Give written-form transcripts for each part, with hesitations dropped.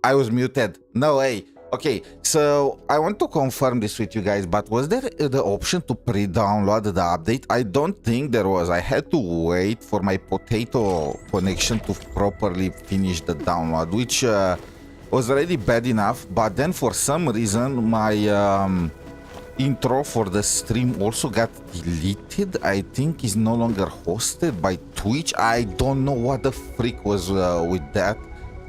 I was muted. No way. Okay, so I want to confirm this with you guys, but was there the option to pre-download the update? I don't think there was. I had to wait for my potato connection to properly finish the download, which was already bad enough, but then for some reason my intro for the stream also got deleted. I think is no longer hosted by Twitch. I don't know what the freak was with that.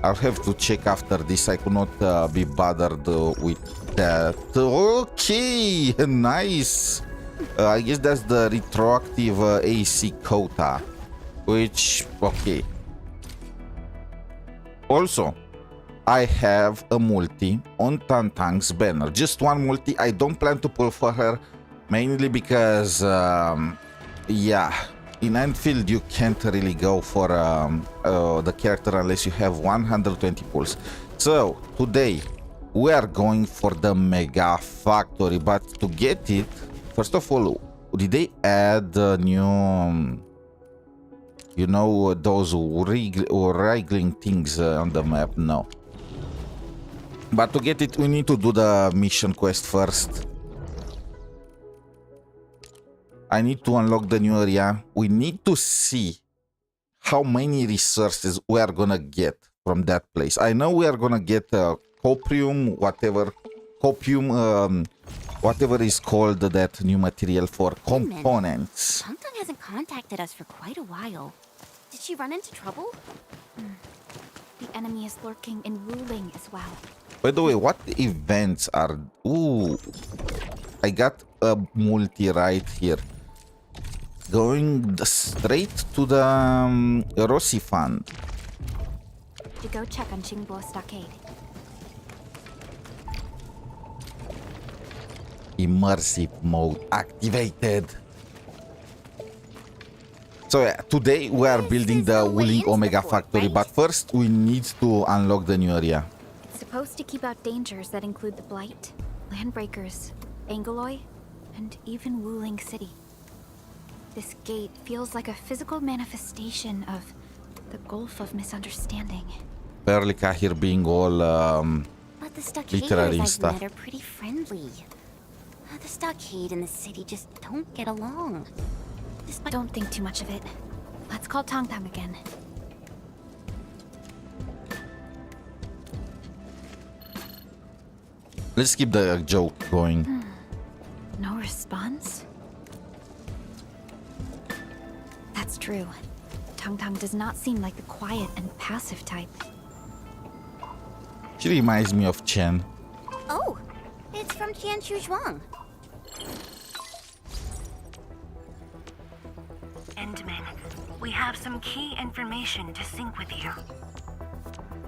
I'll have to check after this. I could not be bothered with that. Okay, nice. I guess that's the retroactive AC quota, which, okay. Also, I have a multi on Tantang's banner. Just one multi. I don't plan to pull for her, mainly because, yeah, in Endfield you can't really go for the character unless you have 120 pulls. So today we are going for the Mega Factory, but to get it, first of all, did they add new, you know, those wriggling things on the map? No. But to get it, we need to do the mission quest first. I need to unlock the new area. We need to see how many resources we are gonna get from that place. I know we are gonna get copium, whatever is called that new material for components. Tongtong hasn't contacted us for quite a while. Did she run into trouble? The enemy is lurking in Wuling as well. By the way, what events are... Ooh, I got a multi right here. Going straight to the Rossi Fund. To go check on Qingbo Stockade. Immersive mode activated. So yeah, today we are building the Wuling Omega Factory, but first we need to unlock the new area. It's supposed to keep out dangers that include the Blight, Landbreakers, Angoloi, and even Wuling City. This gate feels like a physical manifestation of the Gulf of Misunderstanding. Perlica here being all But the literary stockaders I've stuff. met are pretty friendly. The stockade and the city just don't get along. Don't think too much of it. Let's call Tongtong again. Let's keep the joke going. No response? That's true. Tongtong does not seem like the quiet and passive type. She reminds me of Chen. Oh, it's from Jian Zhuang. Endman, we have some key information to sync with you.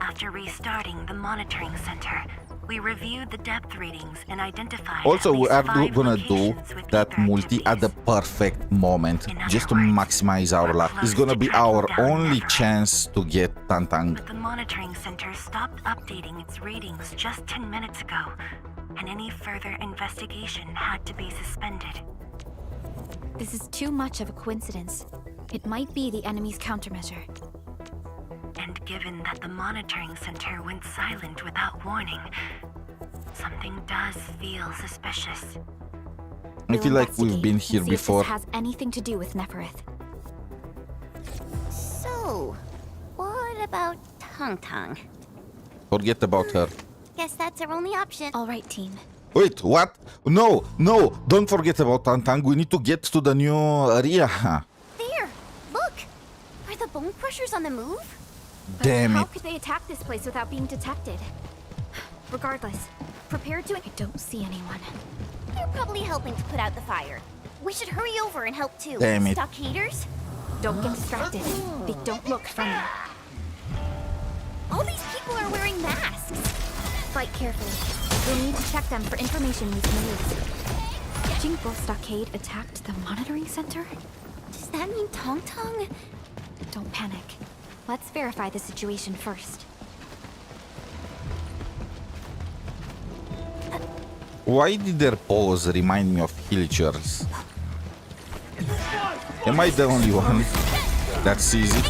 After restarting the monitoring center, we reviewed the depth readings and identified Also, we are five gonna do locations with that deeper multi at the activities. perfect moment, In other just to words, maximize our we're luck. It's close gonna to be tracking our down only Neverett. chance to get Tantang. But the monitoring center stopped updating its readings just 10 minutes ago, and any further investigation had to be suspended. This is too much of a coincidence. It might be the enemy's countermeasure. And given that the monitoring center went silent without warning, something does feel suspicious. I feel like we've been here See before. if this has anything to do with Nefereth. So, what about Tongtong? Forget about her. Guess that's our only option. All right, team. Wait, what? No, no, don't forget about Tantang. We need to get to the new area. There! Look! Are the bone crushers on the move? Damn How it. could they attack this place without being detected? Regardless, prepare to... I don't see anyone. They're probably helping to put out the fire. We should hurry over and help too. Damn it. Stockaders? Don't get distracted. They don't look friendly. All these people are wearing masks. Fight carefully. We'll need to check them for information we can use. Qingbo Stockade attacked the monitoring center? Does that mean Tongtong? Don't panic. Let's verify the situation first. Why did their pose remind me of villagers? Am I the only one? That's easy.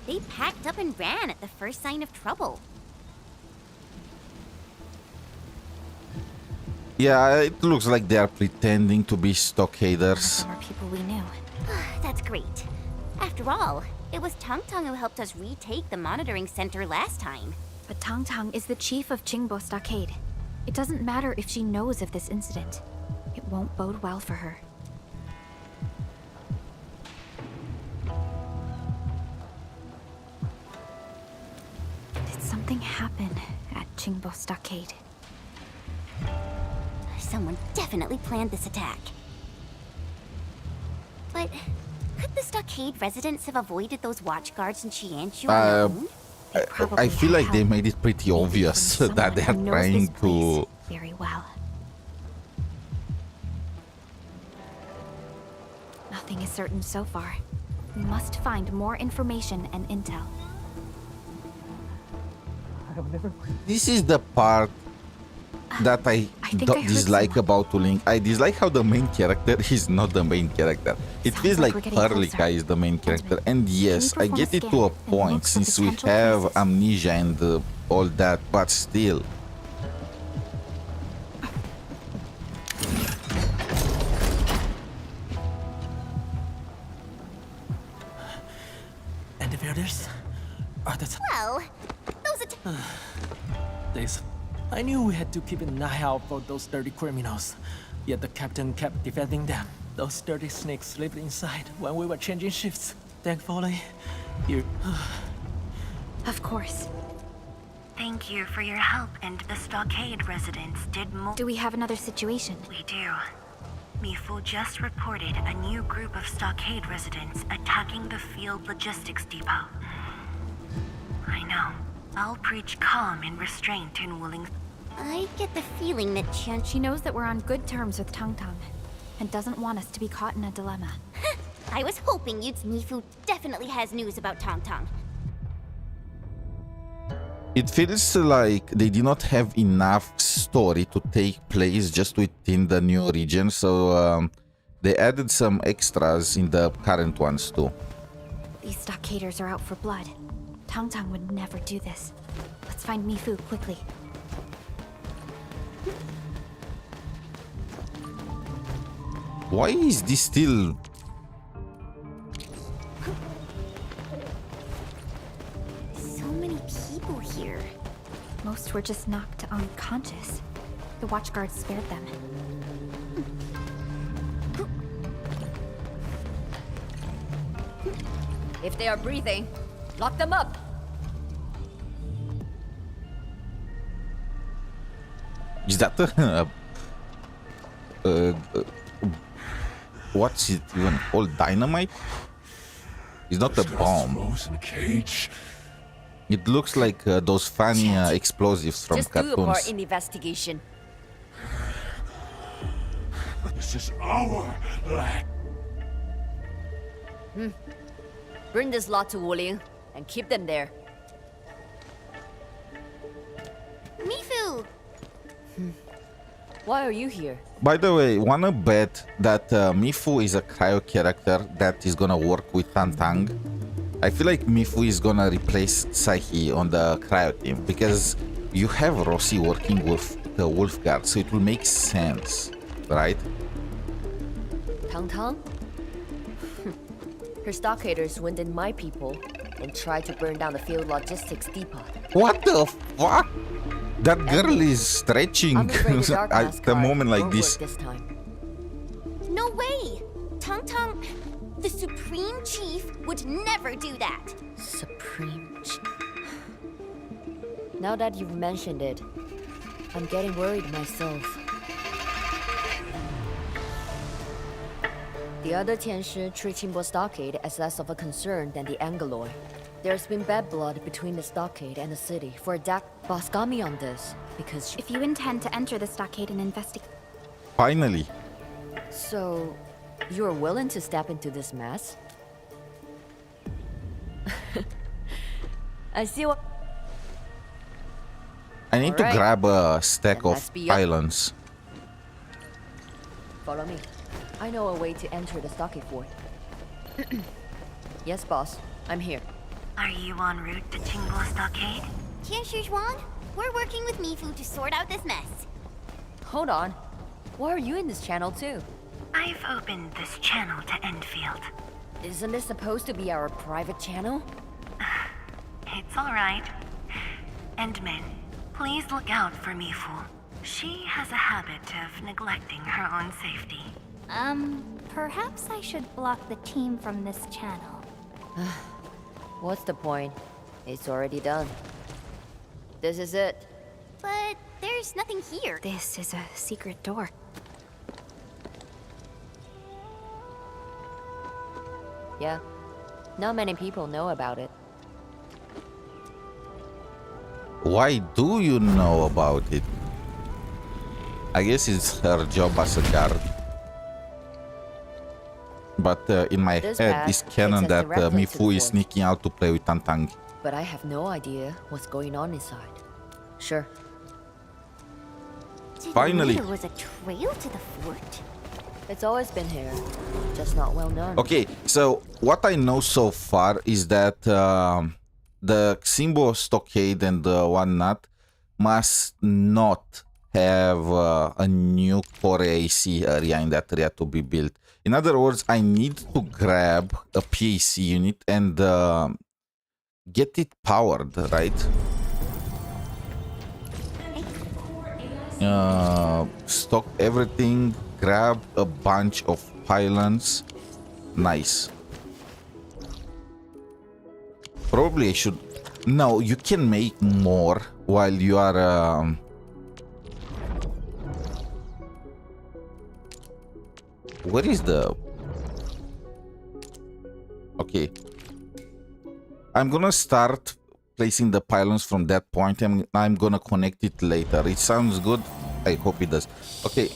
They packed up even ran at the first sign of trouble. Yeah, it looks like they are pretending to be None of stockaders. them are people we knew. That's great. After all, it was Tong Tong who helped us retake the monitoring center last time. But Tong Tong is the chief of Qingbo Stockade. It doesn't matter if she knows of this incident. It won't bode well for her. Did something happen at Qingbo Stockade? Someone definitely planned this attack. But could the stockade residents have avoided those watch guards in Qianshu on their own? They I probably feel like they have. made it pretty Maybe obvious from that they are someone who knows trying this place to. very well. Nothing is certain so far. We must find more information and intel. This is the part that I think I heard dislike someone. about Wuling. I dislike how the main character is not the main character. It Sounds feels like like we're getting Perlika closer. is the main character. And yes, I perform get a it to scan a and point look for since we potential have places? amnesia and all that, but still. Endfielders are the Well, those days. I knew we had to keep an eye out for those dirty criminals. Yet the captain kept defending them. Those dirty snakes slipped inside when we were changing shifts. Thankfully, you. Of course. Thank you for your help, and the stockade residents did more. Do we have another situation? We do. Mifu just reported a new group of stockade residents attacking the field logistics depot. I know. I'll preach calm and restraint in Wuling. I get the feeling that She knows that we're on good terms with Tong Tong, and doesn't want us to be caught in a dilemma. I was hoping Mifu definitely has news about Tong Tong. It feels like they did not have enough story to take place just within the new region, so they added some extras in the current ones too. These stockaders are out for blood. Tong Tong would never do this. Let's find Mifu quickly. Why is this still... So many people here. Most were just knocked unconscious. The watchguards spared them. If they are breathing, lock them up. Is that what's it even called? Dynamite? It's not a bomb. Frozen cage. It looks like those funny explosives from Just do your part cartoons. in the investigation. This is our land. Bring this lot to Wuling and keep them there. Mifu! Why are you here? By the way, wanna bet that Mifu is a cryo character that is gonna work with Tantang? I feel like Mifu is gonna replace Sahi on the cryo team because you have Rossi working with the Wolf Guard, so it will make sense, right? Tang Tang? Her stockaders winded my people and tried to burn down the field logistics depot. What the fuck? That girl is stretching I'm afraid the dark mask at the card moment like won't this. work this time. No way! Tong Tong, the Supreme Chief, would never do that! Supreme. Now that you've mentioned it, I'm getting worried myself. The other Tianshi treat Qingbo Stockade as less of a concern than the Angloy. There's been bad blood between the stockade and the city for a boss got me on this because If you intend to enter the stockade and investigate... Finally. So, you're willing to step into this mess? I see what. I need to Alright. grab a stack Then of let's be up. pylons. Follow me. I know a way to enter the stockade fort. Yes, boss. I'm here. Are you en route to Qingbo Stockade? Yvonne, we're working with Mifu to sort out this mess. Hold on. Why are you in this channel too? I've opened this channel to Endfield. Isn't this supposed to be our private channel? It's alright. Endman, please look out for Mifu. She has a habit of neglecting her own safety. Perhaps I should block the team from this channel. What's the point? It's already done. This is it. But there's nothing here. This is a secret door. Yeah. Not many people know about it. Why do you know about it? I guess it's her job as a guard. But in my This head, path it's canon takes us that directly to the Mifu is fort. sneaking out to play with Tantang. But I have no idea what's going on inside. Sure. Did Finally. There was a trail to the fort. It's always been here, just not well known. Okay, so what I know so far is that the Qingbo Stockade and the whatnot must not have a new core AC area in that area to be built. In other words, I need to grab a PAC unit and get it powered, right? Stock everything, grab a bunch of pylons. Nice. Probably I should... No, you can make more while you are... Where is the... Okay. I'm gonna start placing the pylons from that point, and I'm gonna connect it later. It sounds good. I hope it does. Okay.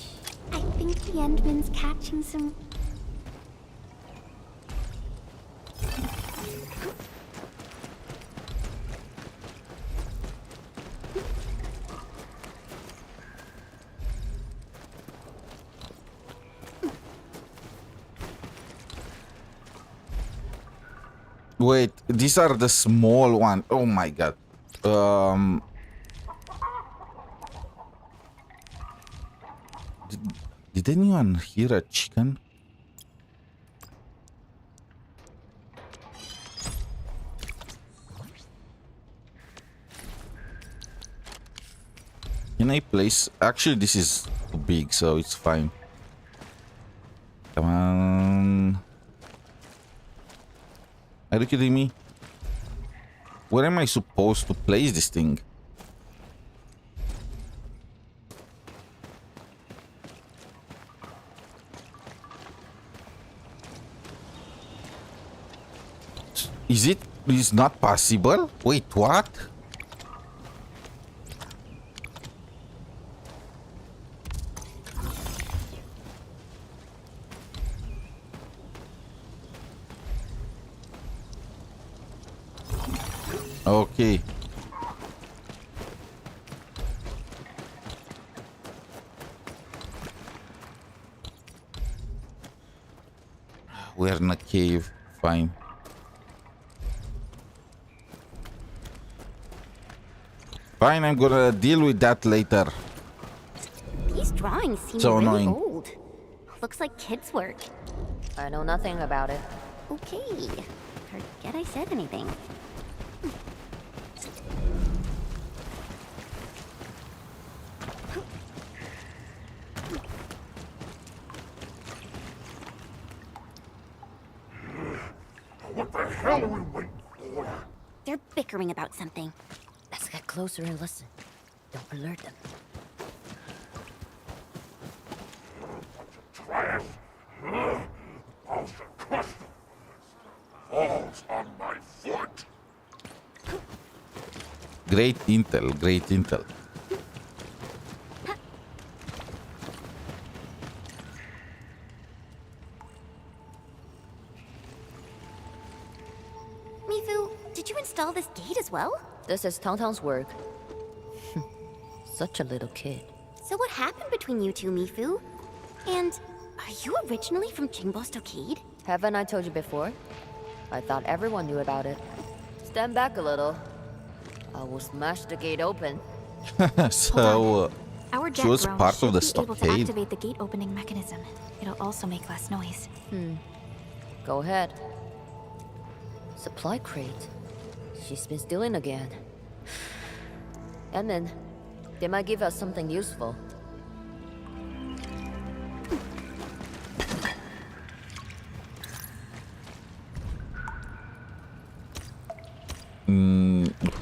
I think the Endman's catching some... Wait, these are the small one. Oh my god. Did anyone hear a chicken? Can I place? Actually, this is too big, so it's fine. Come on. Are you kidding me? Where am I supposed to place this thing? Is it? Is not possible? Wait, what? Okay. We're in a cave. Fine. Fine, I'm gonna deal with that later. These drawings seem So really annoying. old. Looks like kids' work. I know nothing about it. Okay. Forget I said anything. What the hell are we waiting for? They're bickering about something. Let's get closer and listen. Don't alert them. Trash. I'll crush them. Falls on my foot. Great intel, great intel. Mifu, did you install this gate as well? This is Tangtang's work. Such a little kid. So what happened between you two, Mifu? And are you originally from Qingbo Stockade? Haven't I told you before? I thought everyone knew about it. Stand back a little. I will smash the gate open. So Our she jet was drone part of the should be able to stockade. activate the gate opening mechanism. It'll also make less noise. Go ahead. Supply crate. She's been stealing again. And then, they might give us something useful.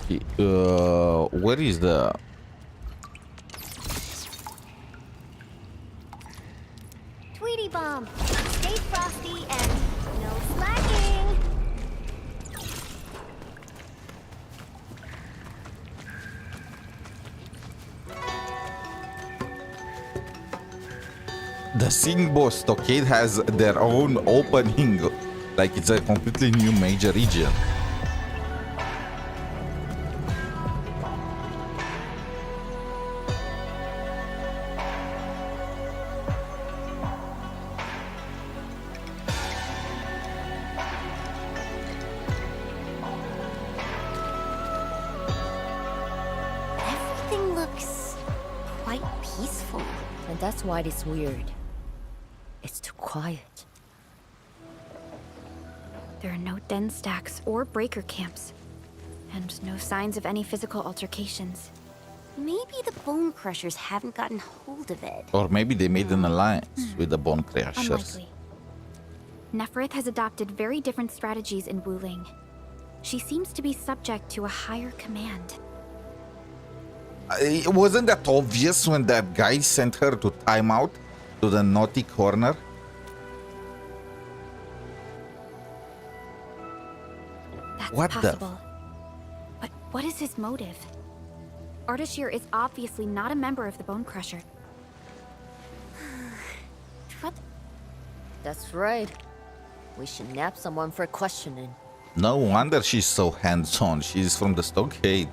Okay, where is the... Tweety bomb. Stay frosty and no slacking. The Singbo stockade has their own opening, like it's a completely new major region. Everything looks quite peaceful. And that's why it's weird. It's too quiet. There are no den stacks or breaker camps, and no signs of any physical altercations. Maybe the bone crushers haven't gotten hold of it. Or maybe they made an alliance with the Bone Crushers. Unlikely. Neferith has adopted very different strategies in Wuling. She seems to be subject to a higher command. Wasn't that obvious when that guy sent her to timeout to the naughty corner? That's What the- possible. But what is his motive? Ardashir is obviously not a member of the Bone Crusher. That's right. We should nab someone for questioning. No wonder she's so hands-on. She's from the stockade.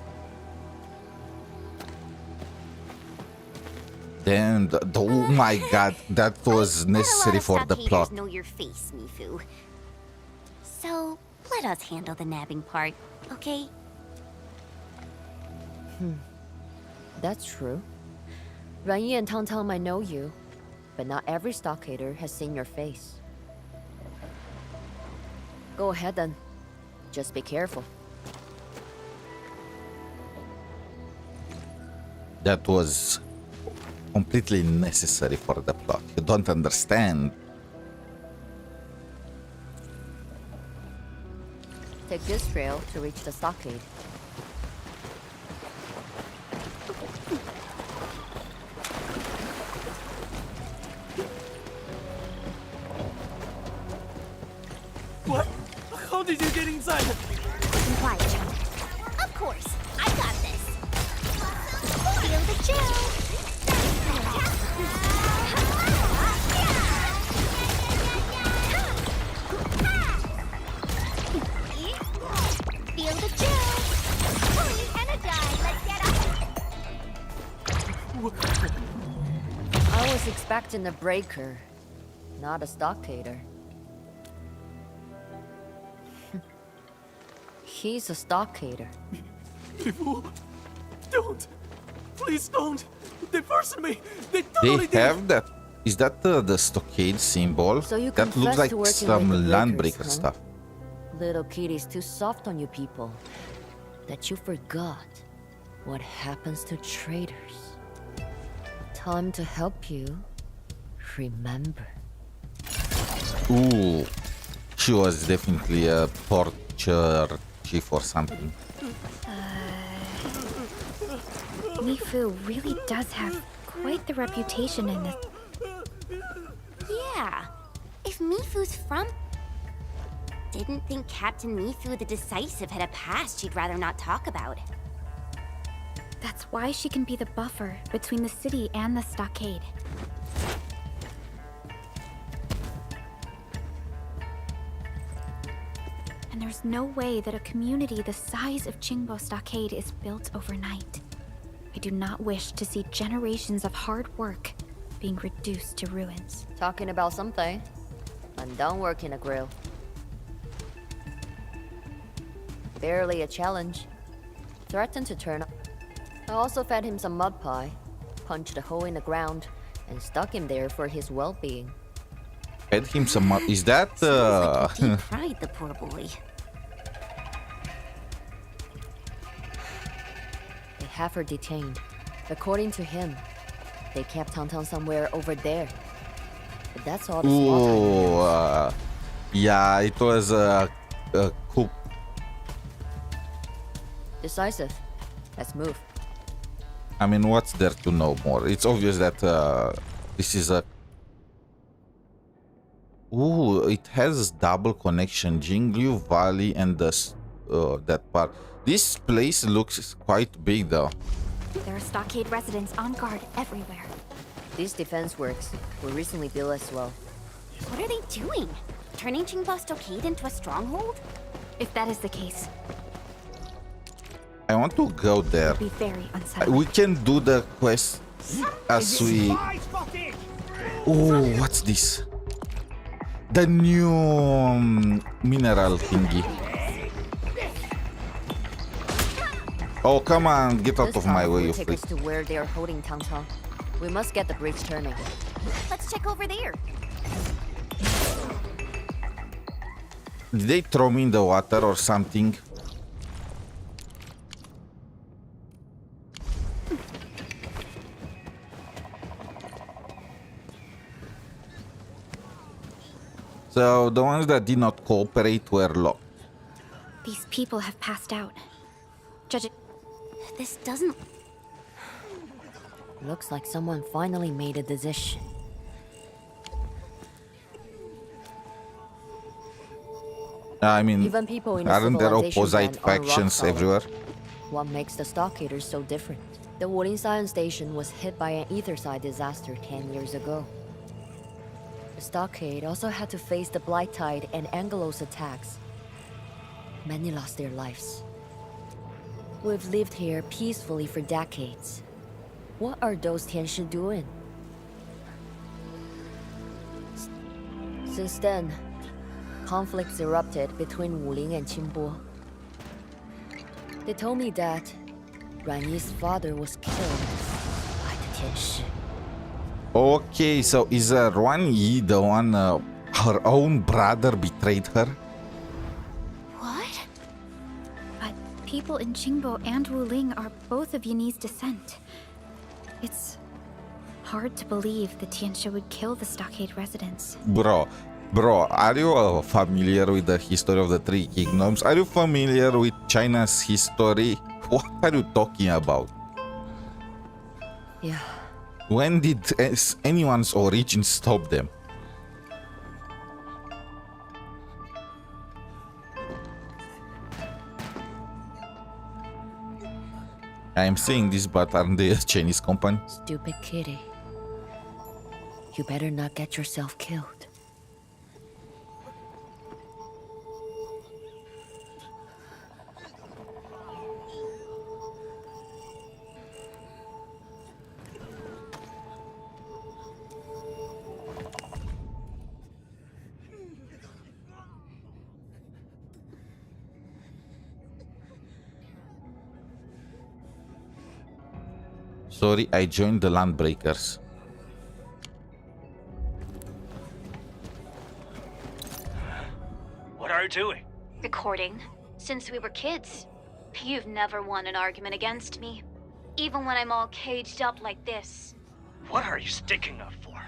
Damn, oh my god, that was necessary for the plot. Know your face, Mifu. So let us handle the nabbing part, okay? That's true. Ranyi and Tang Tang might know you, but not every stockader has seen your face. Go ahead then. Just be careful. That was completely necessary for the plot. You don't understand. Take this trail to reach the stockade. What? How did you get inside? Be quiet, child. Of course, I got this. Feel the chill. Feel the chill. Pulling and a die. Let's get up. I was expecting a breaker, not a stockader. He's a stockader. Don't! Please don't! They forced me! They They totally did! have that. Is that the stockade symbol? So you That looks confess like to working some with the land breakers, breaker huh? stuff. Little kitty's too soft on you people. That you forgot what happens to traitors. Time to help you remember. Ooh, she was definitely a torture chief or something. Mifu really does have quite the reputation in this. Yeah. If Mifu's from... Didn't think Captain Mifu the Decisive had a past she'd rather not talk about. That's why she can be the buffer between the city and the stockade. And there's no way that a community the size of Qingbo Stockade is built overnight. I do not wish to see generations of hard work being reduced to ruins. Talking about something. I'm done working a grill. Barely a challenge. Threatened to turn up. I also fed him some mud pie, punched a hole in the ground, and stuck him there for his well-being. Fed him some more. Is that Seems like he cried, the poor boy. They have her detained. According to him, they kept Tang somewhere over there. But that's all the small time Ooh, knows. yeah, it was a coup. Decisive. Let's move. I mean, what's there to know more? It's obvious that this is a... Ooh, it has double connection. Jinglu Valley and that part. This place looks quite big though. There are stockade residents on guard everywhere. These defense works were recently built as well. What are they doing? Turning Qingbo Stockade into a stronghold? If that is the case, I want to go there. be very unsettling. We can do the quest as we... Oh, what's this? The new mineral thingy. Oh, come on, get out This of my tunnel way, will you take freak. us to where they are holding Tang. We must get the bridge turning. Let's check over there. Did they throw me in the water or something? So the ones that did not cooperate were locked. These people have passed out. Judging This doesn't... Looks like someone finally made a decision. I mean, Even people in a aren't there civilization opposite band are rock factions solid. everywhere? What makes the Stockaders so different? The Wuling Science Station was hit by an ether-side disaster 10 years ago. The Stockade also had to face the Blight Tide and Angelos attacks. Many lost their lives. We've lived here peacefully for decades. What are those Tianshi doing? Since then, conflicts erupted between Wuling and Qingbo. They told me that Ranyi's father was killed by the Tianshi. Okay, so is Ruan Yi the one her own brother betrayed her? What? but people in Qingbo and Wuling are both of Yanni's descent. It's hard to believe the Tianxia would kill the stockade residents. Bro, are you familiar with the history of the Three Kingdoms? Are you familiar with China's history? What are you talking about? Yeah, When did anyone's origin stop them? I am saying this, but aren't they a Chinese company? stupid kitty. You better not get yourself killed. Sorry, I joined the Landbreakers. What are you doing? Recording. Since we were kids, you've never won an argument against me. Even when I'm all caged up like this. What are you sticking up for?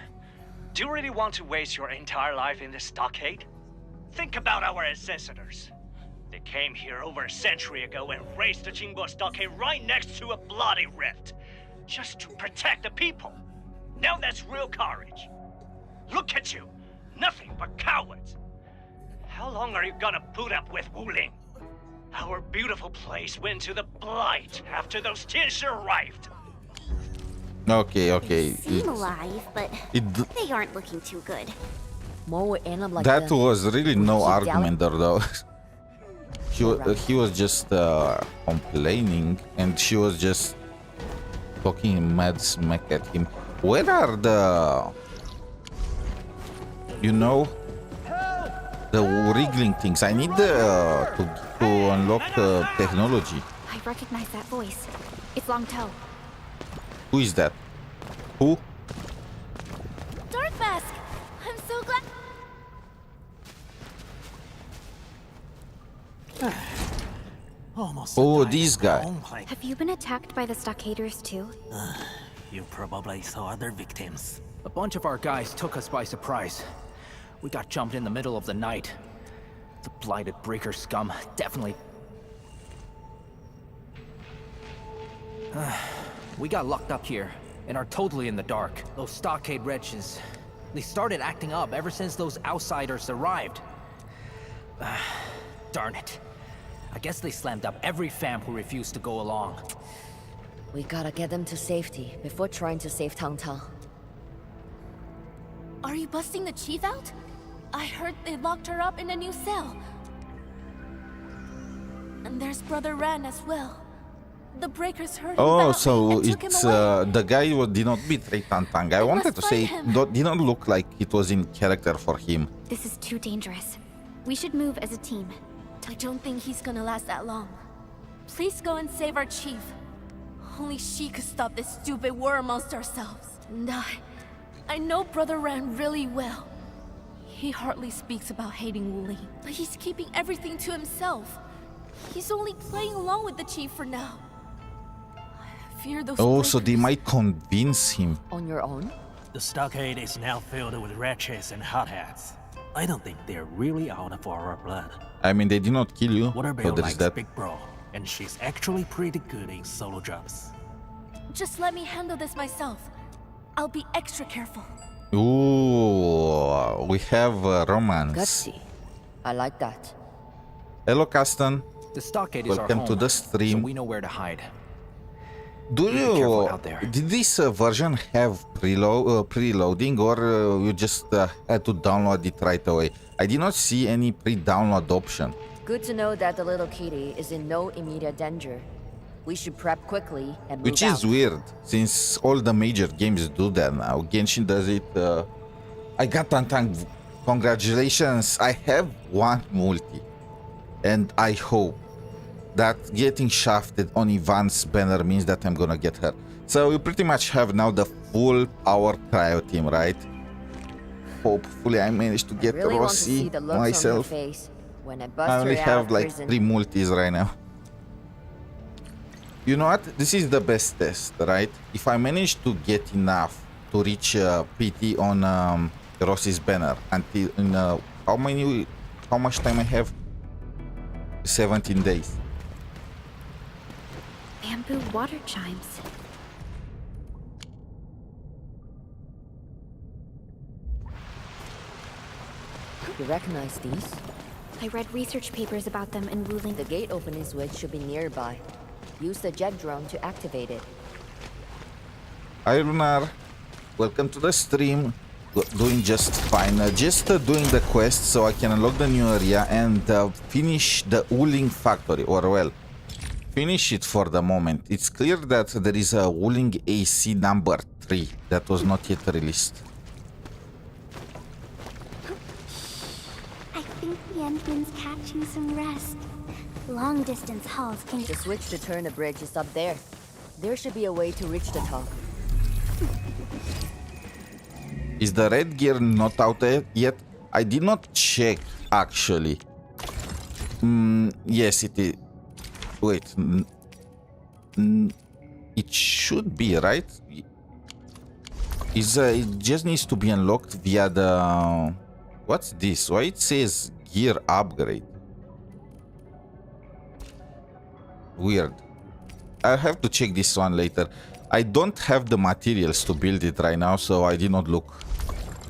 Do you really want to waste your entire life in this stockade? Think about our ancestors. They came here over a century ago and raised the Qingbo stockade right next to a bloody rift. Just to protect the people. Now that's real courage. Look at you. Nothing but cowards. How long are you gonna put up with Wuling? Our beautiful place went to the blight after those Tianshi arrived. Okay. Seem alive, but they aren't looking too good. More would end up like That them. was really no Keep argument there, though. He was just complaining, and she was just talking mad smack at him. Where are the... You know... The wriggling things. I need to to unlock technology. I recognize that voice. It's Long Toe. Who is that? Who? Dark Mask! I'm so glad. Almost. Oh, died this in my guy. own place. Have you been attacked by the stockaders too? You probably saw other victims. A bunch of our guys took us by surprise. We got jumped in the middle of the night. The blighted breaker scum definitely... We got locked up here, and are totally in the dark. Those stockade wretches, they started acting up ever since those outsiders arrived. Darn it. I guess they slammed up every fam who refused to go along. We gotta get them to safety before trying to save Tang Tang. Are you busting the chief out? I heard they locked her up in a new cell. And there's Brother Ran as well. The breakers heard him Oh, badly so and took him it's away. the guy who did not betray Tantang. I wanted to must say find him. did not look like it was in character for him. This is too dangerous. We should move as a team. I don't think he's gonna last that long. Please go and save our chief. Only she could stop this stupid war amongst ourselves. And I know Brother Ran really well. He hardly speaks about hating Wuling, but he's keeping everything to himself. He's only playing along with the chief for now. I fear those Oh, so they breakers. might convince him. On your own? The stockade is now filled with wretches and hotheads. I don't think they're really out for our blood. I mean, they did not kill you, Waterbill so there is likes that. Big Bro, and she's actually pretty good in solo jobs. Just let me handle this myself. I'll be extra careful. Ooh, we have romance. Gutsy. I like that. Hello, Caston. The stockade is our Welcome home, to the so stream. we know where to hide. Do Be careful you out there. did this version have preloading, or you just had to download it right away? I did not see any pre-download option. Good to know that the little kitty is in no immediate danger. We should prep quickly and move Which is out. weird, since all the major games do that now. Genshin does it. I got Tantang. Congratulations. I have one multi. And I hope that getting shafted on Yvonne's banner means that I'm gonna get her. So we pretty much have now the full power trio team, right? Hopefully I managed to get I really want to Rossi see the looks myself. on her face when I bust I only her out have of like prison. 3 multis right now. You know what? This is the best test, right? If I manage to get enough to reach PT on Rossi's banner until in how much time I have? 17 days. Bamboo water chimes. You recognize these? I read research papers about them in Wuling. The gate opening switch should be nearby. Use the jet drone to activate it. Hi Lunar, welcome to the stream. Doing just fine. Just doing the quest so I can unlock the new area and finish the Wuling factory, or well, finish it for the moment. It's clear that there is a Wuling AC number 3 that was not yet released. I think the Endwind's catching some rest. Long distance hauls can The switch to turn the bridge is up there. There should be a way to reach the top. Is the red gear not out yet? I did not check actually. Yes, it is. Wait. It should be, right? It just needs to be unlocked via the... What's this? Why it says gear upgrade? Weird. I'll have to check this one later. I don't have the materials to build it right now, so I did not look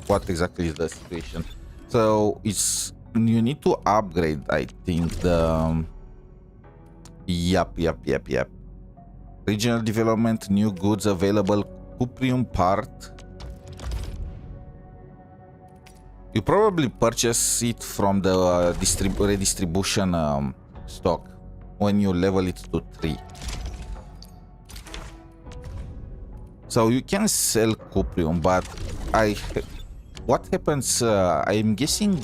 what exactly is the situation. So it's... You need to upgrade, I think, the... Yep. Regional development, new goods available, Cuprium part. You probably purchase it from the redistribution stock when you level it to 3. So you can sell Cuprium, but what happens? I'm guessing,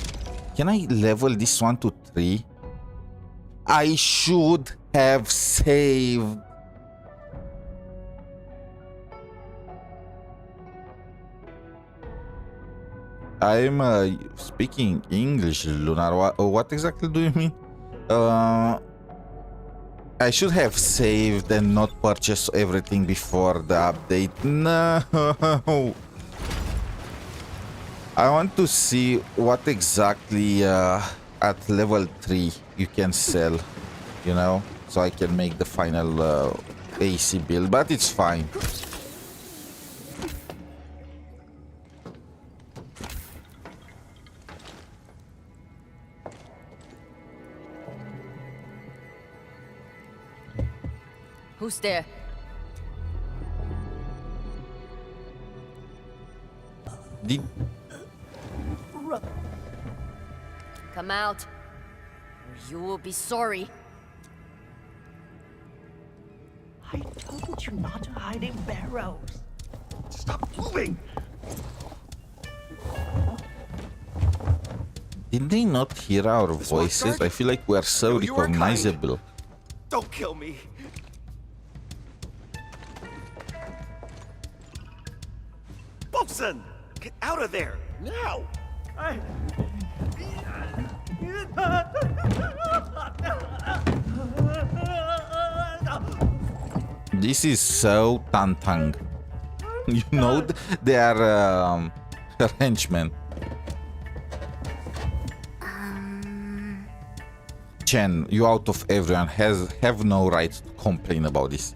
can I level this one to 3? I should have saved. I'm speaking English, Lunar. What exactly do you mean? I should have saved and not purchased everything before the update. No. I want to see what exactly at level 3 you can sell, you know, so I can make the final AC build, but it's fine. Who's there? Did Come out, or you will be sorry. I told you not to hide in barrels. Stop moving! Did they not hear our voices? guard? I feel like we are so No, you are kind. recognizable. Don't kill me! Bosun! Get out of there! Now! This is so Tantang. You know, they are henchmen. Chen, you out of everyone have no right to complain about this.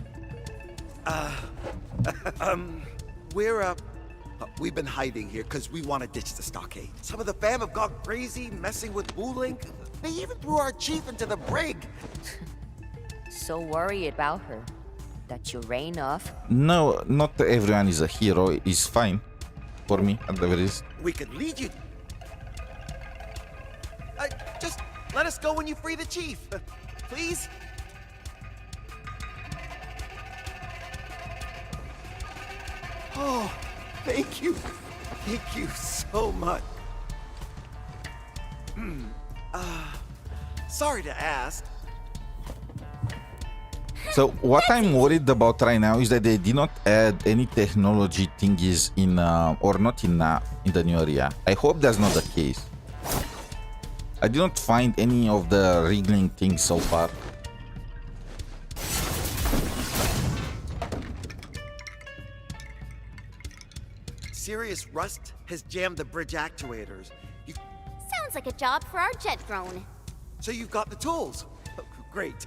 We've been hiding here because we want to ditch the stockade. Some of the fam have gone crazy, messing with Wuling. They even threw our chief into the brig. So worried about her that you ran off. No, not everyone is a hero. It's fine for me at the very least. We could lead you. Just let us go when you free the chief, please. Oh, thank you. Thank you so much. Sorry to ask. So what I'm worried about right now is that they did not add any technology thingies in, or not enough in the new area. I hope that's not the case. I did not find any of the wriggling things so far. Serious rust has jammed the bridge actuators. Sounds like a job for our jet drone. So you've got the tools. Great.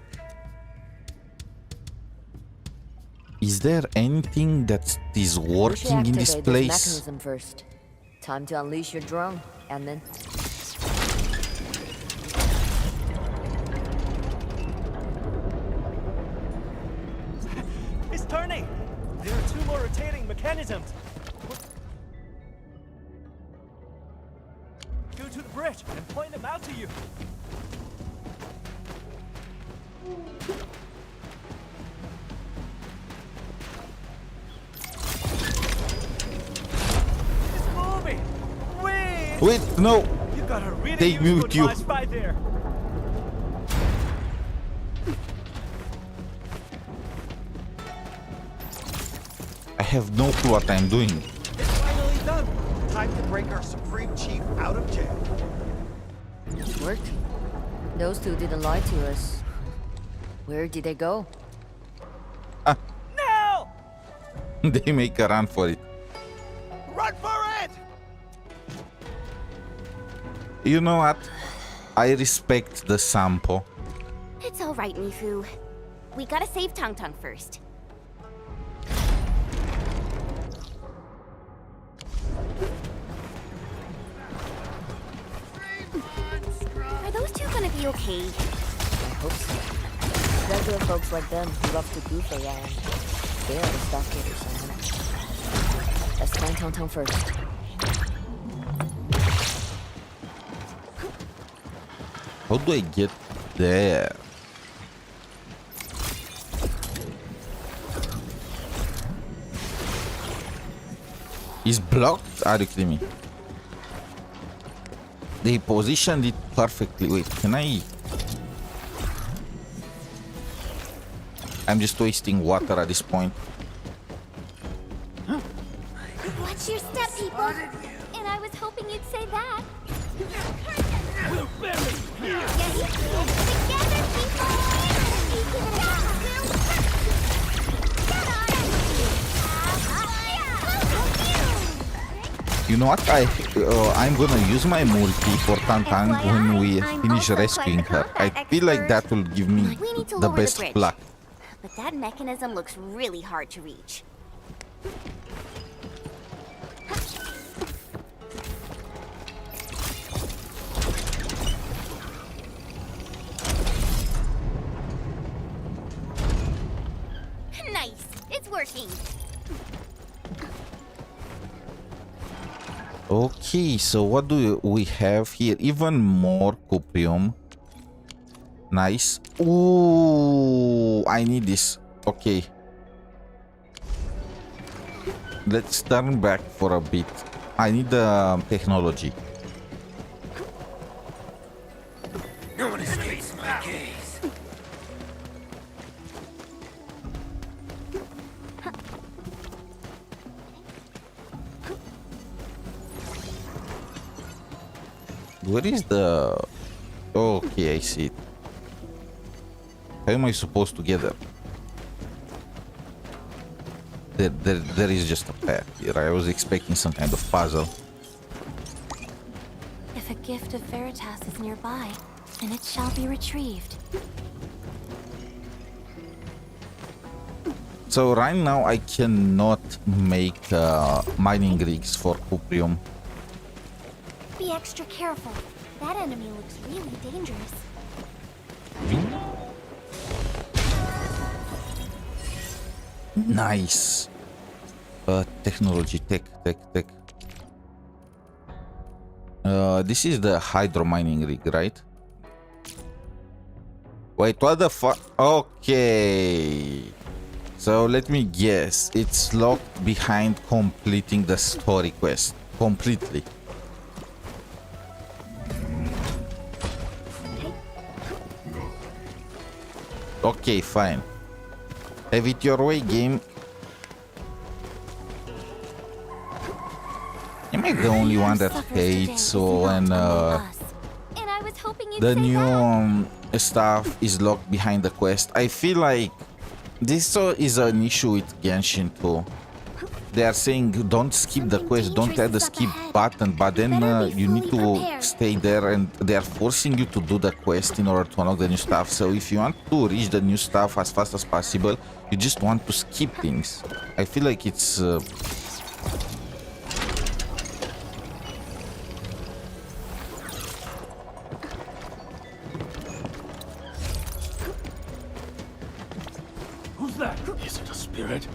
Is there anything that is working in this place? Mechanism first. Time to unleash your drone, and then. It's turning! There are 2 more rotating mechanisms. Go to the bridge and point them out to you. It's moving! Wait! Wait, no! You got a really They useful moved you. device right there. I have no clue what I'm doing. It's finally done. Time to break our supreme chief out of jail. It worked. Those 2 didn't lie to us. Where did they go? Now! They make a run for it. Run for it! You know what? I respect the Sampo. It's all right, Mifu. We gotta save Tung Tung first. Are those 2 gonna be okay? I hope so. Regular folks like them who love to goof around. They are the stockade or something. Let's find Tung Tung first. How do I get there? Is blocked? Are you kidding me? They positioned it perfectly. Wait, can I? I'm just wasting water at this point. Watch your step, people. And I was hoping you'd say that. We'll bury you. Together, people. You know what? I'm gonna use my multi for Tantang when we finish rescuing her. I feel like that will give me the best luck. But that mechanism looks really hard to reach. Nice! It's working! Okay, so what do we have here? Even more cuprium. Nice. Ooh, I need this. Okay. Let's turn back for a bit. I need the technology. No one escapes my gaze. Where is the... Okay, I see it. How am I supposed to get there? There is just a path here. I was expecting some kind of puzzle. If a gift of Veritas is nearby, then it shall be retrieved. So right now I cannot make mining rigs for cuprium. Be extra careful. That enemy looks really dangerous. Nice. Technology, tech. This is the hydro mining rig, right? Wait, what the fuck? Okay. So let me guess. It's locked behind completing the story quest. Completely. Okay, fine. Have it your way, game. Am I the only one that hates when the new stuff is locked behind the quest? I feel like this is an issue with Genshin too. They are saying don't skip the quest, don't add the skip button, but then you need to stay there and they are forcing you to do the quest in order to unlock the new stuff. So if you want to reach the new stuff as fast as possible, you just want to skip things. I feel like it's... Who's that? Is it a spirit?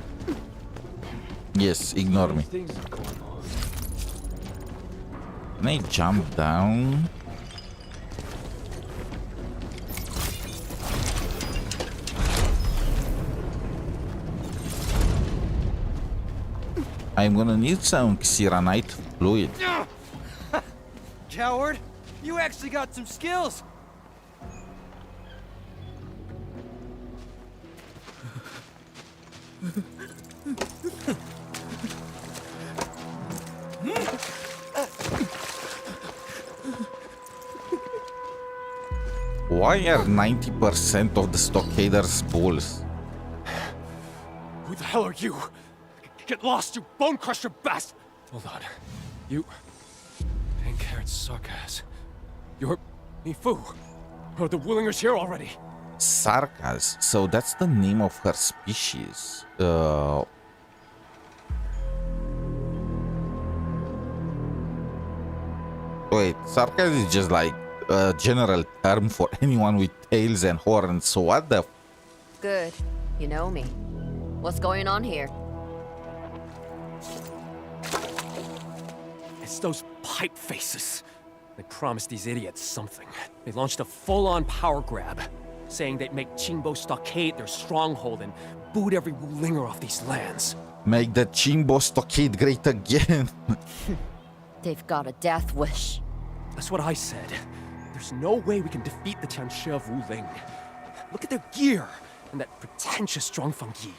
Yes, ignore me. Can I jump down? I'm gonna need some Xeranite fluid. Coward! You actually got some skills! Why are 90% of the stockaders bulls? Who the hell are you? Get lost, you bone crusher bastard! Hold on. You... Pink haired Sarkaz. You're... Mifu. Are the Wulingers here already? Sarkaz. So that's the name of her species. Wait, Sarkaz is just like a general term for anyone with tails and horns. So what the... Good. You know me. What's going on here? It's those pipe faces. They promised these idiots something. They launched a full-on power grab, saying they'd make Qingbo Stockade their stronghold and boot every Wulinger off these lands. Make the Qingbo Stockade great again. They've got a death wish. That's what I said. There's no way we can defeat the Tianshi of Wuling. Look at their gear. and that pretentious Zhuangfeng Yi.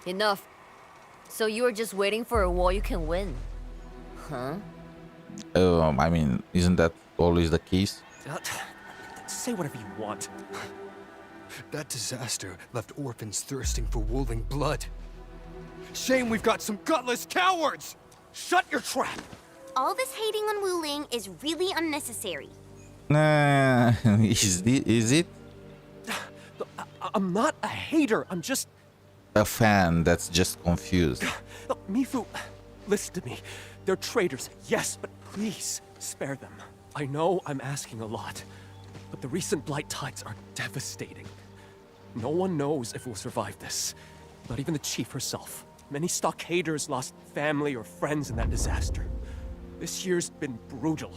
Enough. So you are just waiting for a war you can win, huh? I mean, isn't that always the case? Say whatever you want. That disaster left orphans thirsting for Wuling blood. Shame we've got some gutless cowards! Shut your trap! All this hating on Wuling is really unnecessary. Is it? I'm not a hater, I'm just... A fan that's just confused. Look, Mifu, listen to me. They're traitors, yes, but please, spare them. I know I'm asking a lot, but the recent blight tides are devastating. No one knows if we'll survive this. Not even the chief herself. Many stockaders lost family or friends in that disaster. This year's been brutal.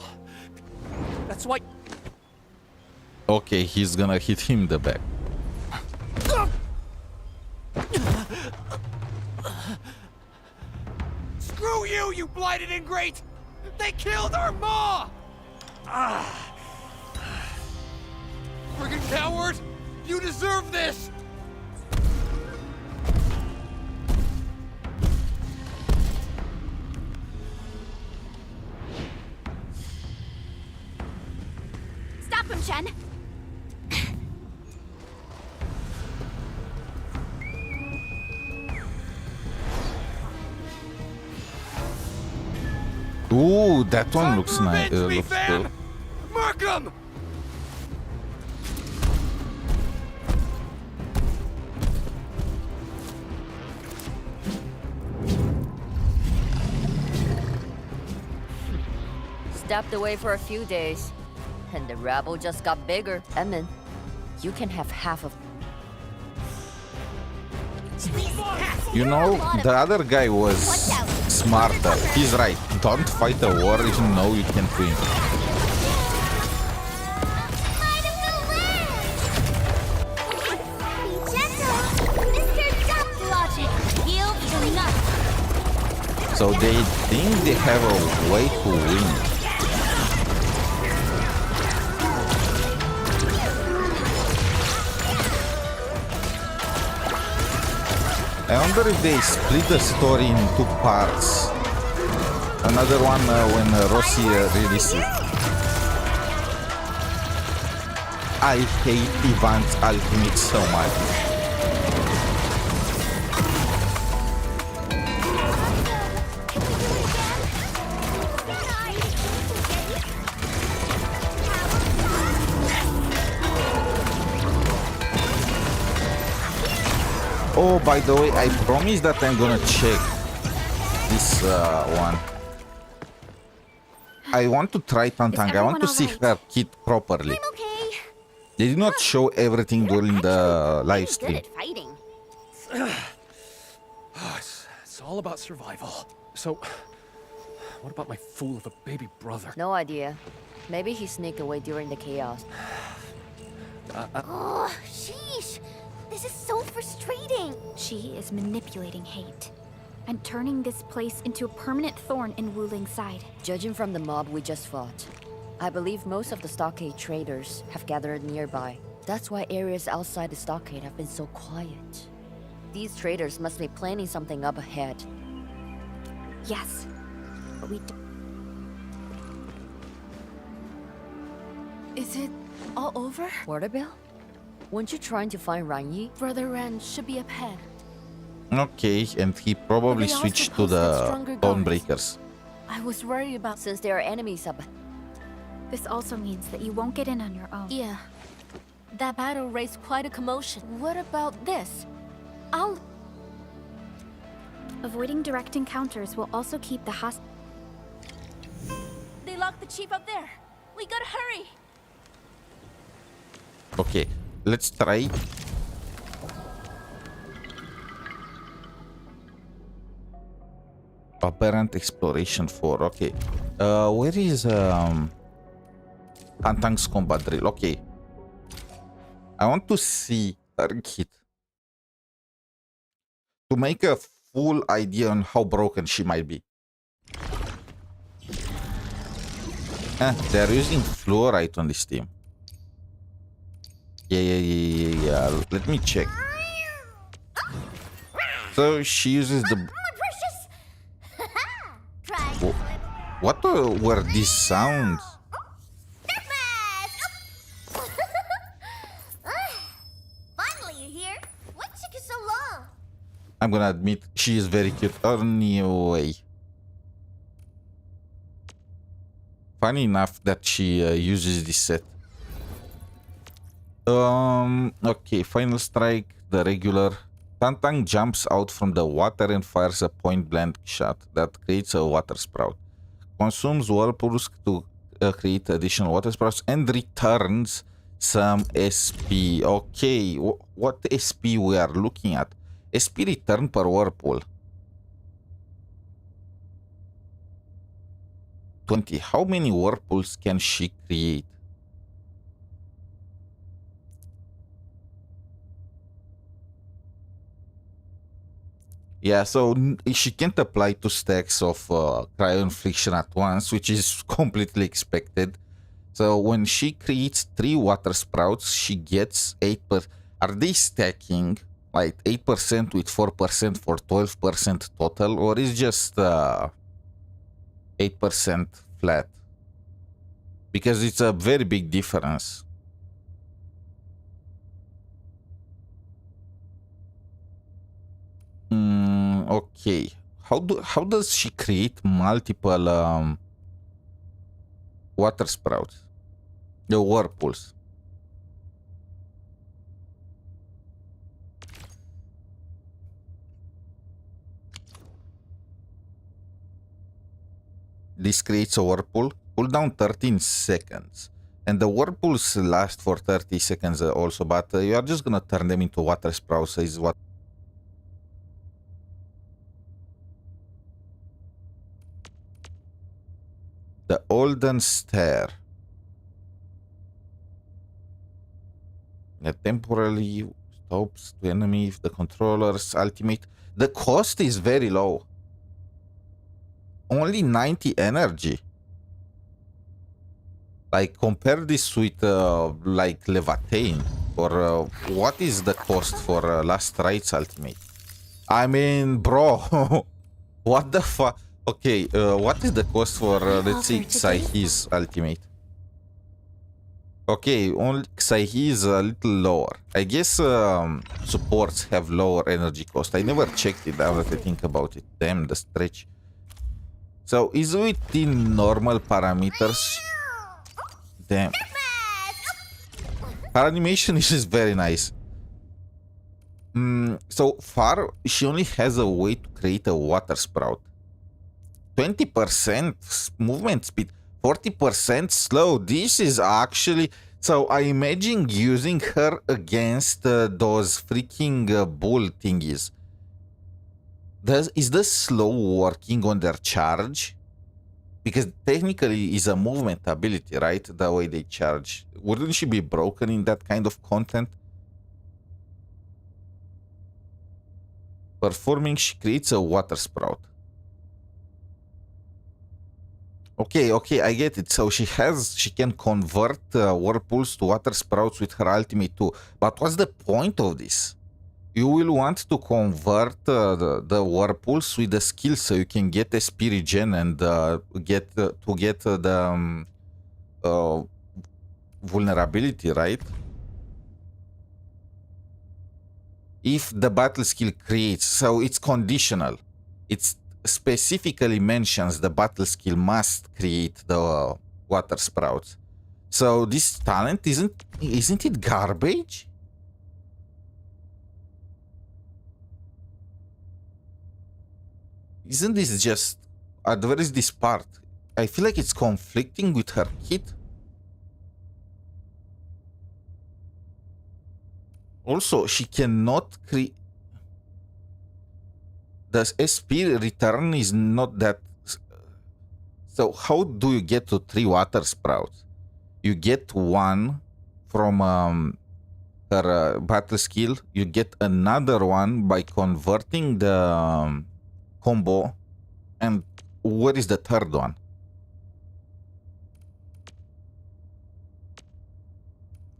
That's why... Okay, he's gonna hit him in the back. Screw you, you blighted ingrate! They killed our ma! Friggin' coward! You deserve this! Stop him, Chen! Ooh, that one looks nice. Looks fam! good. Mark 'em! Stepped away for a few days, and the rabble just got bigger. Emin, you can have half of... You know, the other guy was smarter. He's right. Don't fight a war if you know you can't win. So they think they have a way to win. I wonder if they split the story in two parts. Another one when Rossi releases it. I hate Yvonne's Arknights so much. Oh, by the way, I promise that I'm gonna check this one. I want to try Tantang. I want to see her kit properly. I'm okay. They did not show everything during the live Good stream. at fighting. It's all about survival. So, what about my fool of a baby brother? No idea. Maybe he sneaked away during the chaos. Oh, sheesh. This is so frustrating. She is manipulating hate and turning this place into a permanent thorn in Wuling's side. Judging from the mob we just fought, I believe most of the stockade traders have gathered nearby. That's why areas outside the stockade have been so quiet. These traders must be planning something up ahead. Yes, but we Is it all over? Waterbill? Weren't you trying to find Ranyi? Brother Ran should be up ahead. Okay, and he probably They also switched to posted the stronger Dawnbreakers. I was worried about... Since there are enemies up... This also means that you won't get in on your own. Yeah. That battle raised quite a commotion. What about this? Avoiding direct encounters will also keep the They locked the chief up there. We gotta hurry. Okay, let's try. Apparent exploration 4. Okay. Where is Tantang's combat drill? Okay. I want to see her kit to make a full idea on how broken she might be. They're using fluorite on this team. Yeah. Let me check. So she uses the... My precious! What were these sounds? Finally, you're here. What took you so long? I'm gonna admit, she is very cute. Anyway. Funny enough that she uses this set. Okay, final strike, the regular. Tantang jumps out from the water and fires a point-blank shot that creates a water sprout. Consumes whirlpools to create additional water sprouts and returns some SP. Okay, what SP we are looking at? SP return per whirlpool. 20. How many whirlpools can she create? Yeah, so she can't apply 2 stacks of cryo infliction at once, which is completely expected. So when she creates 3 water sprouts, she gets 8%. Are they stacking like 8% with 4% for 12% total, or is just 8% flat? Because it's a very big difference. Okay. How does she create multiple water sprouts? The whirlpools. This creates a whirlpool. Cooldown 13 seconds. And the whirlpools last for 30 seconds also, but you are just gonna turn them into water sprouts is what. The Olden Stare. It temporarily stops to enemy if the controller's ultimate. The cost is very low. Only 90 energy. Like, compare this with like Leviathan, or what is the cost for Last Right's ultimate? I mean, bro, what the fuck? Okay, what is the cost for let's see Xaihi's ultimate? Okay, only Xaihi is a little lower. I guess supports have lower energy cost. I never checked it now that I think about it. Damn, the stretch. So is within normal parameters. Damn. Her animation is very nice. So far, she only has a way to create a water sprout. 20% movement speed, 40% slow. This is actually... So I imagine using her against those freaking bull thingies. Is the slow working on their charge? Because technically it's a movement ability, right? The way they charge. Wouldn't she be broken in that kind of content? Performing, she creates a water sprout. Okay, I get it. So she can convert whirlpools to water sprouts with her ultimate too. But what's the point of this? You will want to convert the whirlpools with the skill so you can get SP regen and get the vulnerability, right? If the battle skill creates, so it's conditional. It's specifically mentions the battle skill must create the water sprouts. So this talent isn't it garbage? Isn't this just... where is this part? I feel like it's conflicting with her kit. Also, she cannot create... The SP return is not that... So how do you get to 3 water sprouts? You get 1 from her battle skill. You get another one by converting the combo. And what is the third one?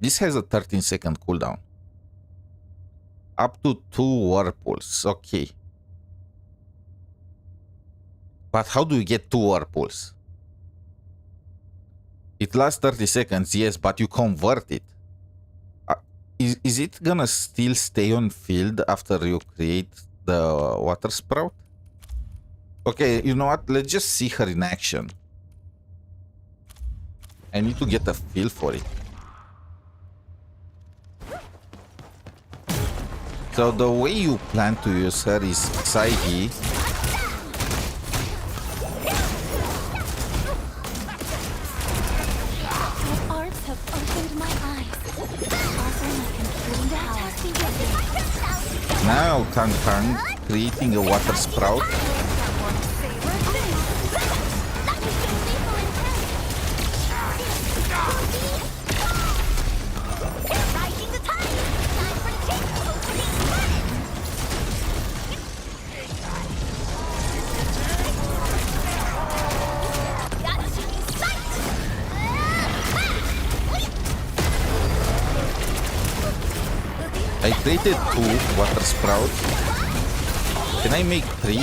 This has a 13-second cooldown. Up to 2 whirlpools. Okay. But how do you get 2 whirlpools? It lasts 30 seconds, yes, but you convert it. Is it gonna still stay on field after you create the water sprout? Okay, you know what? Let's just see her in action. I need to get a feel for it. So the way you plan to use her is Psyche. Now Tang Tang creating a water sprout. I created 2 water sprouts. Can I make 3?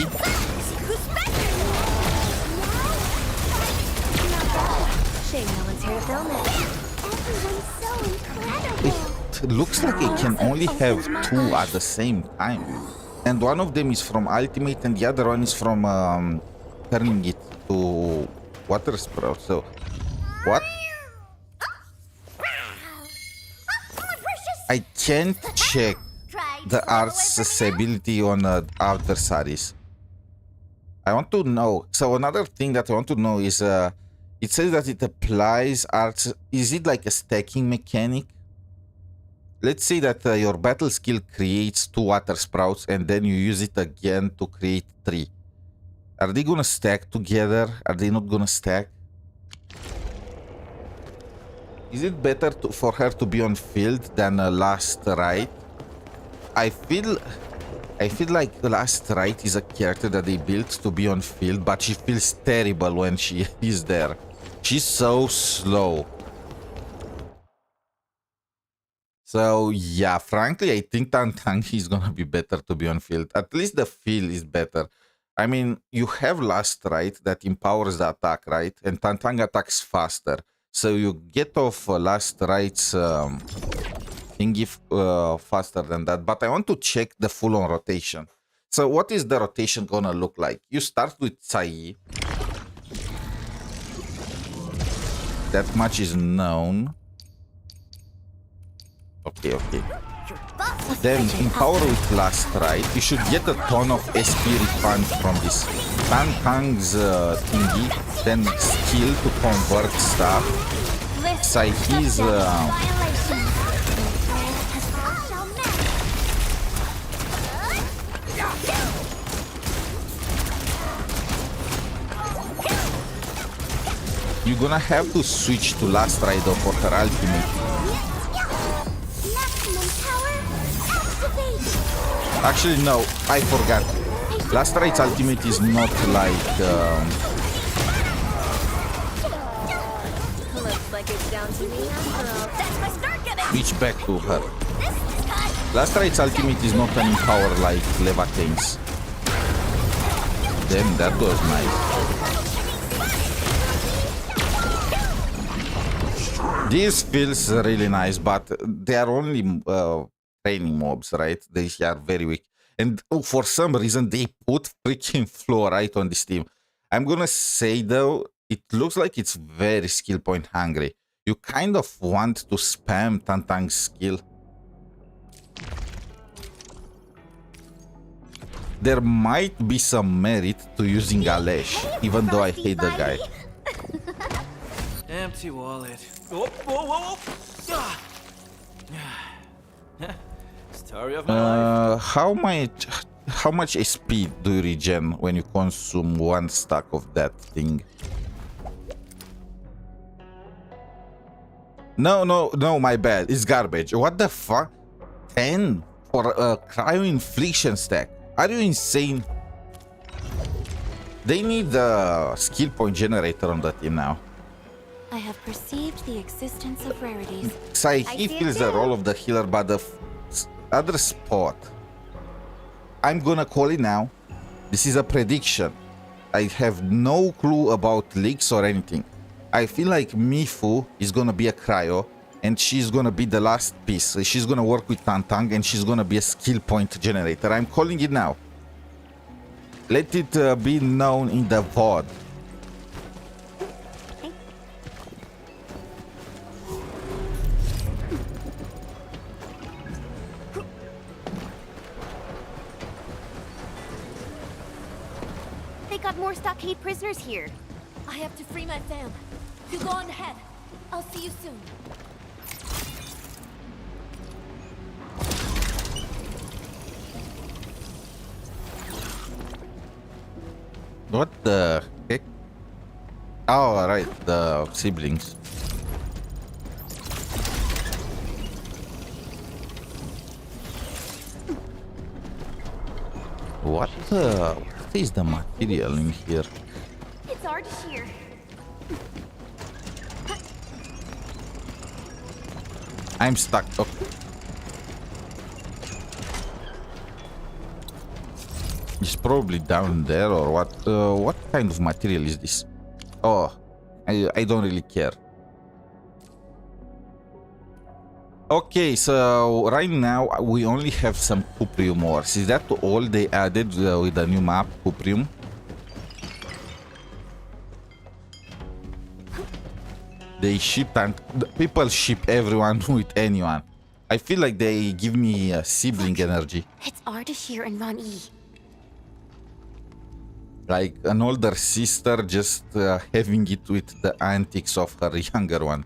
Shame no one's here to film it. Everyone's so incredible. It looks like I can only have 2 at the same time. And one of them is from Ultimate and the other one is from turning it to water sprout. So, what? I can't check the accessibility on adversaries. I want to know. So another thing that I want to know is, it says that it applies arts. Is it like a stacking mechanic? Let's say that your battle skill creates 2 water sprouts and then you use it again to create 3. Are they gonna stack together? Are they not gonna stack? Is it better for her to be on field than Last Right? I feel like the Last Right is a character that they built to be on field, but she feels terrible when she is there. She's so slow. So yeah, frankly, I think Tang Tang is gonna be better to be on field. At least the feel is better. I mean, you have Last Right that empowers the attack, right? And Tang Tang attacks faster. So you get off Last Right's thingy faster than that. But I want to check the full-on rotation. So what is the rotation gonna look like? You start with Tsai. That much is known. Okay. Then empower with Last Right. You should get a ton of SP refund from this Tang Tang's thingy. Then skill to convert stuff. Psyche's you're gonna have to switch to Last Right for her ultimate. Actually, no, I forgot. Last Right's ultimate is not like... Looks like it's down to me after all. That's my start giving. Switch back to her. Last Right's ultimate is not an empower like Levatane's. Damn, that was nice. This feels really nice, but they are only training mobs, right? They are very weak. And for some reason, they put freaking fluorite on this team. I'm gonna say, though, it looks like it's very skill point hungry. You kind of want to spam Tang Tang's skill. There might be some merit to using Alesh, even though I hate the guy. Empty wallet. Whoa. Story of my life. How much SP do you regen when you consume 1 stack of that thing? No, my bad. It's garbage. What the fuck? 10 for a cryo infliction stack. Are you insane? They need the skill point generator on that team now. I have perceived the existence of rarities. Psyche fills the role of the healer, but the other spot, I'm gonna call it now. This is a prediction. I have no clue about leaks or anything. I feel like Mifu is gonna be a cryo, and she's gonna be the last piece. She's gonna work with Tantang, and she's gonna be a skill point generator. I'm calling it now. Let it be known in the VOD. They got more stockade prisoners here. I have to free my fam. You go on ahead. I'll see you soon. What the heck? Oh, right, the siblings. What is the material in here? It's Ardashir. I'm stuck. Okay. It's probably down there or what? What kind of material is this? Oh, I don't really care. Okay, so right now we only have some cuprium ores. Is that all they added with the new map, cuprium? They ship and people ship everyone with anyone. I feel like they give me sibling energy. It's Ardashir and Ron-E. Like an older sister just having it with the antics of her younger one.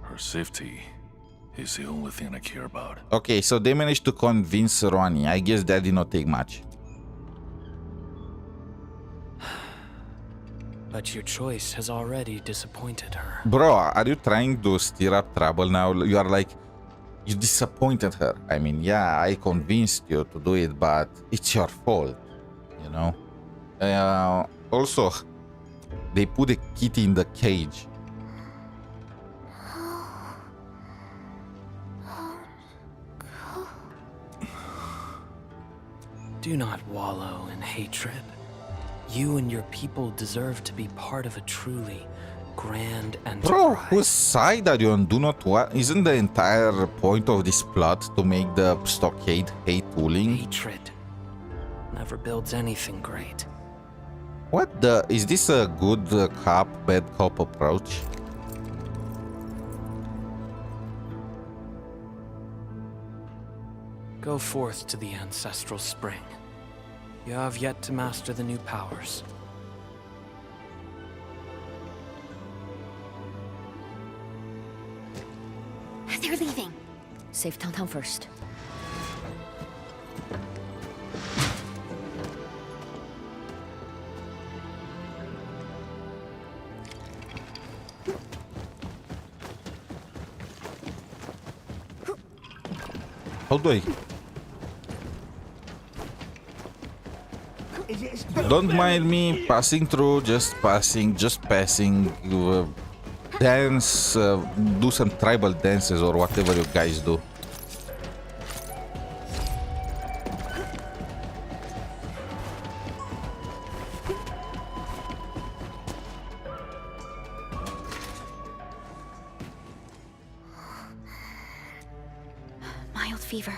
Her safety is the only thing I care about. Okay, so they managed to convince Ronnie. I guess that did not take much. But your choice has already disappointed her. Bro, are you trying to stir up trouble now? You are like, you disappointed her. I mean, yeah, I convinced you to do it, but it's your fault, you know? Also, they put a kitty in the cage. Do not wallow in hatred. You and your people deserve to be part of a truly grand enterprise. Bro, whose side are you on? Do not what? Isn't the entire point of this plot to make the stockade hate Wuling? Hatred never builds anything great. What the? Is this a good cop, bad cop approach? Go forth to the ancestral spring. You have yet to master the new powers. They're leaving. Save Town first. How do I? Don't mind me passing through, just passing. Dance, do some tribal dances or whatever you guys do. Mild fever.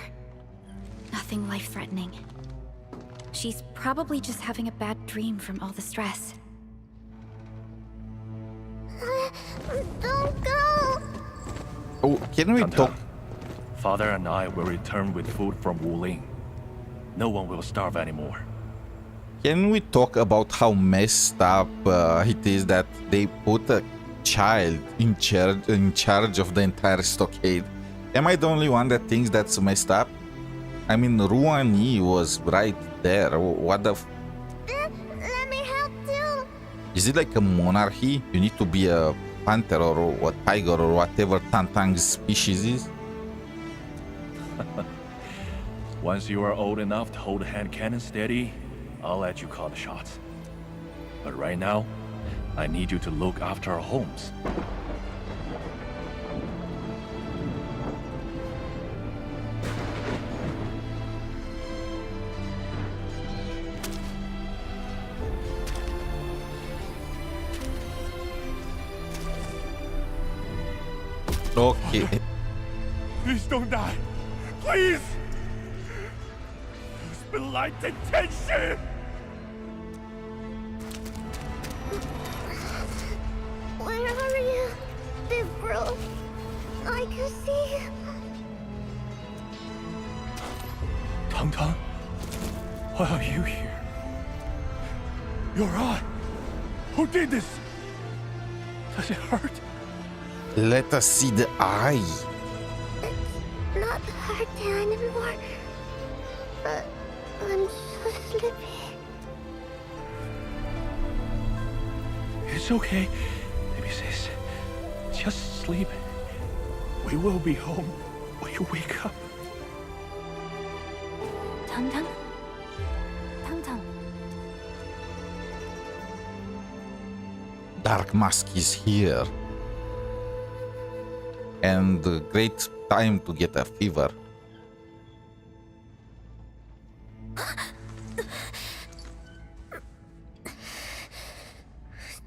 Nothing life-threatening. She's probably just having a bad dream from all the stress. Don't go! Oh, can we talk? Father and I will return with food from Wuling. No one will starve anymore. Can we talk about how messed up it is that they put a child in charge of the entire stockade? Am I the only one that thinks that's messed up? I mean, Ruani was right there. What the? Let me help too. Is it like a monarchy? You need to be a panther or a tiger or whatever Tantang's species is? Once you are old enough to hold a hand cannon steady, I'll let you call the shots. But right now, I need you to look after our homes. Okay. Please don't die. Please! It's been like detention! Where are you, big bro? I can see you. Tang, why are you here? Your eye! Who did this? Does it hurt? Let us see the eye. It's not hard anymore. But I'm so sleepy. It's okay, baby sis. Just sleep. We will be home when you wake up. Tang. Tang. Dark Mask is here. And a great time to get a fever.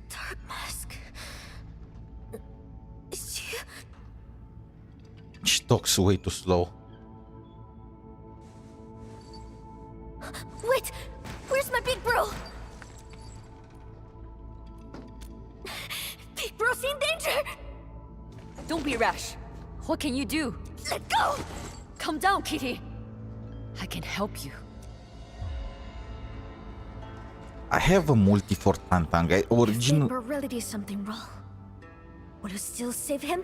Dark Mask. She talks way too slow. Wait! Where's my big bro? Big bro's in danger! Don't be rash. What can you do? Let go! Calm down, Kitty. I can help you. I have a multi for Tantang. If Big Bro really did something wrong, would you still save him?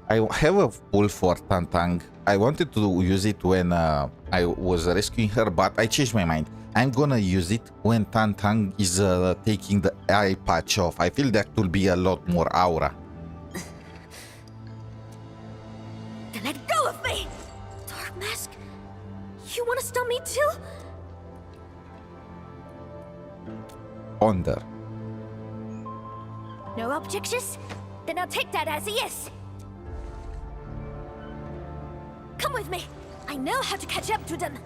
I have a pull for Tantang. I wanted to use it when I was rescuing her, but I changed my mind. I'm gonna use it when Tantang is taking the eye patch off. I feel that will be a lot more aura. Then let go of me! Dark Mask? You wanna stop me too? Ponder. No objections? Then I'll take that as a yes. Come with me. I know how to catch up to them.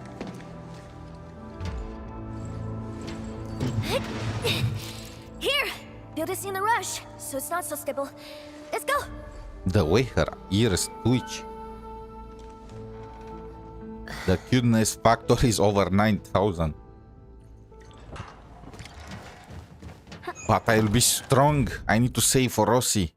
Here! Build this in a rush, so it's not so stable. Let's go! The way her ears twitch. The cuteness factor is over 9,000. But I'll be strong. I need to save for Rossi.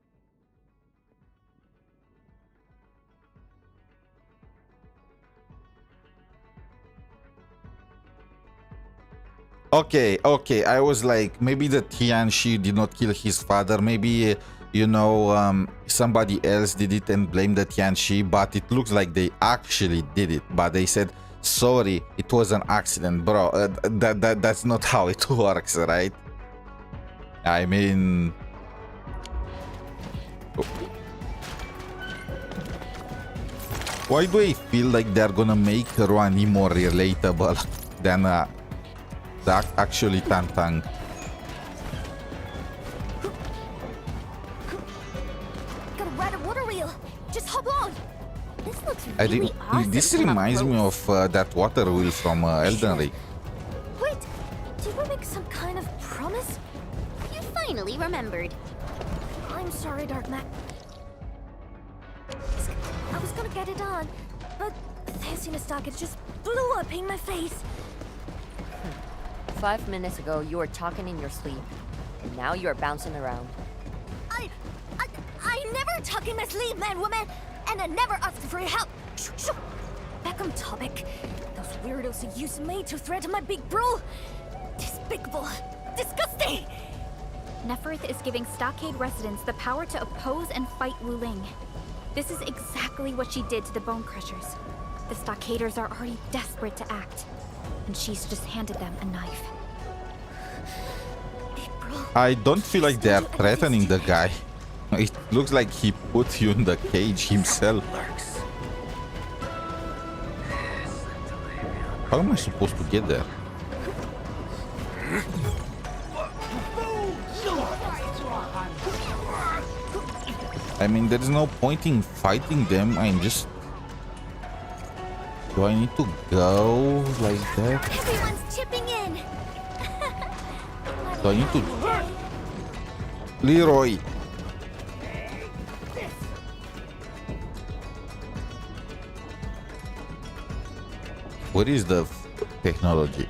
Okay, I was like, maybe the Tianshi did not kill his father. Maybe, you know, somebody else did it and blamed the Tianshi, but it looks like they actually did it. But they said, sorry, it was an accident, bro. That's not how it works, right? I mean... Why do I feel like they're gonna make Ruani more relatable than actually Tantang? Gotta ride a water wheel. Just hop on. This looks really awesome. This reminds me of that water wheel from Elden Ring. Wait, did we make some kind of promise? You finally remembered. I'm sorry, Dark Mac. I was gonna get it on, but this in a stock it just blew up in my face. 5 minutes ago, you were talking in your sleep, and now you are bouncing around. I never talk in my sleep, man, woman, and I never ask for your help. Back on topic. Those weirdos who use me to threaten my big bro. Despicable. Disgusting. Neferth is giving Stockade residents the power to oppose and fight Wuling. This is exactly what she did to the Bone Crushers. The Stockaders are already desperate to act, and she's just handed them a knife. I don't feel like they're threatening the guy. It looks like he put you in the cage himself. How am I supposed to get there? I mean, there is no point in fighting them. I'm just... Do I need to go like that? Everyone's chipping in. Do I need to... What is the technology?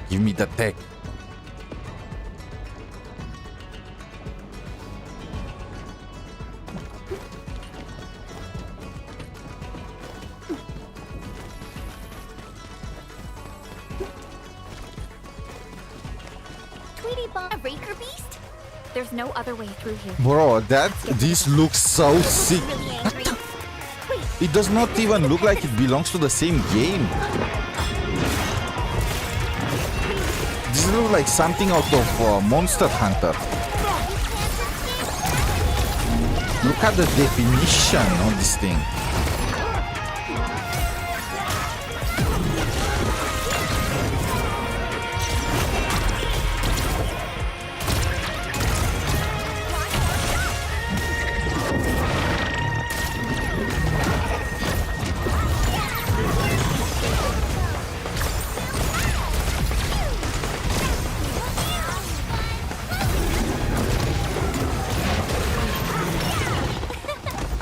Give me the tech. Raker beast? There's no other way through here. Bro, this looks so sick. It does not even look like it belongs to the same game. This looks like something out of Monster Hunter. Look at the definition on this thing.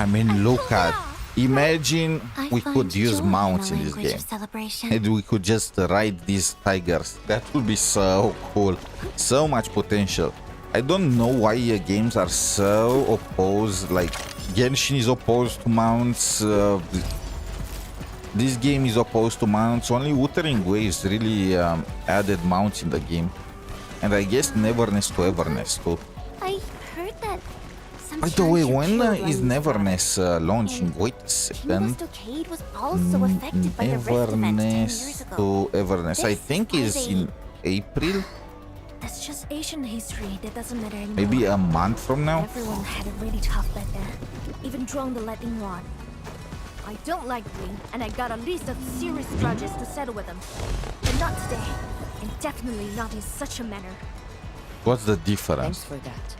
I mean, look at. Imagine we could use mounts in this game. And we could just ride these tigers. That would be so cool. So much potential. I don't know why games are so opposed. Like, Genshin is opposed to mounts. This game is opposed to mounts. Only Wuthering Waves really added mounts in the game. And I guess Neverness to Everness too. I heard that. By the way, when is Neverness launching? Wait a second. Stockade was also affected by the Rift event 10 years Everness ago. to Everness. I think is in April. That's just Asian history. That doesn't matter anymore. Maybe a month from now. Everyone had it really tough back then. Even drawing the lightning rod. I don't like Wuling, and I got a list of serious grudges to settle with them. But not today. And definitely not in such a manner. What's the difference? Thanks for that.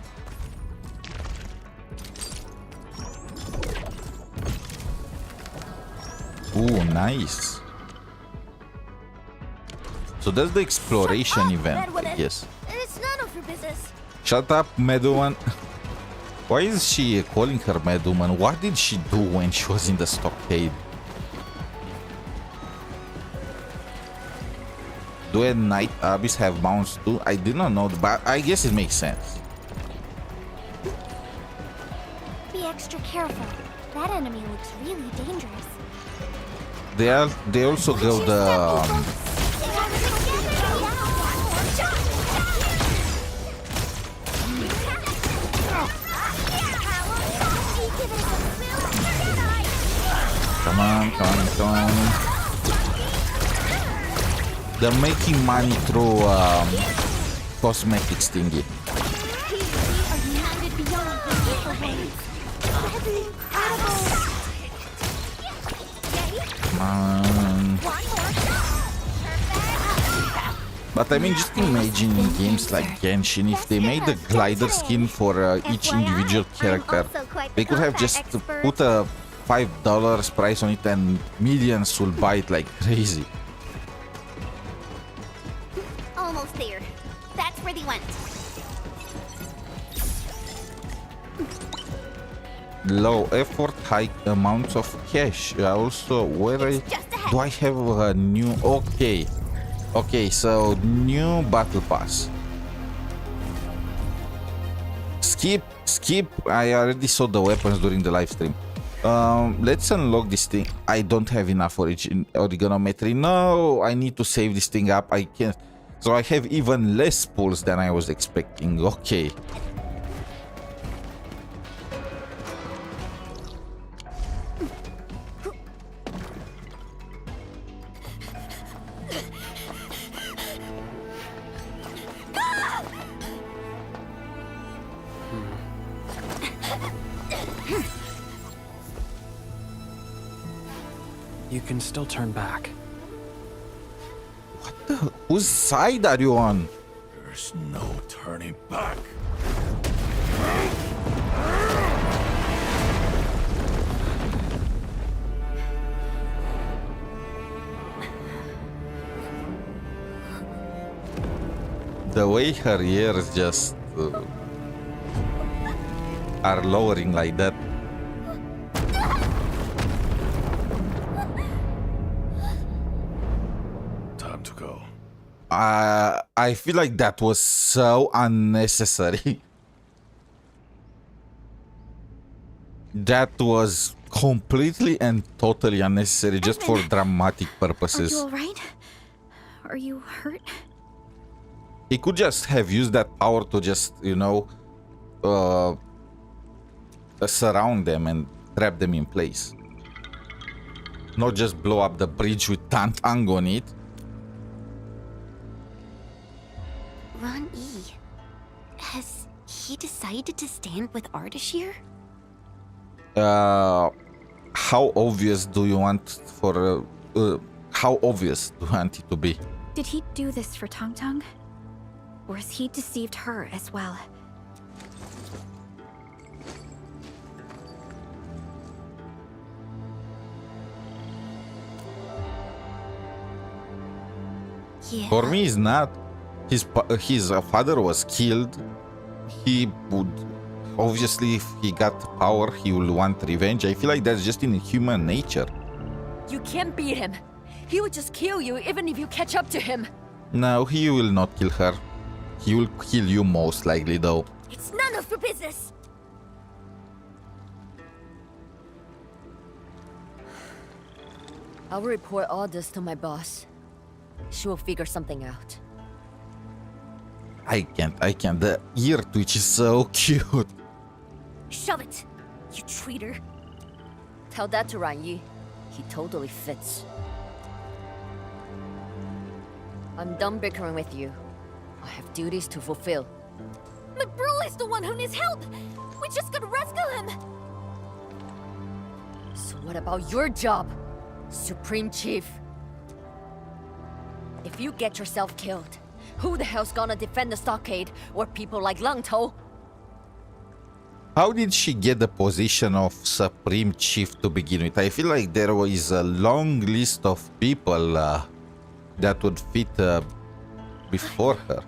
Ooh, nice. So that's the exploration event, I guess. It's none of your business. Shut up, Meduman. Why is she calling her Meduman? What did she do when she was in the stockade? Do a Night Abyss have mounts too? I did not know, but I guess it makes sense. Be extra careful. That enemy looks really dangerous. They also go the come on. They're making money through cosmetics thingy. But I mean, just imagine in games like Genshin, if they made the glider skin for each individual character, they could have just put a $5 price on it and millions will buy it like crazy. Almost there. That's where they went. Low effort, high amounts of cash. Also, do I have a new? Okay, so new battle pass. Skip. I already saw the weapons during the live stream. Let's unlock this thing. I don't have enough origanometry. No, I need to save this thing up. I can't. So I have even less pulls than I was expecting. Okay. You can still turn back. Whose side are you on? There's no turning back. The way her ears just are lowering like that. time to go. I feel like that was so unnecessary. That was completely and totally unnecessary just for dramatic purposes. Are you alright? Are you hurt? He could just have used that power to just, you know, surround them and trap them in place. Not just blow up the bridge with Tantang on it. Ron E. Has he decided to stand with Ardashir? How obvious do you want for how obvious do you want it to be? Did he do this for Tong Tong? Or has he deceived her as well? Yeah. For me, it's not. His father was killed. He would obviously, if he got power, he will want revenge. I feel like that's just in human nature. You can't beat him. He would just kill you even if you catch up to him. No, he will not kill her. He will kill you most likely, though. It's none of your business! I will report all this to my boss. She will figure something out. I can't. The ear twitch is so cute. Shove it, you traitor. Tell that to Ran Yi. He totally fits. I'm done bickering with you. I have duties to fulfill. My bro is the one who needs help! We just gotta rescue him! So what about your job, Supreme Chief? If you get yourself killed, who the hell's gonna defend the stockade or people like Lang To? How did she get the position of Supreme Chief to begin with? I feel like there was a long list of people that would fit before her.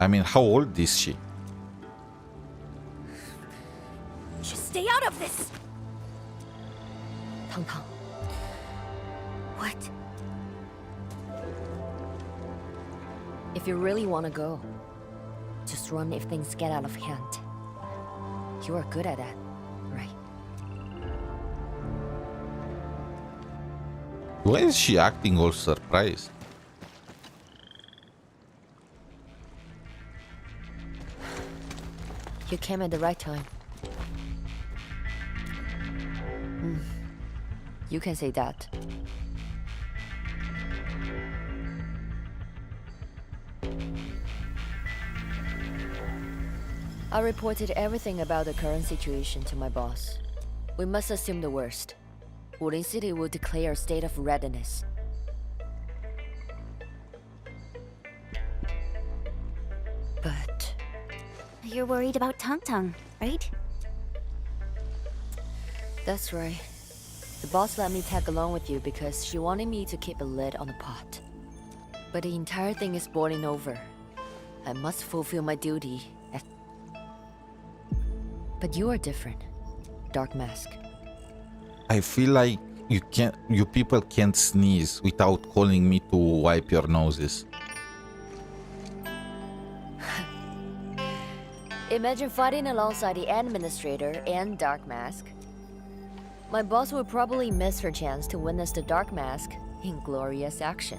I mean, how old is she? Just stay out of this! Tang Tang. What? If you really want to go, just run if things get out of hand. You are good at that, right? Why is she acting all surprised? You came at the right time. You can say that. I reported everything about the current situation to my boss. We must assume the worst. Wuling City will declare a state of readiness. But You're worried about Tong Tong, right? that's right. The boss let me tag along with you because she wanted me to keep a lid on the pot. But the entire thing is boiling over. I must fulfill my duty. But you are different, Dark Mask. I feel like you people can't sneeze without calling me to wipe your noses. Imagine fighting alongside the Administrator and Dark Mask. My boss would probably miss her chance to witness the Dark Mask in glorious action.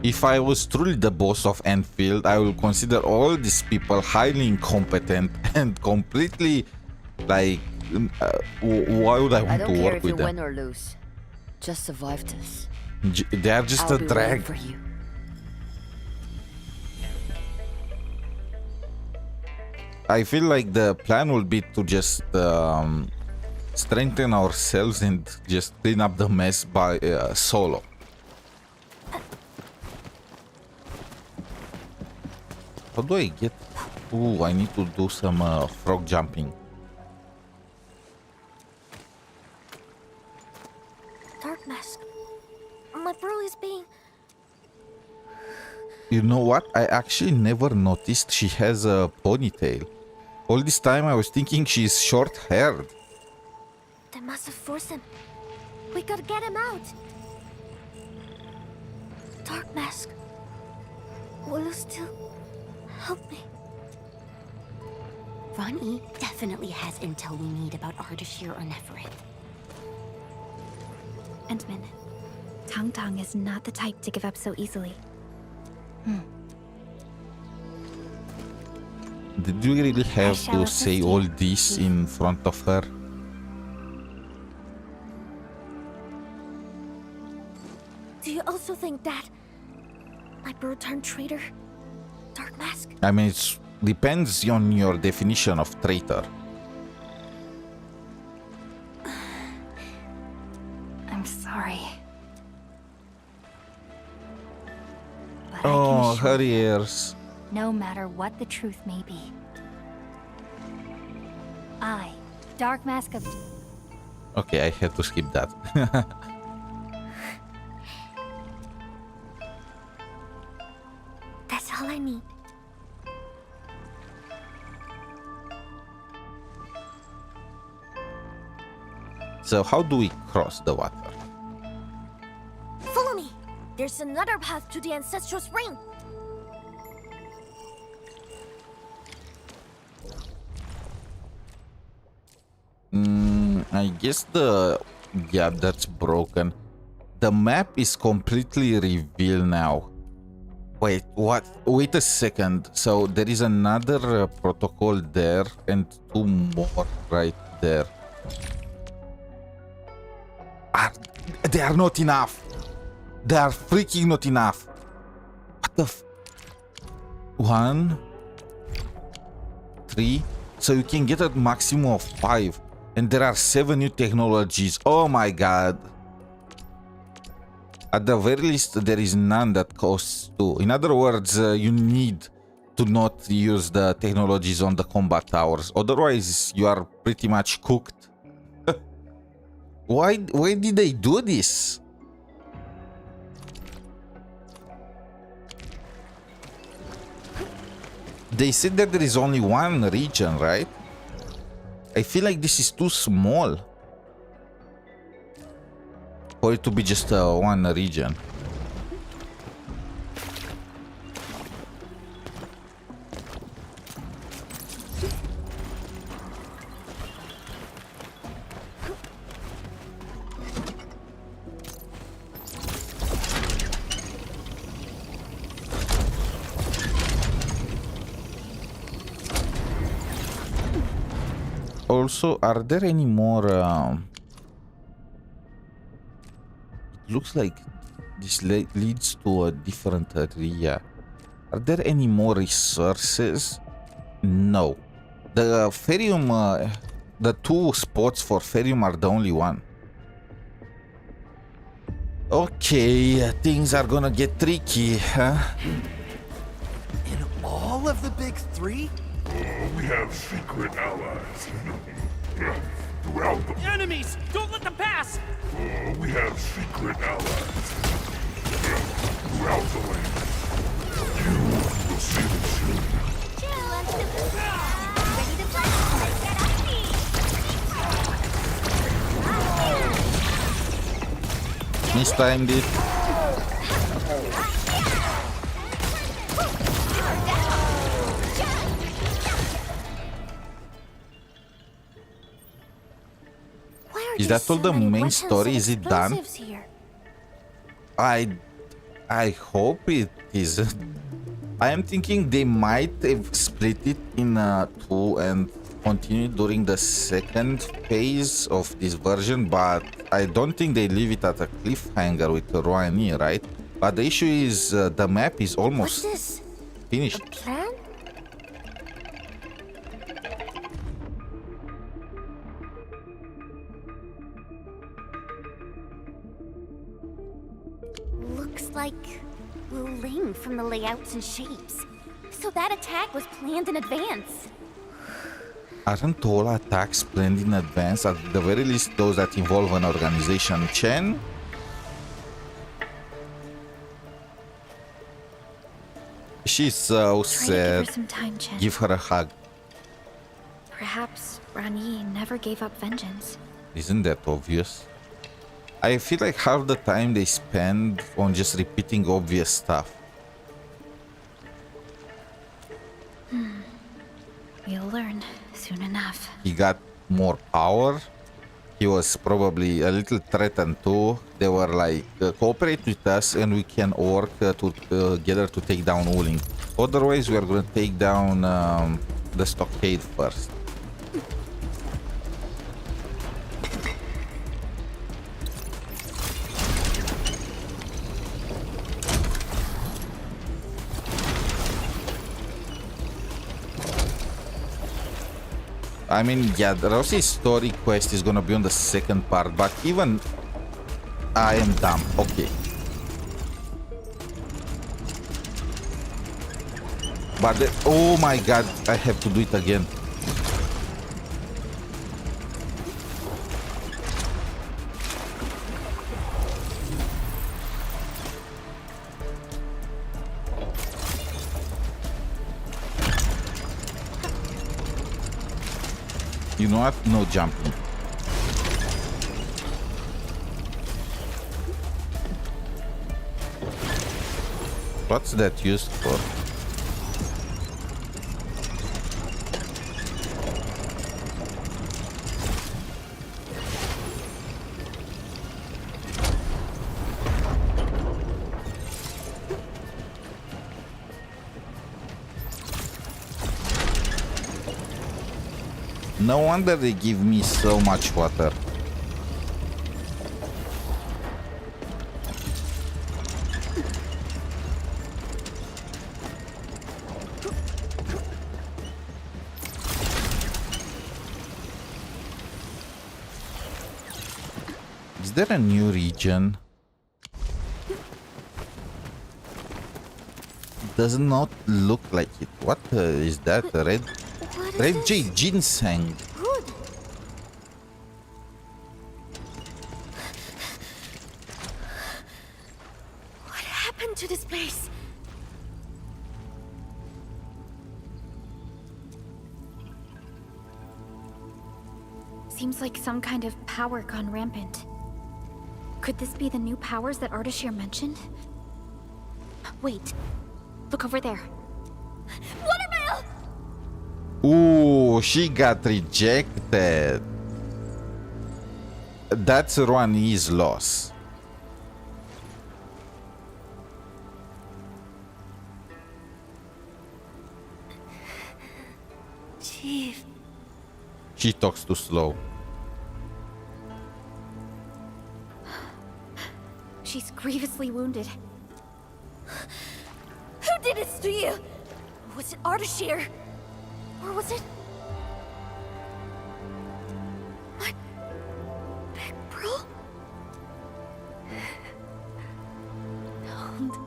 If I was truly the boss of Endfield, I will consider all these people highly incompetent and completely, like, why would I want to work with them? I don't care if you win or lose. Just survive this. They are just I'll a be drag. waiting for you. I feel like the plan will be to just strengthen ourselves and just clean up the mess by solo. How do I get... Ooh, I need to do some frog jumping. Dark Mask. My bro is being... You know what? I actually never noticed she has a ponytail. All this time I was thinking she's short-haired. They must have forced him. We gotta get him out. Dark Mask, will you still help me? Ron E definitely has intel we need about Ardashir or Neferith. Entman, Tang Tang is not the type to give up so easily. Did you really have to say all this in front of her? Do you also think that my bro turned traitor, Dark Mask? I mean, it depends on your definition of traitor. I'm sorry. But Oh, I can assure her you, ears. no matter what the truth may be, I, Dark Mask of... Okay, I had to skip that. That's all I need. So how do we cross the water? Follow me. There's another path to the ancestral spring. I guess the gap that's broken. The map is completely revealed now. Wait, what? Wait a second. So there is another protocol there and two more right there. They are not enough. They are freaking not enough. What the f... 1, 3. So you can get a maximum of 5. And there are 7 new technologies. Oh my god. At the very least, there is none that costs 2. In other words, you need to not use the technologies on the combat towers. Otherwise, you are pretty much cooked. Why did they do this? They said that there is only one region, right? I feel like this is too small for it to be just one region. Also, are there any more... It looks like this leads to a different area. Are there any more resources? No. The Ferium... the 2 spots for Ferium are the only one. Okay, things are gonna get tricky, huh? In all of the big 3? We have secret allies. Throughout the... Enemies! Don't let them pass! We have secret allies. Throughout the land. You will see them soon. Ready to fly? Get up, Mistimed it. Is that all the main story? Is it done? I hope it is. I am thinking they might have split it in 2 and continue during the second phase of this version, but I don't think they leave it at a cliffhanger with Roanie, right? But the issue is the map is almost finished. A plan? Looks like Wuling from the layouts and shapes. So that attack was planned in advance. Aren't all attacks planned in advance? At the very least, those that involve an organization. Chen? She's so sad. Give her some time, Chen. Give her a hug. Perhaps Rani never gave up vengeance. Isn't that obvious? I feel like half the time they spend on just repeating obvious stuff. We'll learn soon enough. He got more power. He was probably a little threatened too. They were like, cooperate with us and we can work together to take down Wuling. Otherwise, we are going to take down the stockade first. I mean, yeah, the Rossi's story quest is gonna be on the second part, but even I am dumb. Okay. But oh my god, I have to do it again. You know what? No jumping. What's that used for? No wonder they give me so much water. Is there a new region? Does not look like it. What is that? Red jade ginseng. Good. What happened to this place? Seems like some kind of power gone rampant. Could this be the new powers that Ardashir mentioned? Wait. Look over there. Watermail! Ooh, she got rejected. That's Ruani's loss. Chief. She talks too slow. She's grievously wounded. Who did this to you? Was it Ardashir? Or was it... my... big bro? Don't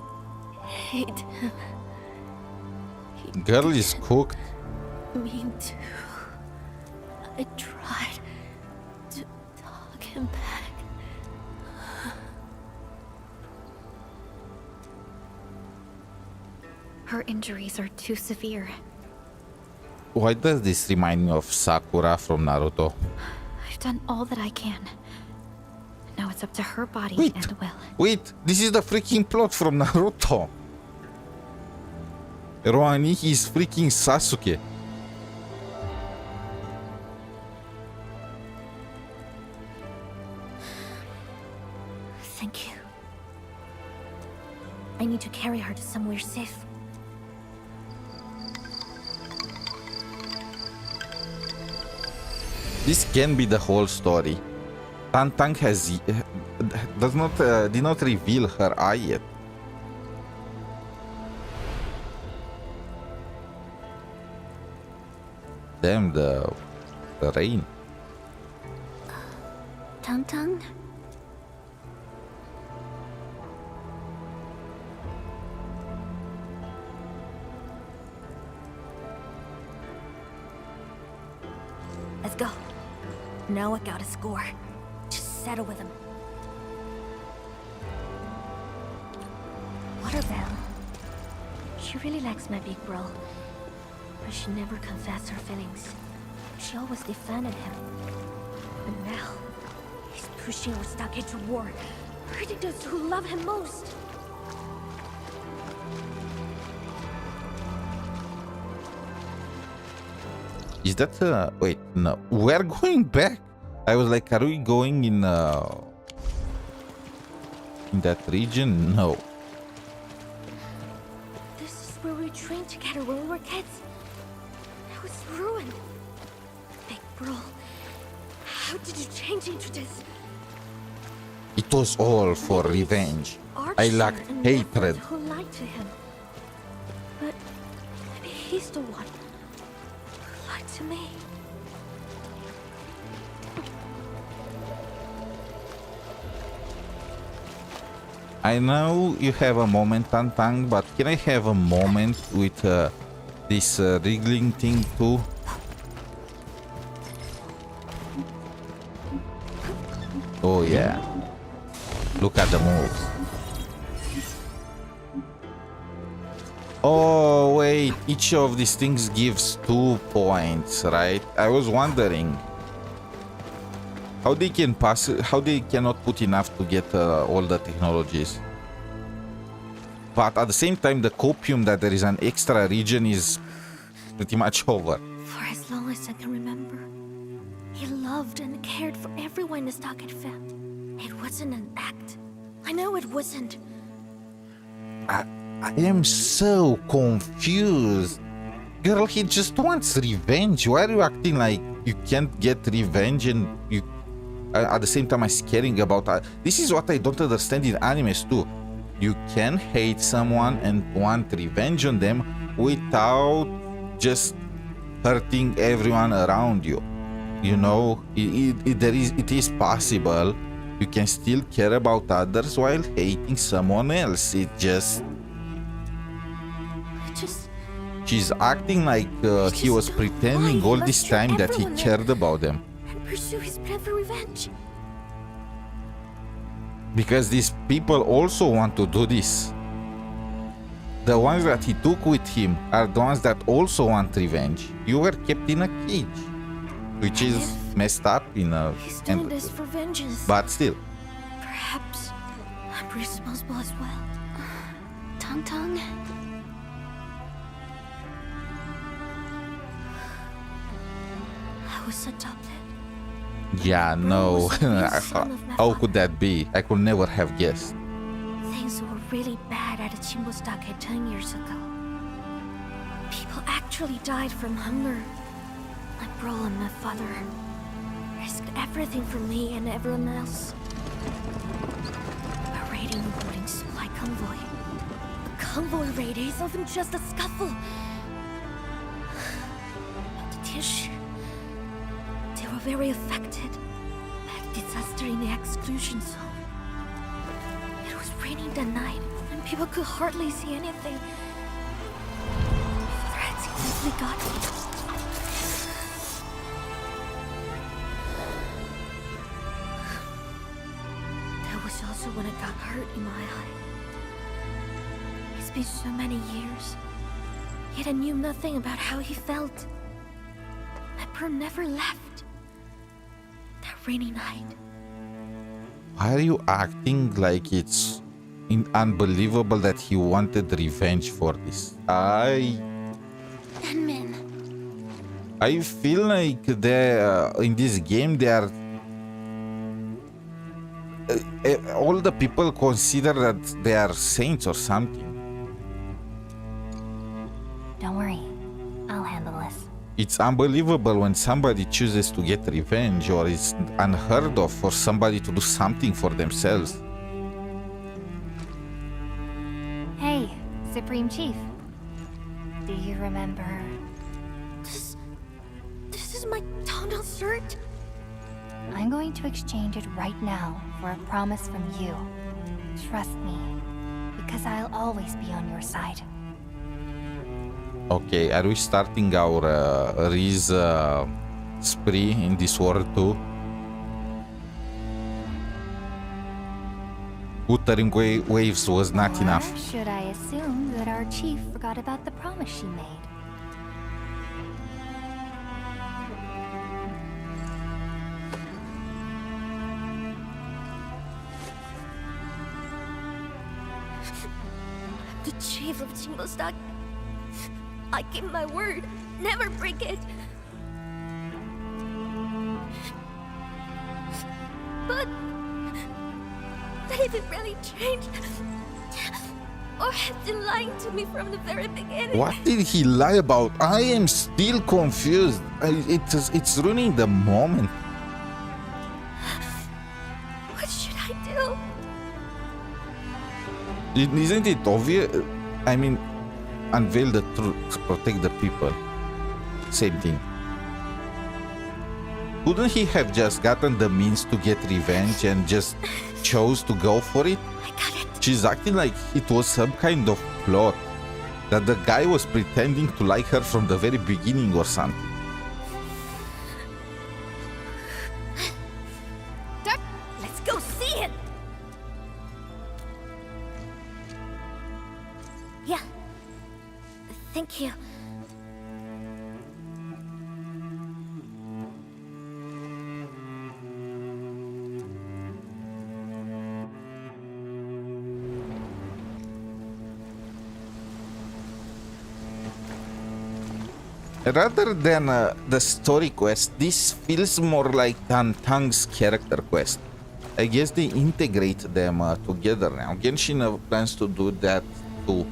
hate him. Girl is cooked. Me too. I tried to talk him back. Her injuries are too severe. Why does this remind me of Sakura from Naruto? I've done all that I can. Now it's up to her body and will. Wait, this is the freaking plot from Naruto. Ruani is freaking Sasuke. Thank you. I need to carry her to somewhere safe. This can be the whole story. Tantang has did not reveal her eye yet. Damn, the rain. Tang. Let's go. Now I got a score. Just settle with him. Watermail. She really likes my big bro. But she never confessed her feelings. She always defended him. But now, he's pushing our stockade to war, hurting those who love him most. Is that wait, no. We're going back. I was like, are we going in that region? No. This is where we trained together when we were kids. It was ruined. Big bro, how did you change into this? It was all for revenge. I lacked hatred. Who lied to him? But maybe he's the one who lied to me. I know you have a moment, Tantang, but can I have a moment with this wriggling thing too? Oh yeah. Look at the moves. Oh wait, each of these things gives 2 points, right? I was wondering how they cannot put enough to get all the technologies. But at the same time, the copium that there is an extra region is pretty much over. For as long as I can remember, he loved and cared for everyone the stockade fed. It wasn't an act. I know it wasn't. I am so confused. Girl, he just wants revenge. Why are you acting like you can't get revenge and you at the same time I'm caring about this is what I don't understand in animes too. You can hate someone and want revenge on them without just hurting everyone around you. You know, it is possible. You can still care about others while hating someone else. She's acting like he was pretending all this time that he cared about them. Pursue his plan for revenge. Because these people also want to do this. The ones that he took with him are the ones that also want revenge. You were kept in a cage, which is messed up in a. He's doing this for vengeance. But still. Perhaps I'm responsible as well. Tang. I was adopted. Yeah, no. How could that be? I could never have guessed. Things were really bad at the Chimbo stockade 10 years ago. People actually died from hunger. My bro and my father risked everything for me and everyone else. A raiding a Wuling supply convoy. A convoy raid is often just a scuffle. The Tish, they were very affected by the disaster in the exclusion zone. It was raining that night, and people could hardly see anything. Threats easily got me. That was also when I got hurt in my eye. It's been so many years, yet I knew nothing about how he felt. My bro never left. That rainy night. Why are you acting like it's unbelievable that he wanted revenge for this? I feel like they in this game they are all the people consider that they are saints or something. Don't worry, I'll handle this. It's unbelievable when somebody chooses to get revenge, or it's unheard of for somebody to do something for themselves. Hey, Supreme Chief. Do you remember? This is my tonal shirt. I'm going to exchange it right now for a promise from you. Trust me, because I'll always be on your side. Okay, are we starting our Riz spree in this world too? Uttering waves was not enough. Or should I assume that our chief forgot about the promise she made? The chief of Chingostak. I give my word, never break it. But if it really changed, or have been lying to me from the very beginning? What did he lie about? I am still confused. It's ruining the moment. What should I do? Isn't it obvious? I mean, unveil the truth, protect the people. Same thing. Couldn't he have just gotten the means to get revenge and just chose to go for it? She's acting like it was some kind of plot, that the guy was pretending to like her from the very beginning or something. Let's go see it! Yeah. Thank you. Rather than the story quest, this feels more like Tang's character quest. I guess they integrate them together now. Genshin plans to do that too.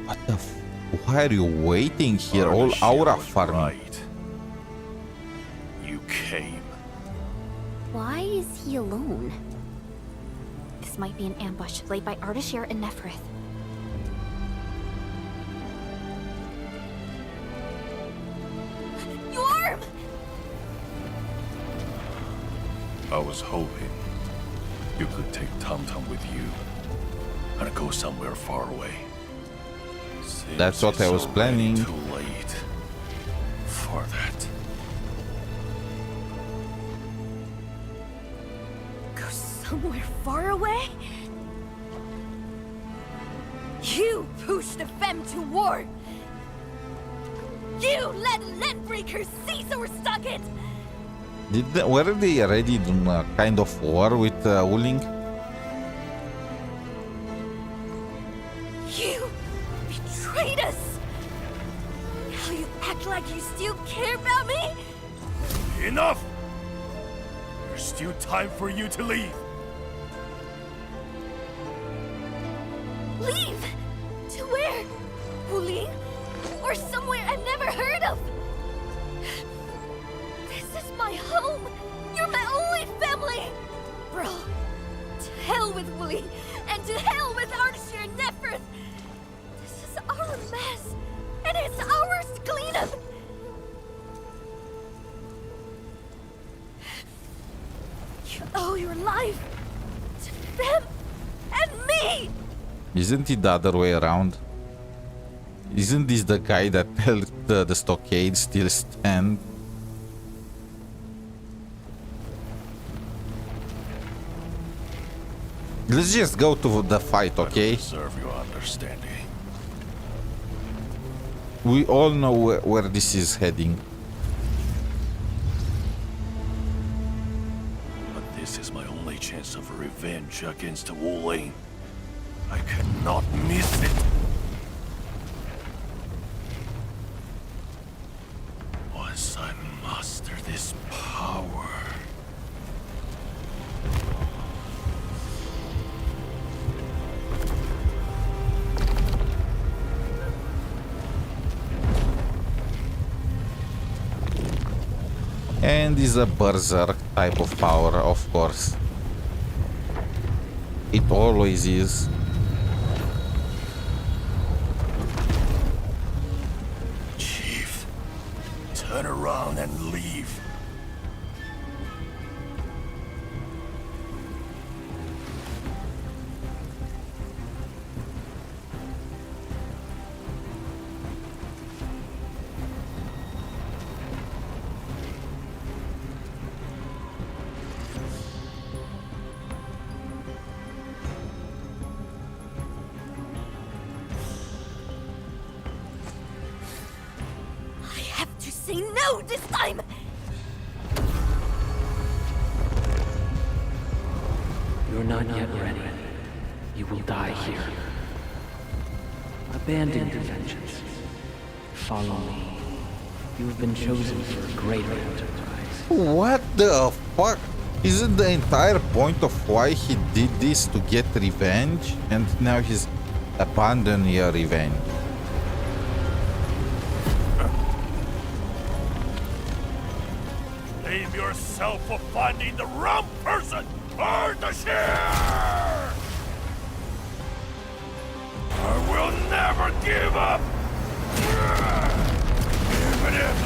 What the f— why are you waiting here? All aura farming. Right. You came. Why is he alone? This might be an ambush laid by Ardashir and Neferith. You arm! I was hoping you could take Tum-Tum with you and go somewhere far away. That's what I was planning. Too late for that. Go somewhere far away? You pushed the Fem to war! You led Landbreakers seize our Stockade! Were they already in a kind of war with Wuling? You betrayed us! Now you act like you still care about me? Enough! There's still time for you to leave. Leave? To where? Wuling? Or somewhere I've never heard of? This is my home! You're my only family! Bro, to hell with Wuling, and to hell with Ardashir and Neferth! This is our mess, and it's ours to clean up! You owe your life to them and me! Isn't it the other way around? Isn't this the guy that helped the stockade still stand? Let's just go to the fight, okay? Deserve your understanding. We all know where this is heading. But this is my only chance of revenge against the Wuling. I cannot miss it. Once I master this power. And is a berserk type of power, of course. It always is. Chief, turn around and leave. you this time! You're not yet ready. You will die here. Abandon your vengeance. Follow me. You have been chosen for a greater enterprise. What the fuck? Isn't the entire point of why he did this to get revenge? And now he's abandoning your revenge. Blame yourself for finding the wrong person! Ardashir! I will never give up! Even if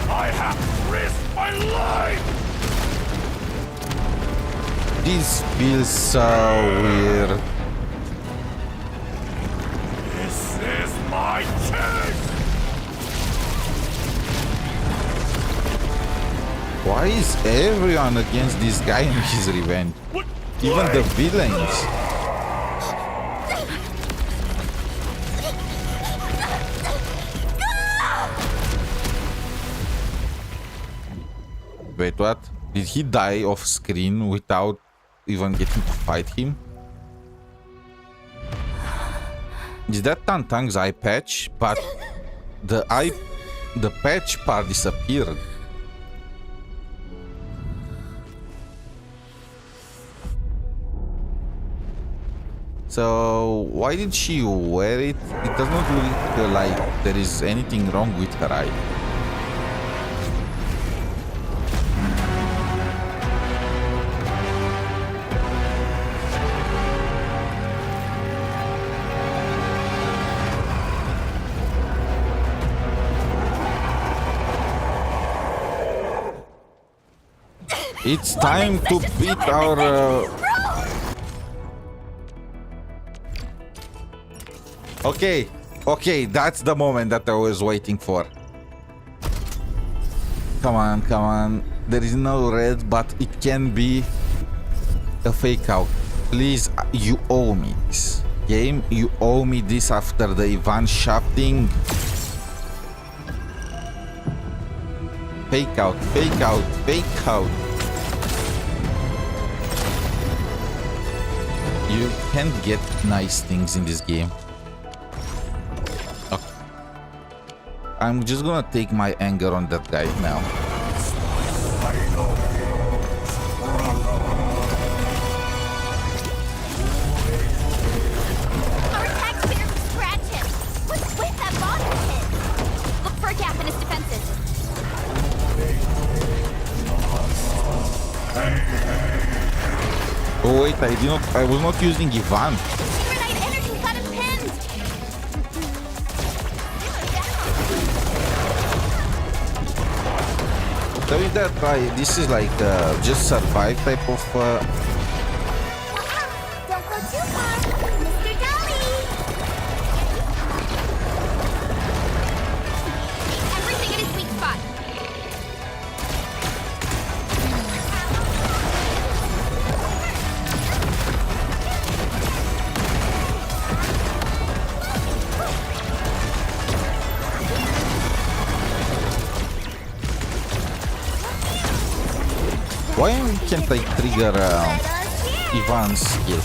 I have to risk my life! This feels so weird. This is my chance! Why is everyone against this guy and his revenge? Even the villains. Wait, what? Did he die off screen without even getting to fight him? Is that Tantang's eye patch? But the patch part disappeared. So why did she wear it? It does not look like there is anything wrong with her eye. It's time to beat our... Okay, that's the moment that I was waiting for. Come on. There is no red, but it can be a fake out. Please, you owe me this. Game, you owe me this after the Yvonne shafting. Fake out. You can't get nice things in this game. Okay. I'm just gonna take my anger on that guy now. Our attacks barely scratch him. What's with that bottom hit? Look for a gap in his defenses. Oh wait, I was not using Yvonne. Grenade energy got him pinned. So with that, this is like just survive type of. Don't go too far, Mr. Dolly. Everything in his weak spot. Why can't I trigger Yvonne's skill?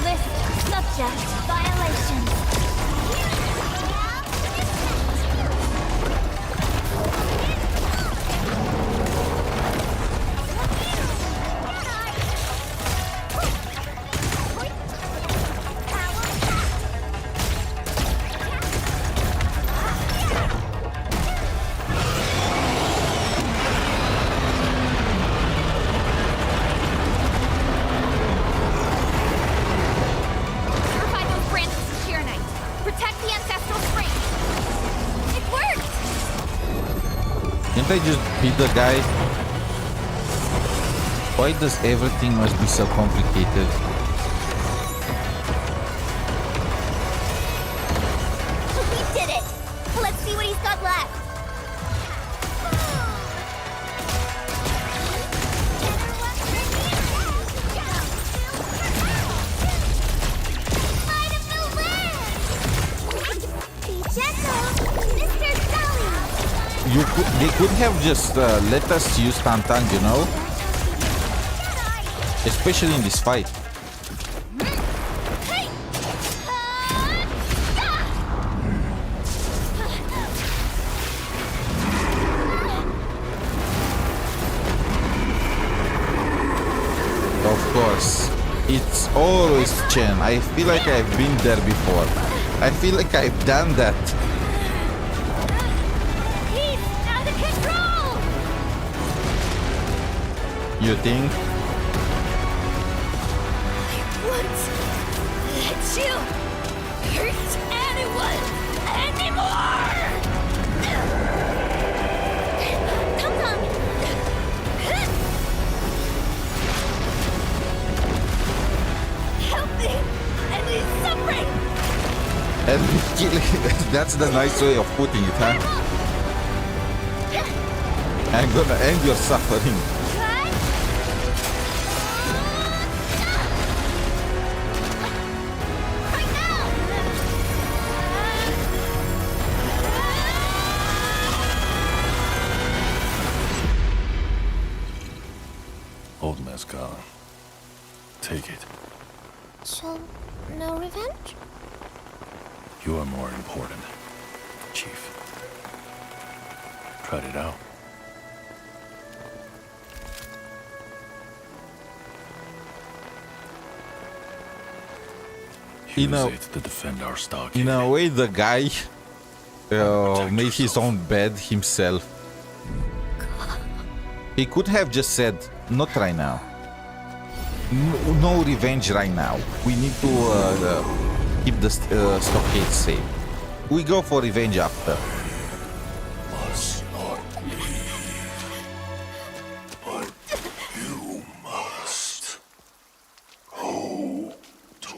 List subject violations. Purify those branches to sheer night. Protect the ancestral spring. It worked! Can't I just beat the guy? Why does everything must be so complicated? They could have just let us use Tantang, you know? Especially in this fight. Of course. It's always Chen. I feel like I've been there before. I feel like I've done that. He's out of control! You think? I won't let you hurt anyone anymore! Tung-tung! Help me! And he's suffering! And that's the nice way of putting it, huh? I'm gonna end your suffering. Old man's gone. Take it. So, no revenge? You are more important, Chief. Tried it out. You know, Use it to defend our stock. in a way, the guy made his own bed himself. He could have just said, not right now. No revenge right now. We need to keep the stockade safe. We go for revenge after. Must not leave, but you must go to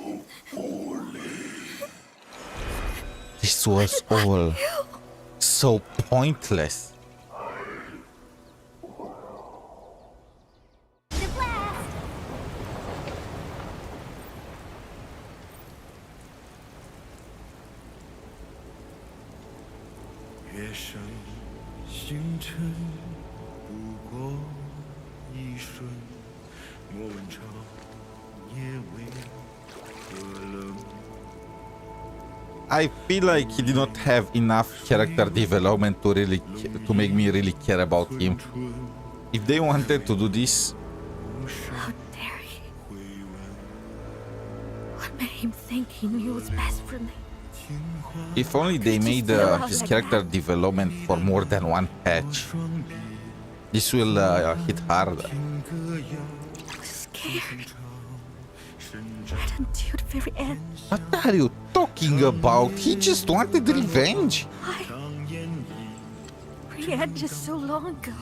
Wuling. This was all so pointless. I feel like he did not have enough character development to make me really care about him. If they wanted to do this, How dare he? What made him think he knew what's best for me? if only they made his character development for more than one patch, this will hit harder. I was scared. Right until the very end. What are you talking about? He just wanted revenge. Why? We had just so long ago.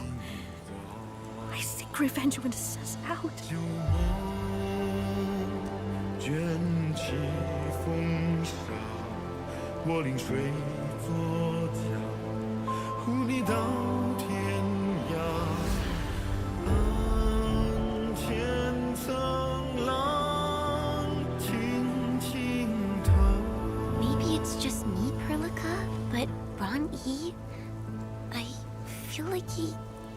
I seek revenge when the sun's out. 卷起风沙，我临水作桥，护你到天涯。岸前层浪轻轻踏。 Maybe it's just me, Perlica, but Ron E, I feel like he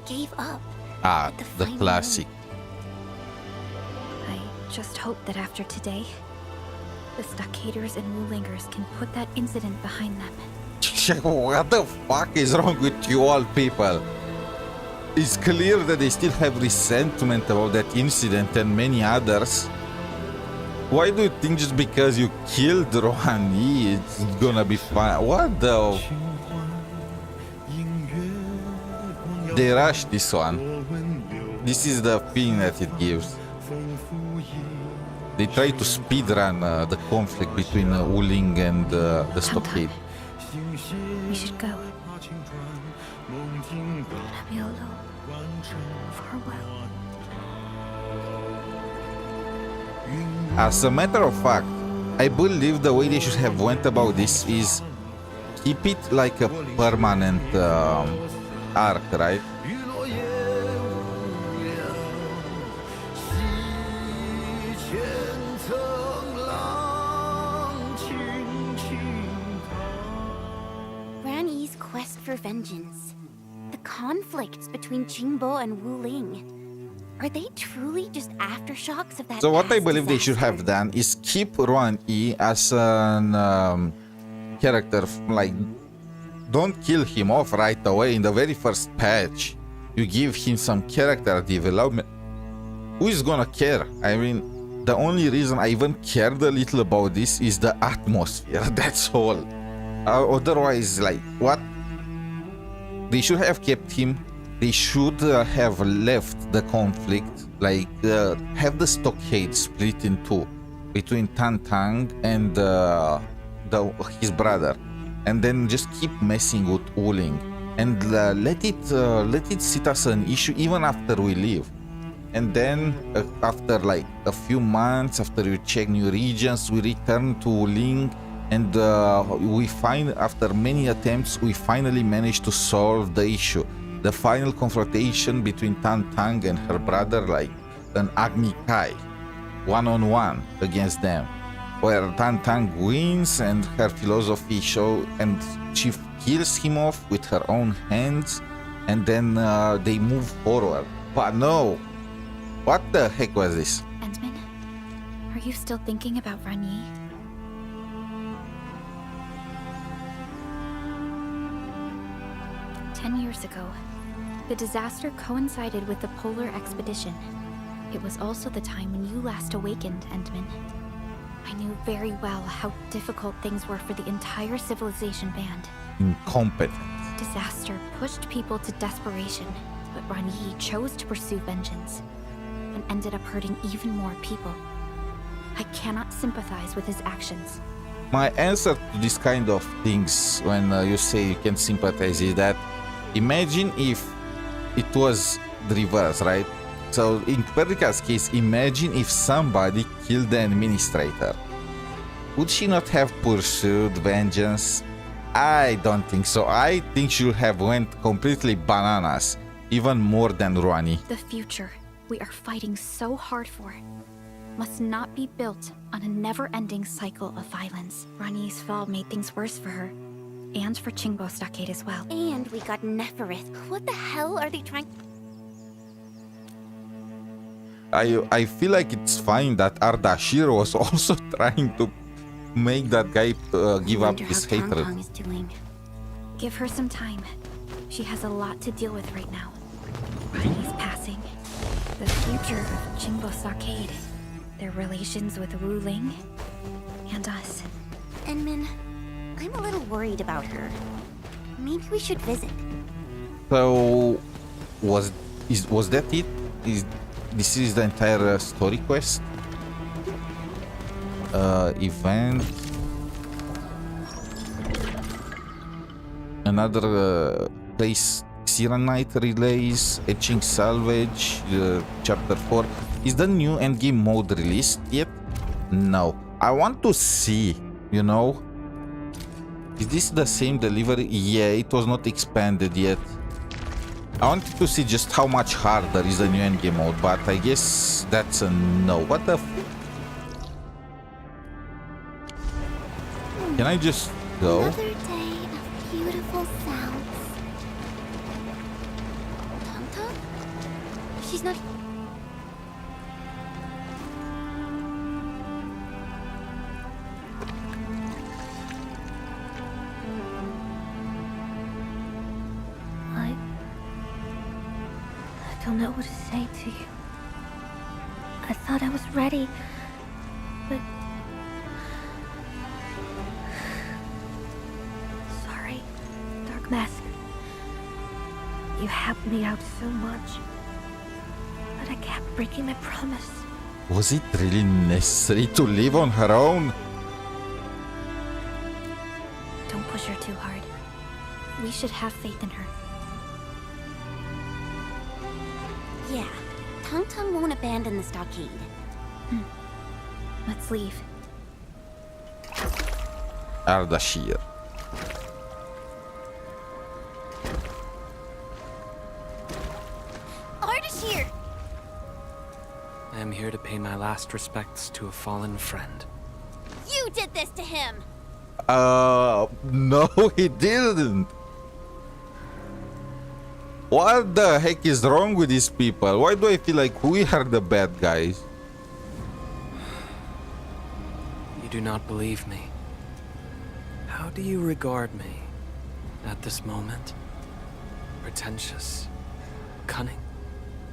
gave up. Ah, the classic. I just hope that after today, the Stockaders and Wulingers can put that incident behind them. What the fuck is wrong with you all people? It's clear that they still have resentment about that incident and many others. Why do you think just because you killed Rohan Yi, it's gonna be fine? What the... They rushed this one. This is the feeling that it gives. They try to speedrun the conflict between Wuling and the Stockade. We should go. I'm gonna be alone for a while. As a matter of fact, I believe the way they should have went about this is keep it like a permanent arc, right? Ran E's quest for vengeance. The conflicts between Qingbo and Wuling? Are they truly just aftershocks of that? So what I past believe they should disaster? have done is keep Mornye as an character, like, don't kill him off right away in the very first patch. You give him some character development. Who is gonna care? I mean, the only reason I even cared a little about this is the atmosphere. That's all. Otherwise, like, what? They should have kept him. They should have left the conflict, like, have the stockade split in two between Tantang and his brother, and then just keep messing with Wuling, and let it sit as an issue even after we leave. And then after like a few months, after you check new regions, we return to Wuling, and after many attempts, we finally managed to solve the issue. The final confrontation between Tantang and her brother, like an Arknights, one-on-one against them, where Tantang wins and her philosophy and she kills him off with her own hands, and then they move forward. But no, what the heck was this? Endman, are you still thinking about Rani? Years ago, the disaster coincided with the polar expedition. It was also the time when you last awakened, Endman. I knew very well how difficult things were for the entire civilization band. Incompetent. Disaster pushed people to desperation, but Rani chose to pursue vengeance and ended up hurting even more people. I cannot sympathize with his actions. My answer to this kind of things, when you say you can sympathize, is that imagine if it was the reverse, right? So in Perdica's case, imagine if somebody killed the administrator. Would she not have pursued vengeance? I don't think so. I think she would have went completely bananas, even more than Rani. The future we are fighting so hard for must not be built on a never-ending cycle of violence. Rani's fall made things worse for her. And for Qingbo Stockade as well. And we got Neferith. What the hell are they trying? I feel like it's fine that Ardashir was also trying to make that guy give up his hatred. Is doing. Give her some time. She has a lot to deal with right now. Rani's passing, the future of Qingbo Stockade, their relations with Wuling, and us. Endman, I'm a little worried about her. Maybe we should visit. So, was that it? This is the entire story quest? Event. Another place. Sirenite relays. Etching salvage. Chapter 4. Is the new endgame mode released yet? No. I want to see, you know. Is this the same delivery? Yeah, it was not expanded yet. I wanted to see just how much harder is the new endgame mode, but I guess that's a no. What the Can I just go? Another day of beautiful sounds. Tanta? She's not... I don't know what to say to you. I thought I was ready, but... Sorry, Dark Mask. You helped me out so much, but I kept breaking my promise. Was it really necessary to live on her own? Don't push her too hard. We should have faith in her. Yeah, Tung won't abandon the stockade. Let's leave. Ardashir. Ardashir! I am here to pay my last respects to a fallen friend. You did this to him! No, he didn't. What the heck is wrong with these people? Why do I feel like we are the bad guys? You do not believe me. How do you regard me at this moment? Pretentious, cunning,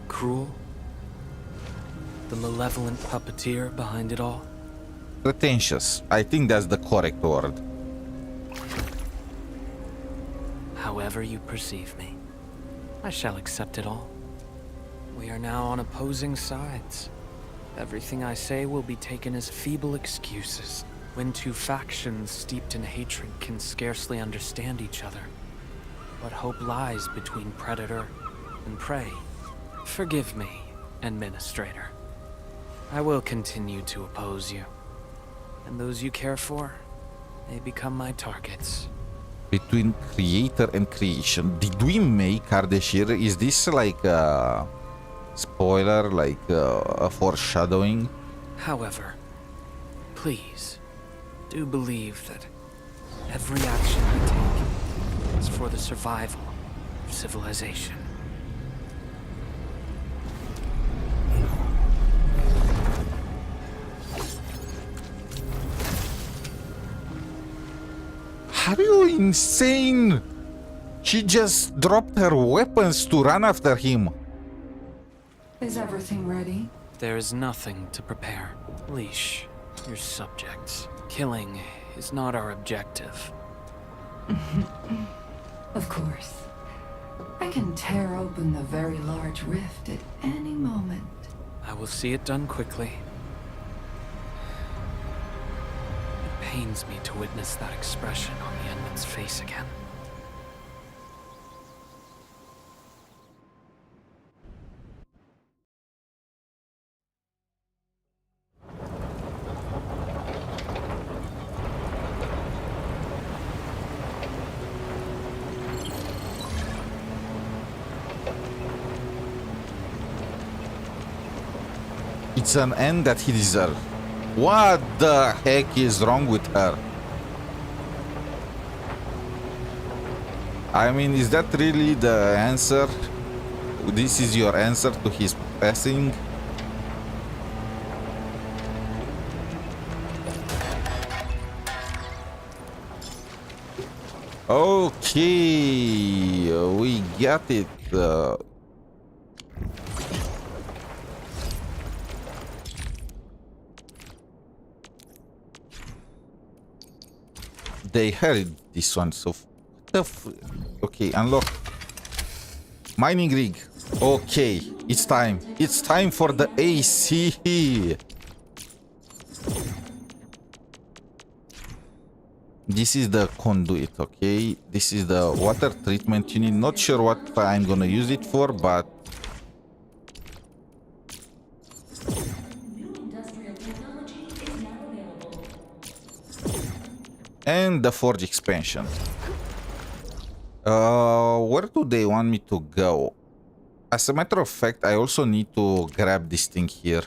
cruel? The malevolent puppeteer behind it all? Pretentious. I think that's the correct word. However you perceive me, I shall accept it all. We are now on opposing sides. Everything I say will be taken as feeble excuses, when two factions steeped in hatred can scarcely understand each other. What hope lies between predator and prey? Forgive me, Administrator. I will continue to oppose you, and those you care for may become my targets. Between creator and creation, did we make Ardeshir? Is this like a spoiler, like a foreshadowing? However, please, do believe that every action we take is for the survival of civilization. Are you insane? She just dropped her weapons to run after him. Is everything ready? There is nothing to prepare. Leash your subjects. Killing is not our objective. Of course. I can tear open the very large rift at any moment. I will see it done quickly. It pains me to witness that expression on the Endman's face again. It's an end that he deserves. What the heck is wrong with her? I mean, is that really the answer? This is your answer to his passing? Okay, we got it. They heard this one, so okay, unlock mining rig. Okay, it's time. It's time for the AC. This is the conduit, okay? This is the water treatment unit. Not sure what I'm gonna use it for, but and the forge expansion. Where do they want me to go? As a matter of fact, I also need to grab this thing here.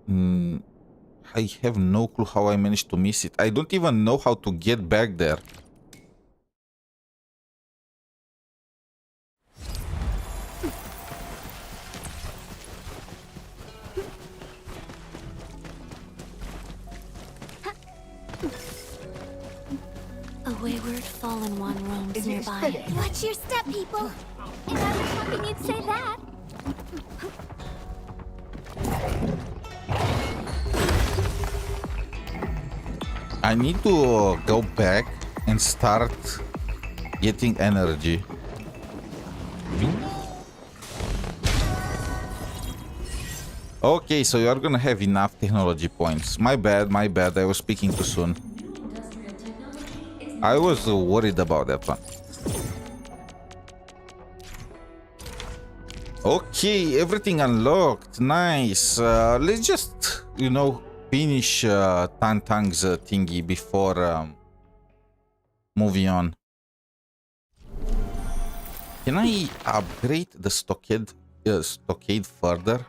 I have no clue how I managed to miss it. I don't even know how to get back there. A wayward fallen one roams nearby. Watch your step, people! And I was hoping you'd say that. I need to go back and start getting energy. Okay, so you are gonna have enough technology points. My bad, I was speaking too soon. I was worried about that one. Okay, everything unlocked. Nice. Let's just, you know, finish Tantang's thingy before moving on. Can I upgrade the stockade further?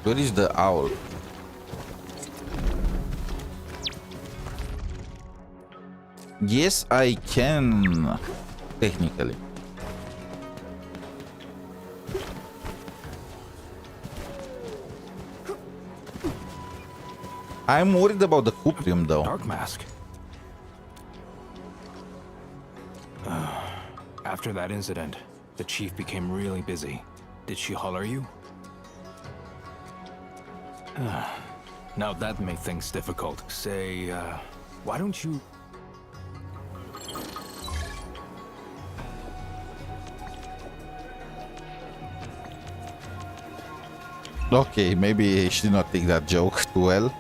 Where is the owl? Yes, I can. Technically. I'm worried about the Cuprium though. Dark Mask. After that incident, the chief became really busy. Did she holler you? Now that makes things difficult. Say, why don't you... Okay, maybe she did not take that joke too well.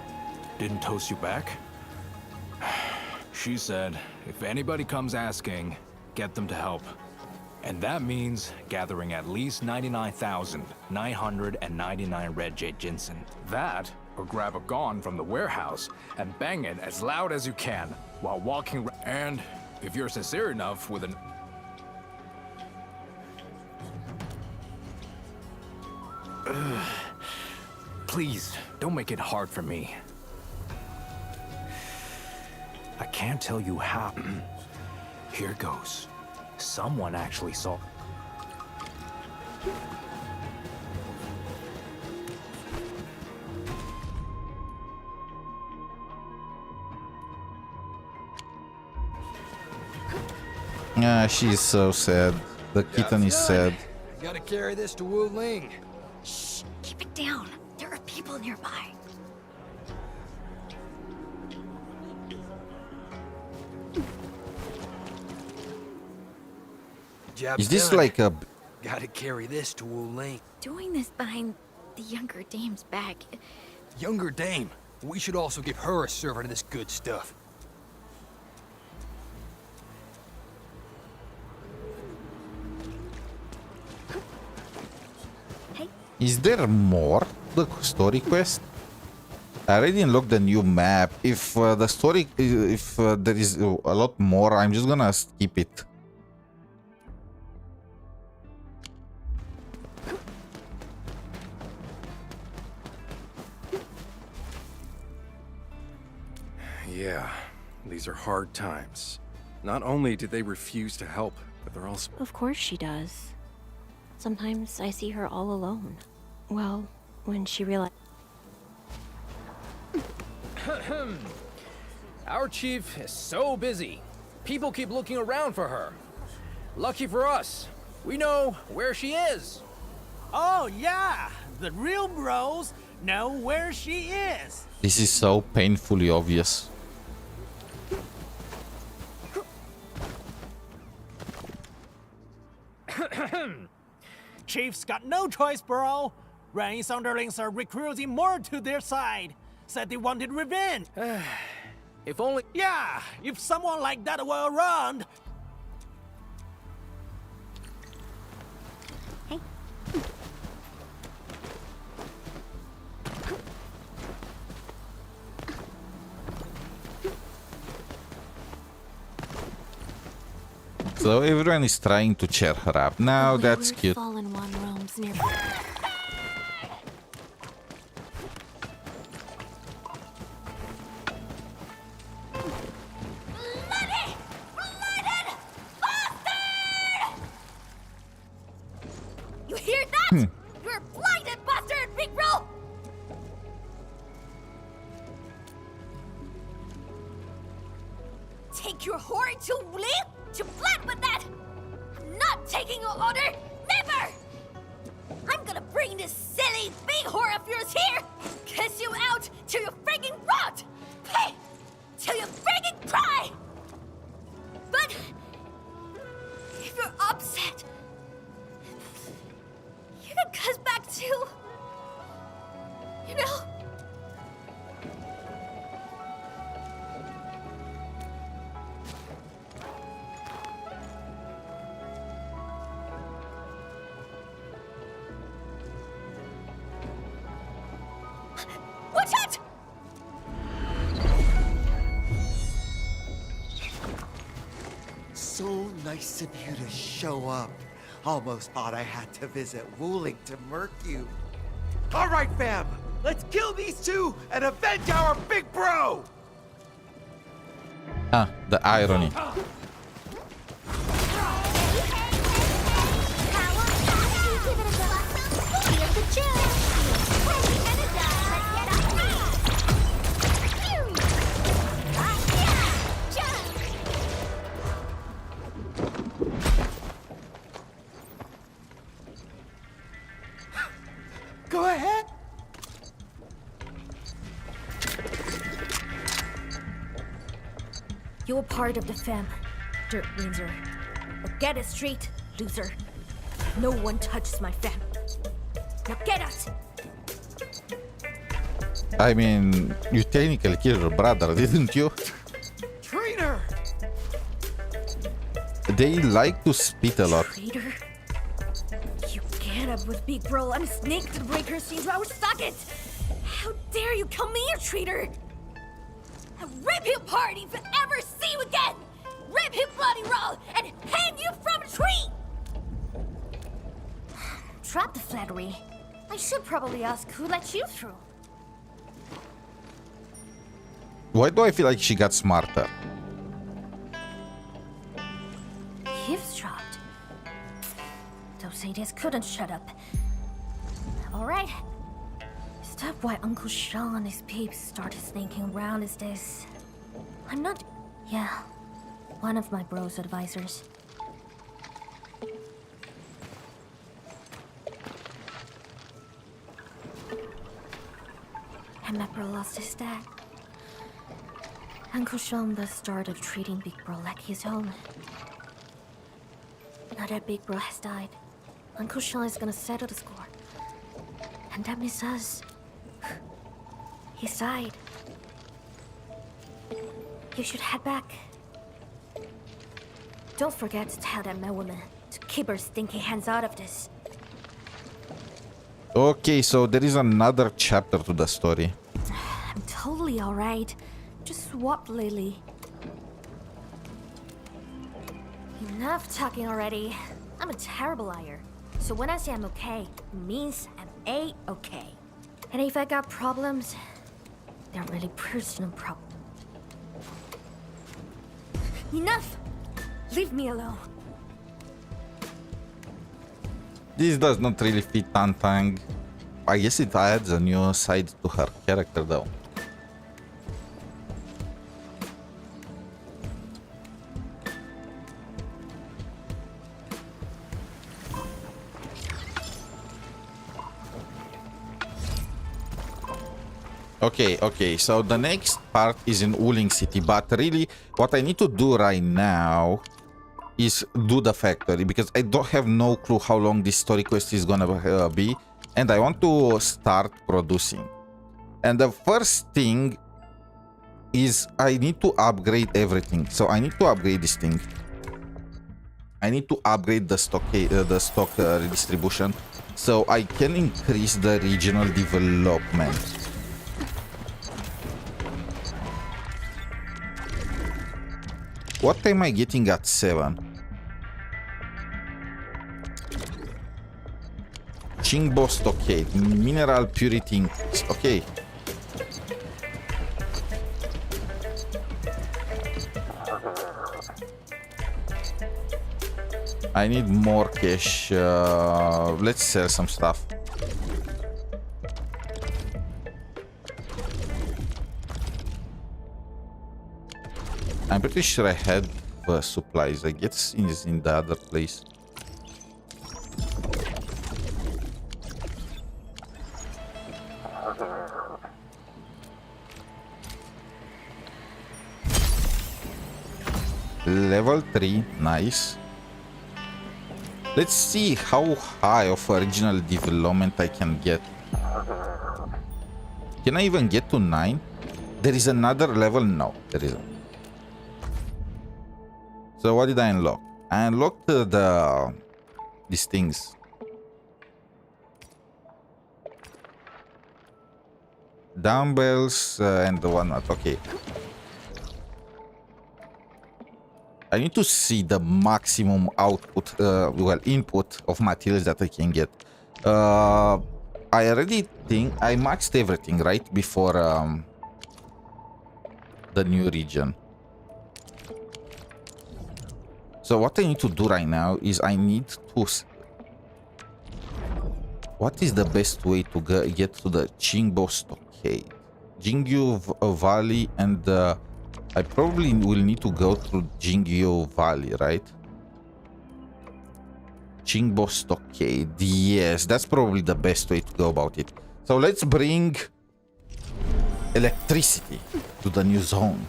Didn't toast you back? She said, if anybody comes asking, get them to help. And that means gathering at least 99,999 red jade ginseng. That, or grab a gun from the warehouse and bang it as loud as you can while walking. And if you're sincere enough with an... Please, don't make it hard for me. I can't tell you how. Here goes. Someone actually saw... Ah, she's so sad. The kitten is sad. Gotta carry this to Wuling. Shh, keep it down. There are people nearby. Is this like a... Gotta carry this to Wuling. Doing this behind the younger dame's back. Younger dame. We should also give her a servant of this good stuff. Is there more? The story quest? I already unlocked the new map. If the story... If there is a lot more, I'm just gonna skip it. Yeah, these are hard times. Not only did they refuse to help, but they're also... Of course she does. Sometimes I see her all alone. Well, when she realized... Our chief is so busy. People keep looking around for her. Lucky for us, we know where she is. Oh yeah, the real bros know where she is. This is so painfully obvious. Chief's got no choice, bro. Ran's underlings are recruiting more to their side. Said they wanted revenge. If only... Yeah, if someone like that were around. Hey. So everyone is trying to cheer her up. Now that's cute. Fallen one roams nearby. You hear that? You're blinded, bastard, big bro! Take your whore to Wuling to flirt with that! I'm not taking your order! Never! I'm gonna bring this silly big whore of yours here and kiss you out till you friggin' rot! Hey! Till you friggin' cry! But if you're upset, you can cuss back too. You know? Watch out! So nice of you to show up. Almost thought I had to visit Wuling to murk you. All right, fam. Let's kill these two and avenge our big bro! Ah, the irony. Go ahead. You're part of the fam, Dirt Windsor. But get it straight, loser. No one touches my fam. Now get out! I mean, you technically killed your brother, didn't you? Traitor! They like to spit a lot. Traitor? You get up with Big Bro and snake to break her seams our socket! How dare you come here, traitor! I'll rip you apart if you ever see you again! Rip him bloody raw and hang you from a tree! Drop the flattery. I should probably ask who let you through. Why do I feel like she got smarter? Eavesdropped. Those idiots couldn't shut up. Alright. Stop why Uncle Sean and his peeps started sneaking around is this. I'm not... Yeah. One of my bro's advisors. And my bro lost his dad. Uncle Sean thus started treating Big Bro like his own. Now that Big Bro has died, Uncle Sean is gonna settle the score. And that means us. His side. You should head back. Don't forget to tell that madwoman to keep her stinky hands out of this. Okay, so there is another chapter to the story. I'm totally alright. Just swap Lily. Enough talking already. I'm a terrible liar. So when I say I'm okay, it means I'm A-okay. And if I got problems, they're really personal problems. Enough! Leave me alone. This does not really fit Tantang. I guess it adds a new side to her character though. Okay, so the next part is in Wuling City, but really what I need to do right now is do the factory, because I don't have no clue how long this story quest is gonna be, and I want to start producing. And the first thing is I need to upgrade everything. So I need to upgrade this thing. I need to upgrade the stock redistribution so I can increase the regional development. What am I getting at 7? Chingbo stockade, mineral purity, okay. I need more cash. Let's sell some stuff. I'm pretty sure I had supplies. I guess it's in the other place. Level 3, nice. Let's see how high of original development I can get. Can I even get to 9? There is another level? No, there isn't. So what did I unlock? I unlocked these things. Dumbbells and the whatnot. Okay. I need to see the maximum output, input of materials that I can get. I already think I maxed everything right before the new region. So what I need to do right now is I need to... What is the best way to get to the Chingbo Stockade? Jingyu Valley, and I probably will need to go through Jingyu Valley, right? Chingbo Stockade. Yes, that's probably the best way to go about it. So let's bring electricity to the new zone.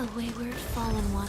A wayward fallen one.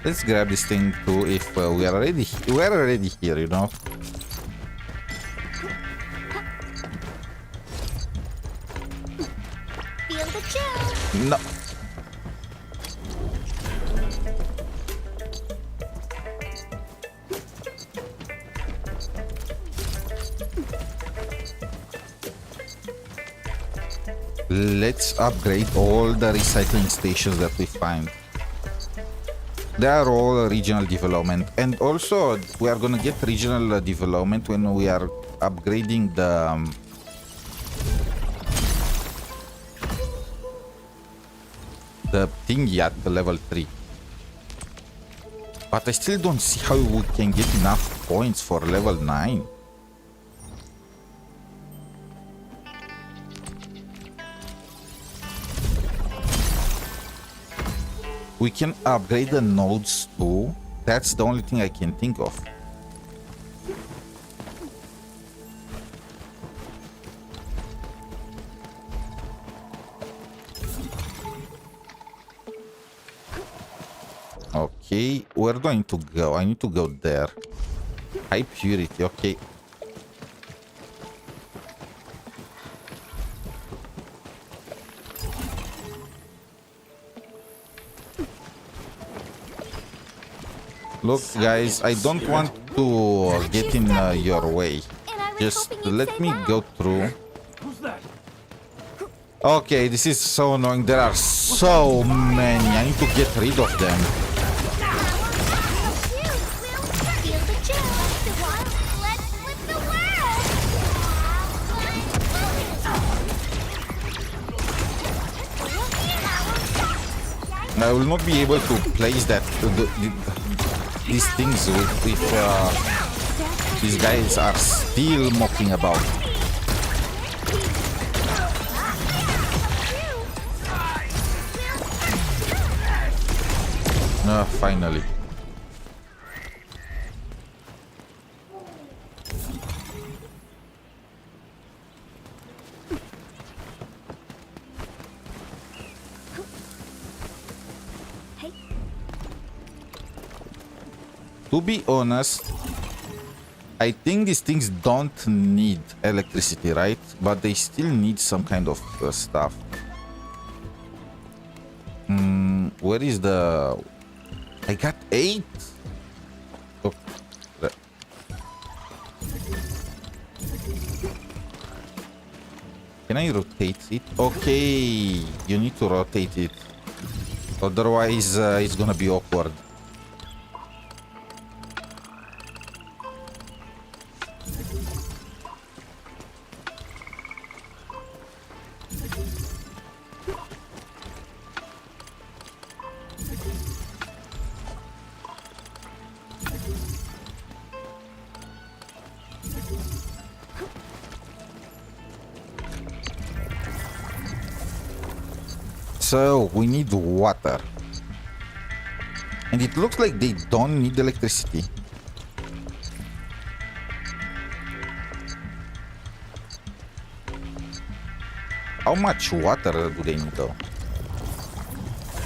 Let's grab this thing too if we are already here, you know. Feel the chill. No. Let's upgrade all the recycling stations that we find. They are all regional development, and also we are gonna get regional development when we are upgrading the thingy at the level 3. But I still don't see how we can get enough points for level 9. We can upgrade the nodes too. That's the only thing I can think of. Okay, we're going to go. I need to go there. High purity, okay. Look, guys, I don't want to get in your way. Just let me go through. Okay, this is so annoying. There are so many. I need to get rid of them. I will not be able to place that these things if these guys are still mocking about. Finally. To be honest, I think these things don't need electricity, right? But they still need some kind of stuff. Where is the... I got 8? Oh. Can I rotate it? Okay, you need to rotate it. Otherwise, it's gonna be awkward. So we need water. And it looks like they don't need electricity. How much water do they need though?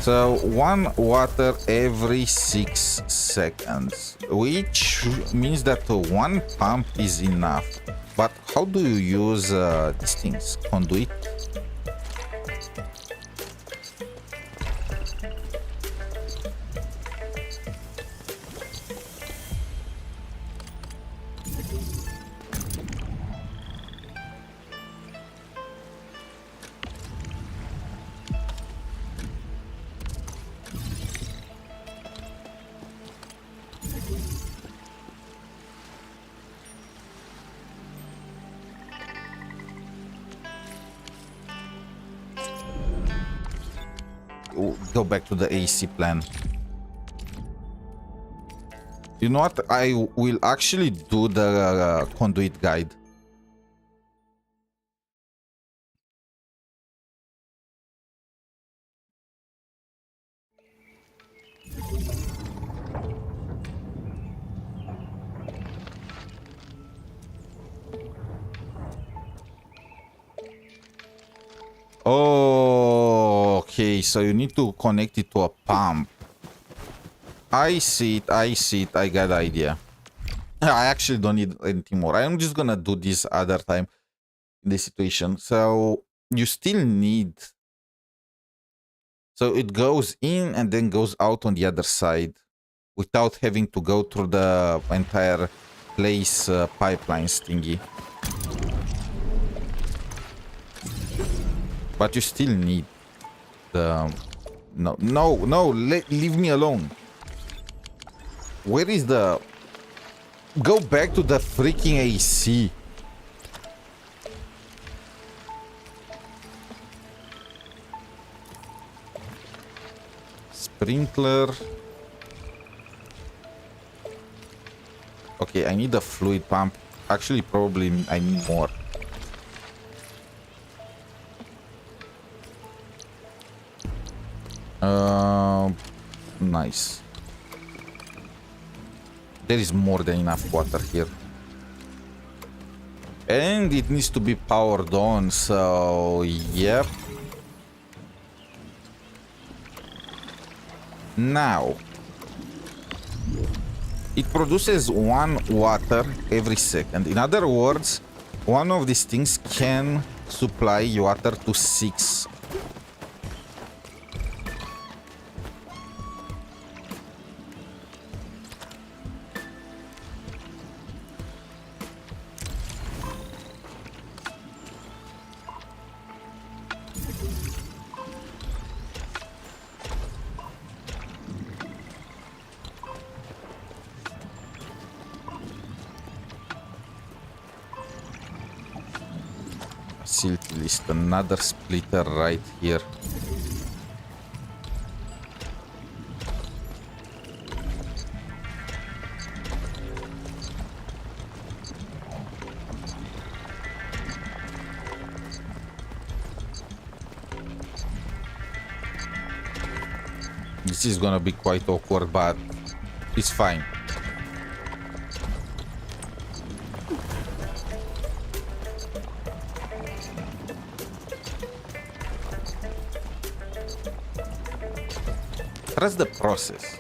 So 1 water every 6 seconds, which means that 1 pump is enough. But how do you use these things? Conduit? Go back to the AC plan. You know what? I will actually do the conduit guide. Oh, okay, so you need to connect it to a pump. I see it, I got the idea. I actually don't need anything more. I'm just gonna do this other time in this situation. So you still need... So it goes in and then goes out on the other side without having to go through the entire place pipelines thingy. But you still need the... No, leave me alone. Where is the... Go back to the freaking AC. Sprinkler. Okay, I need a fluid pump. Actually, probably I need more. Nice. There is more than enough water here. And it needs to be powered on, so yep. Now, it produces 1 water every second. In other words, one of these things can supply water to 6. List another splitter right here. This is gonna be quite awkward, but it's fine. Trust the process.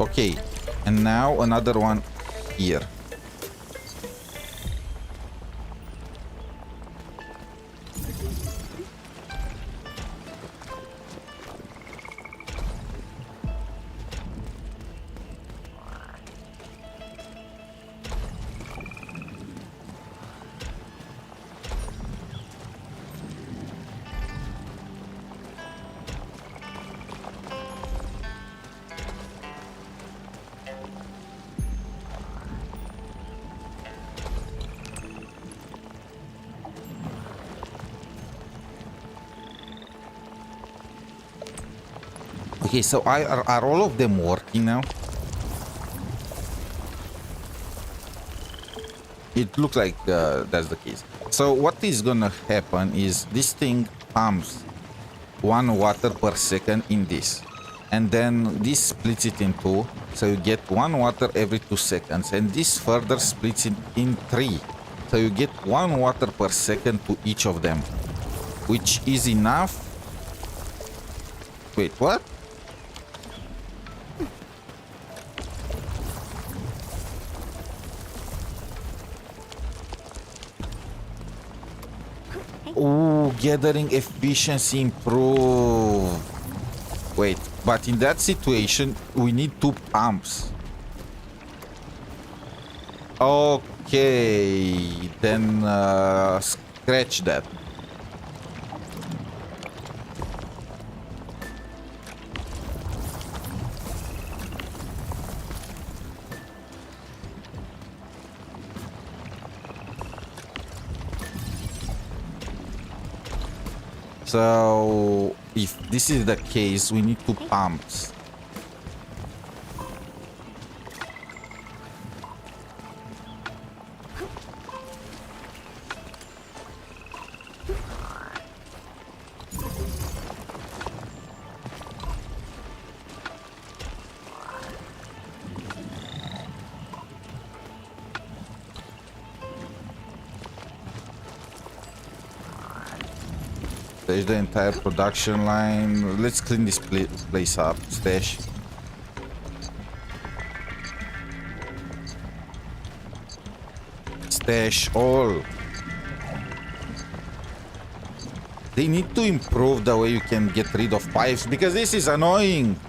Okay, and now another one here. Okay, so are all of them working now? It looks like that's the case. So what is gonna happen is this thing pumps 1 water per second in this. And then this splits it in 2, so you get 1 water every 2 seconds. And this further splits it in 3, so you get 1 water per second to each of them, which is enough. Wait, what? Ooh, gathering efficiency improved. Wait, but in that situation, we need 2 pumps. Okay, then scratch that. So, if this is the case, we need 2 pumps. There's the entire production line. Let's clean this place up. Stash. Stash all. They need to improve the way you can get rid of pipes, because this is annoying.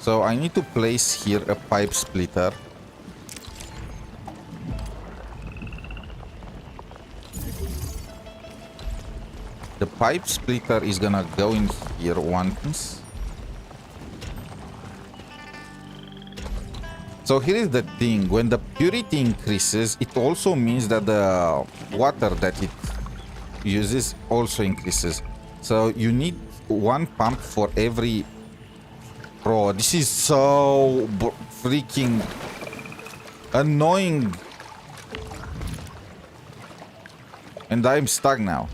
So I need to place here a pipe splitter. The pipe splitter is gonna go in here once. So here is the thing, when the purity increases, it also means that the water that it uses also increases. So you need 1 pump for every... Bro, this is so freaking annoying. And I'm stuck now.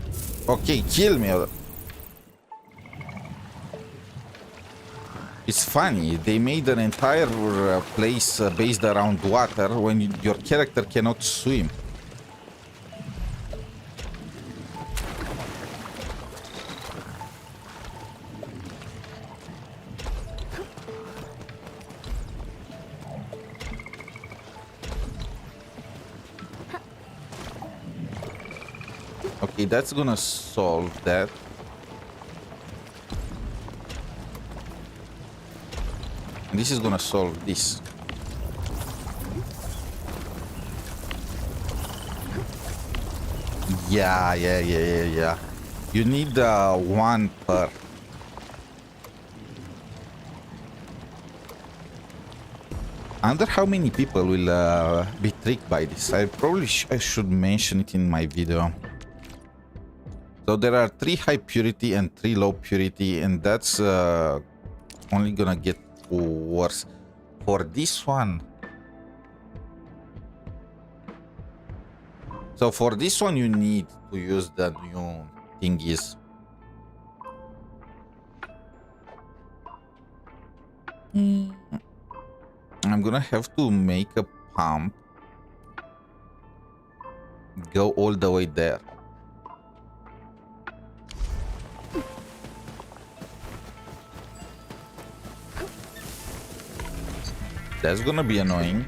Okay, kill me. It's funny, they made an entire place based around water when your character cannot swim. Okay, that's gonna solve that. And this is gonna solve this. Yeah. You need 1 per. I wonder how many people will be tricked by this. I probably should mention it in my video. So there are 3 high purity and 3 low purity, and that's only gonna get worse. For this one, so for this one you need to use the new thingies. I'm gonna have to make a pump go all the way there. That's gonna be annoying.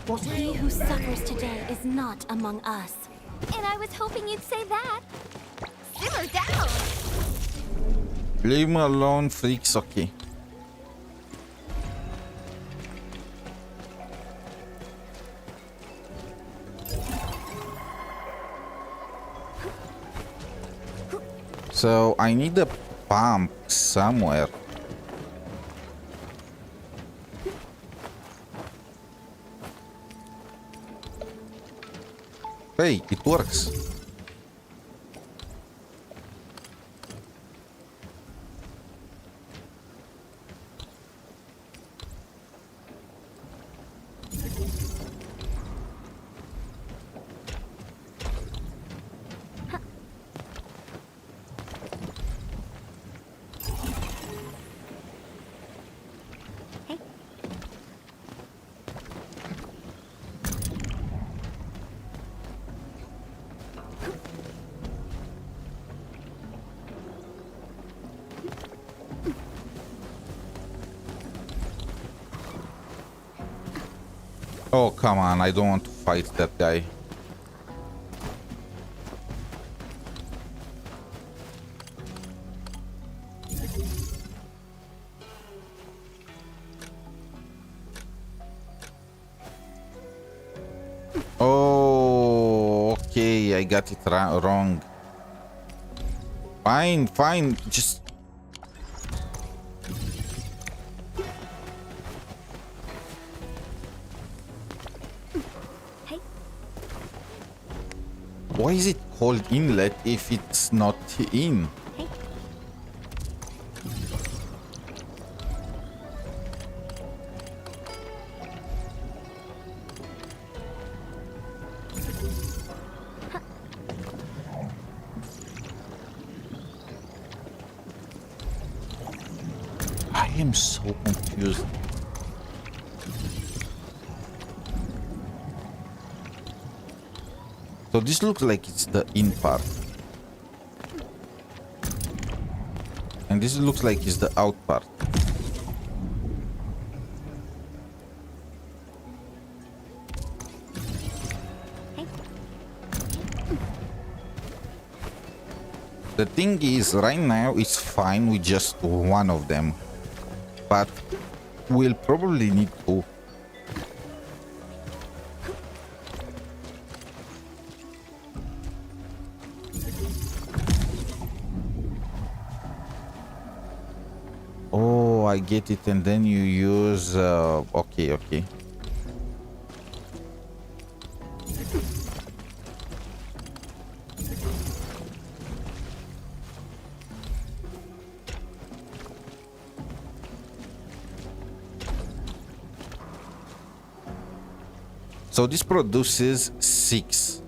He who suffers today is not among us. And I was hoping you'd say that. Simmer down. Leave me alone, freaks. Okay. So I need a pump somewhere. Hey, it works. Oh, come on. I don't want to fight that guy. Oh, okay. I got it wrong. Fine, fine. Just... Why is it called inlet if it's not in? I am so confused. So this looks like it's the in part. And this looks like it's the out part. The thing is, right now it's fine with just one of them. But we'll probably need two. Oh, I get it, and then you use... okay, okay. So this produces 6.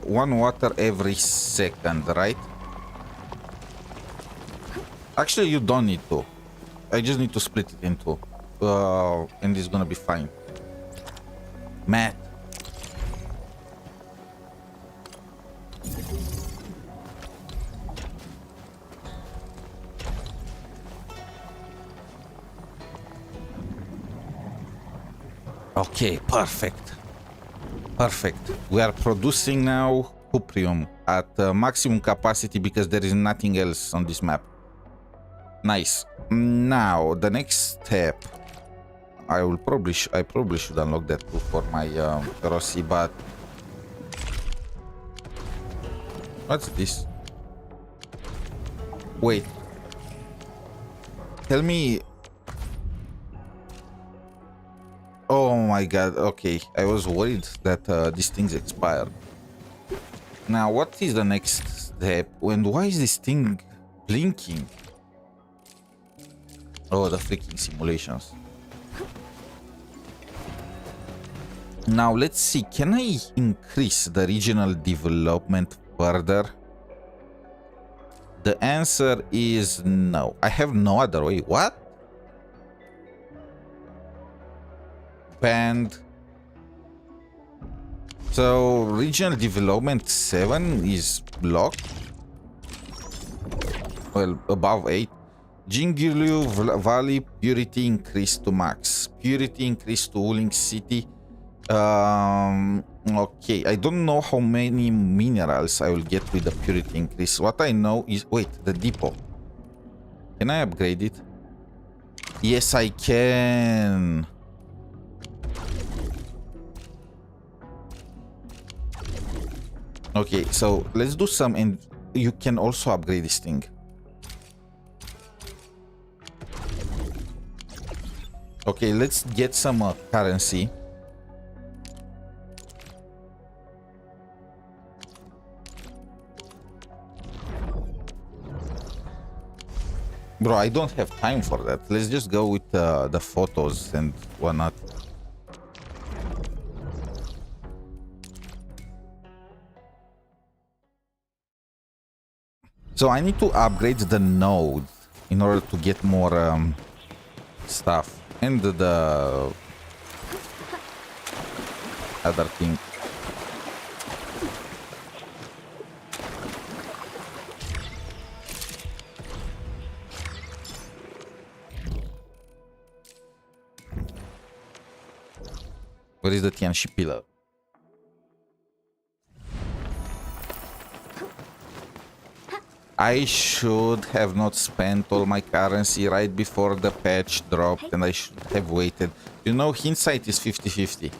1 water every second, right? Actually, you don't need to. I just need to split it into. And it's gonna be fine. Matt. Okay, perfect. Perfect. We are producing now cuprium at maximum capacity because there is nothing else on this map. Nice. Now the next step, I probably should unlock that too for my Rossi, but what's this? Wait. Tell me. Oh my god, okay. I was worried that these things expired. Now, what is the next step? And why is this thing blinking? Oh, the freaking simulations. Now, let's see. Can I increase the regional development further? The answer is no. I have no other way. What? Banned. So regional development 7 is blocked. Well, above 8. Jingulu Valley purity increased to max. purity increase to Wuling City. Okay, I don't know how many minerals I will get with the purity increase. What I know is, wait, the depot. Can I upgrade it? Yes, I can. Okay, so let's do some, and you can also upgrade this thing. Okay, let's get some currency. Bro, I don't have time for that. Let's just go with the photos and whatnot. So I need to upgrade the node in order to get more stuff. And the other thing. Where is the Tianxi pillar? I should have not spent all my currency right before the patch dropped, and I should have waited. You know, hindsight is 50-50.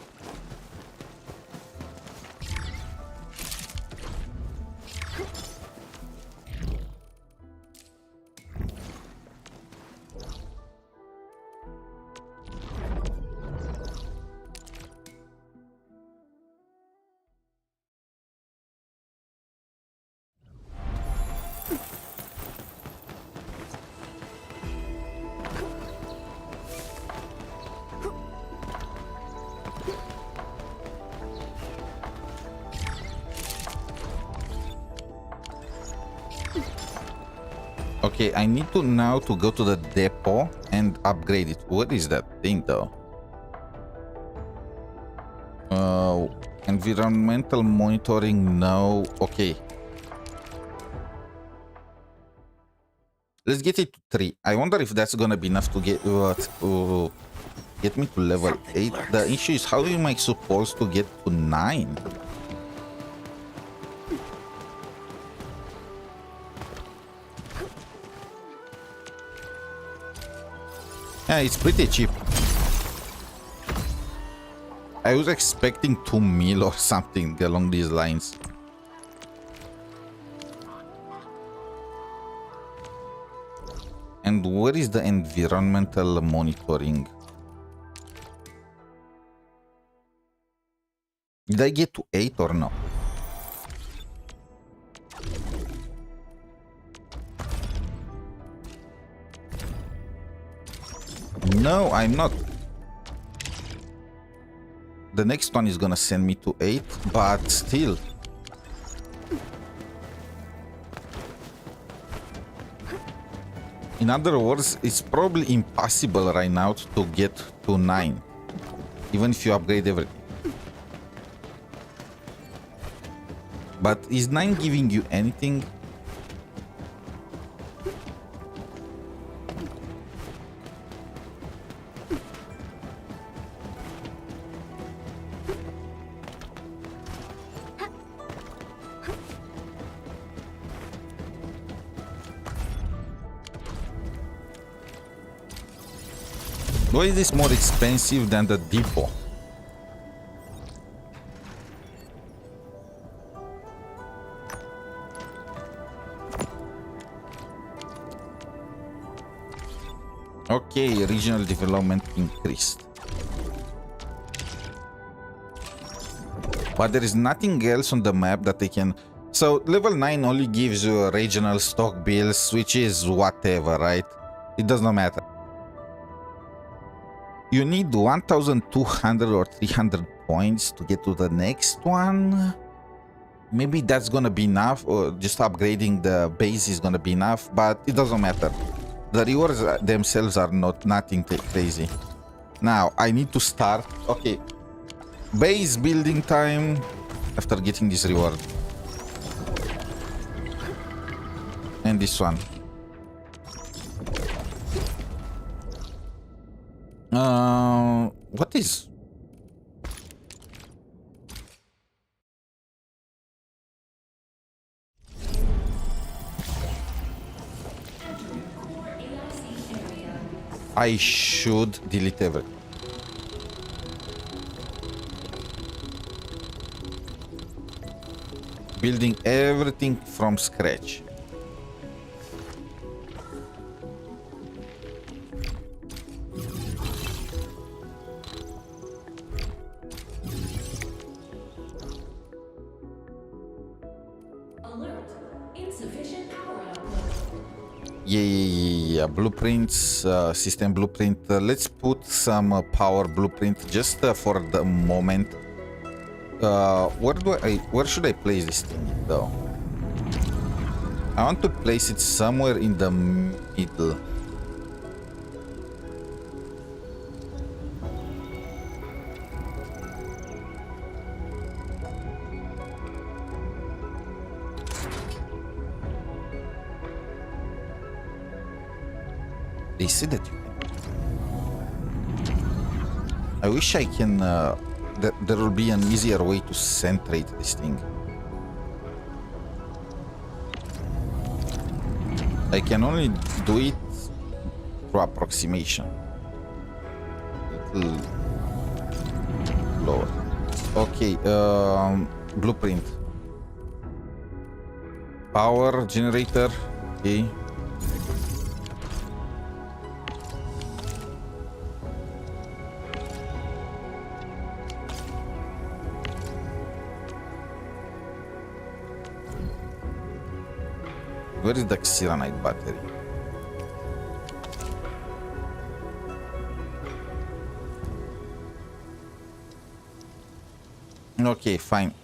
Okay, I need to now to go to the depot and upgrade it. What is that thing though? Environmental monitoring, no. Okay. Let's get it to 3. I wonder if that's gonna be enough to get get me to level 8. The issue is, how am I supposed to get to 9? Yeah, it's pretty cheap. I was expecting 2 mil or something along these lines. And where is the environmental monitoring? Did I get to 8 or no? No, I'm not. The next one is gonna send me to 8, but still. In other words, it's probably impossible right now to get to 9, even if you upgrade everything. But is 9 giving you anything? Why is this more expensive than the depot? Okay, regional development increased. But there is nothing else on the map that they can... So level 9 only gives you regional stock bills, which is whatever, right? It does not matter. You need 1,200 or 300 points to get to the next one. Maybe that's gonna be enough, or just upgrading the base is gonna be enough, but it doesn't matter. The rewards themselves are nothing crazy. Now, I need to start. Okay. Base building time after getting this reward. And this one. What is? I should delete everything. Building everything from scratch. Yeah. Blueprints, system blueprint. Let's put some power blueprint just for the moment. Where should I place this thing though? I want to place it somewhere in the middle. They said that you can. I wish I can. There will be an easier way to centrate this thing. I can only do it through approximation. Little lower. Okay. Blueprint. Power generator. Okay. Where is the xylanite battery? Okay, fine.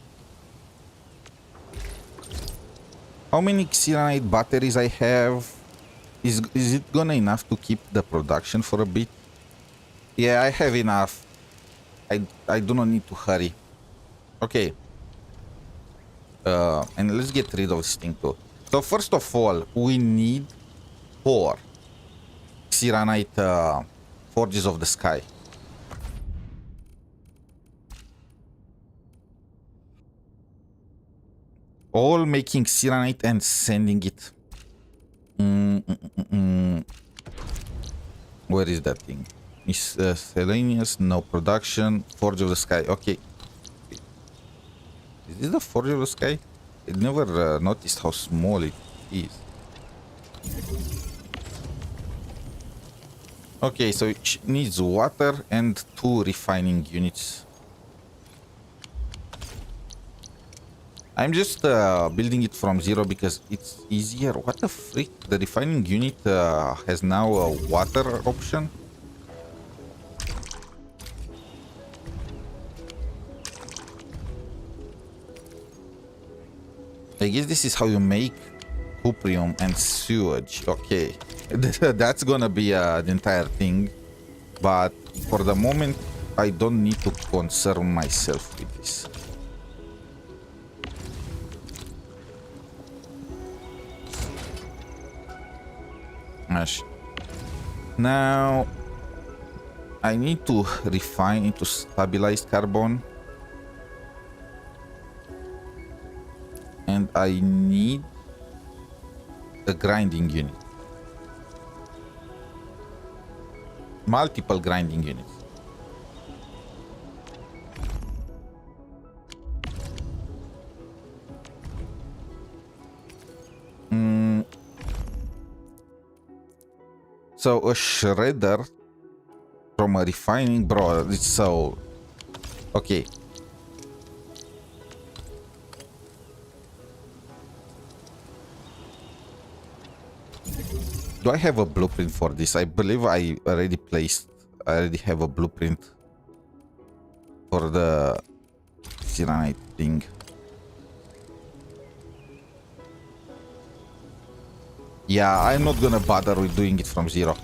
How many xylanite batteries I have? Is it gonna enough to keep the production for a bit? Yeah, I have enough. I do not need to hurry. Okay. And let's get rid of this thing too. So first of all, we need 4 xylanite forges of the sky. All making xylanite and sending it. Where is that thing? Miscellaneous, no production. Forge of the sky. Okay. Is this the forge of the sky? I never noticed how small it is. Okay, so it needs water and 2 refining units. I'm just building it from 0 because it's easier. What the freak? The refining unit has now a water option. I guess this is how you make cuprium and sewage. Okay, that's gonna be the entire thing. But for the moment, I don't need to concern myself with this. Now, I need to refine into stabilized carbon. And I need a grinding unit. Multiple grinding units. So a shredder from a refining, bro, it's so... Okay. Do I have a blueprint for this? I believe I already have a blueprint for the xylanite thing. Yeah, I'm not gonna bother with doing it from 0.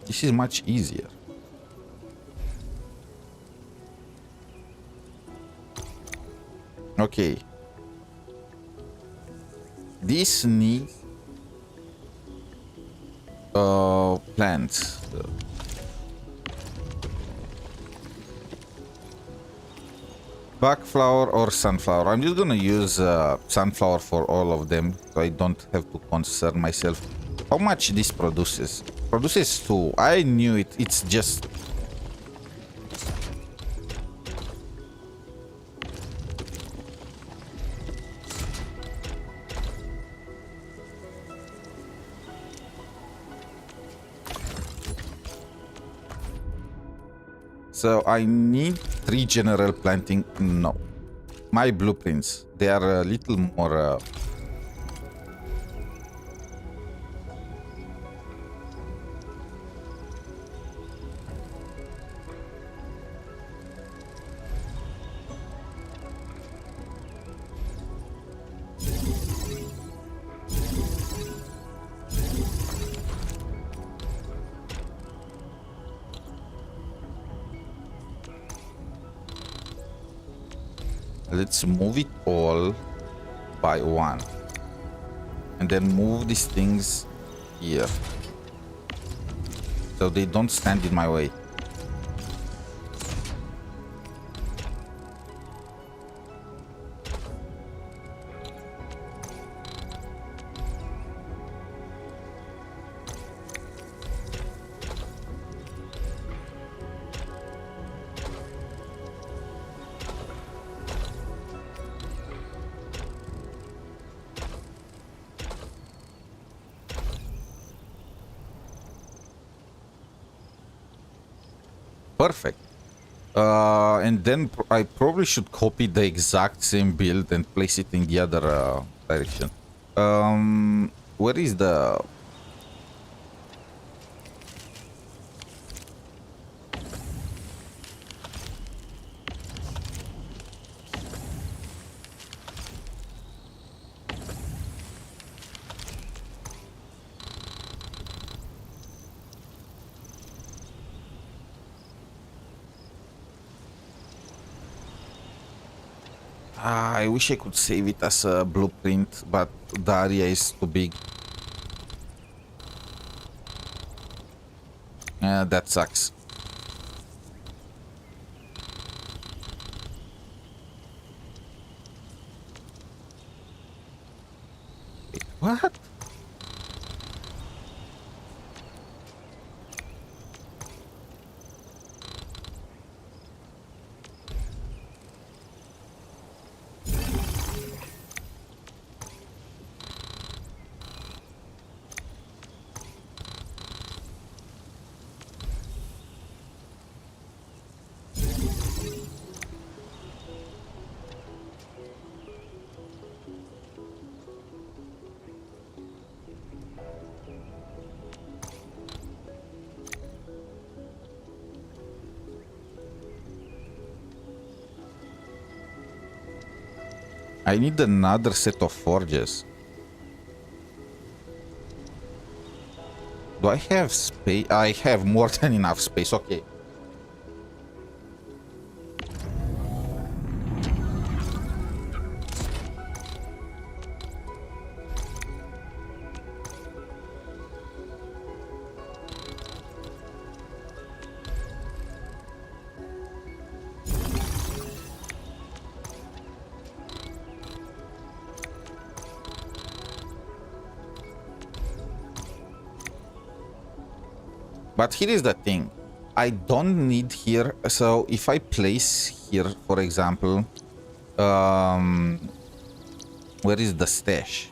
This is much easier. Okay. This needs plants. Buckflower or sunflower. I'm just gonna use sunflower for all of them, so I don't have to concern myself. How much this produces? Produces 2. I knew it. It's just... So I need 3 general planting. No. My blueprints, they are a little more... Let's move it all by 1. And then move these things here. So they don't stand in my way. Perfect. And then I probably should copy the exact same build and place it in the other direction. Where is the... I wish I could save it as a blueprint, but the area is too big. That sucks. Wait, what? I need another set of forges. Do I have space? I have more than enough space. Okay. But here is the thing. I don't need here. So if I place here, for example, where is the stash?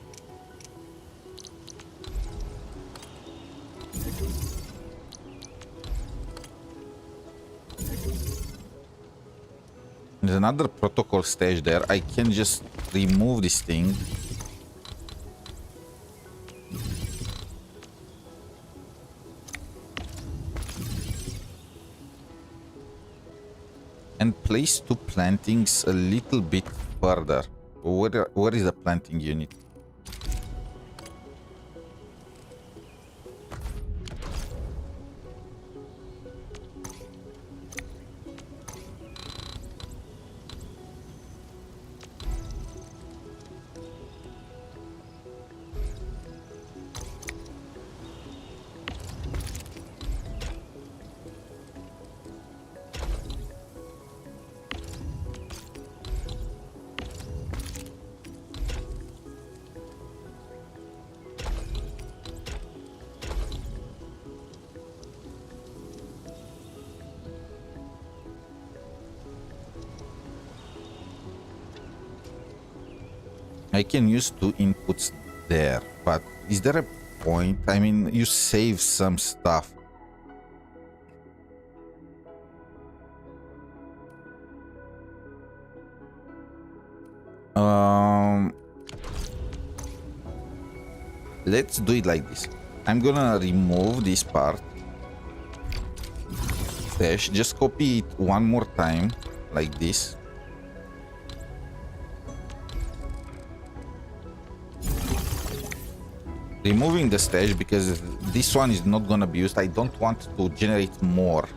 There's another protocol stash there. I can just remove this thing. And place 2 plantings a little bit further. Where is the planting unit? I can use 2 inputs there, but is there a point? I mean, you save some stuff. Let's do it like this. I'm gonna remove this part. Stash, just copy it one more time, like this. Removing the stash because this one is not gonna be used. I don't want to generate more.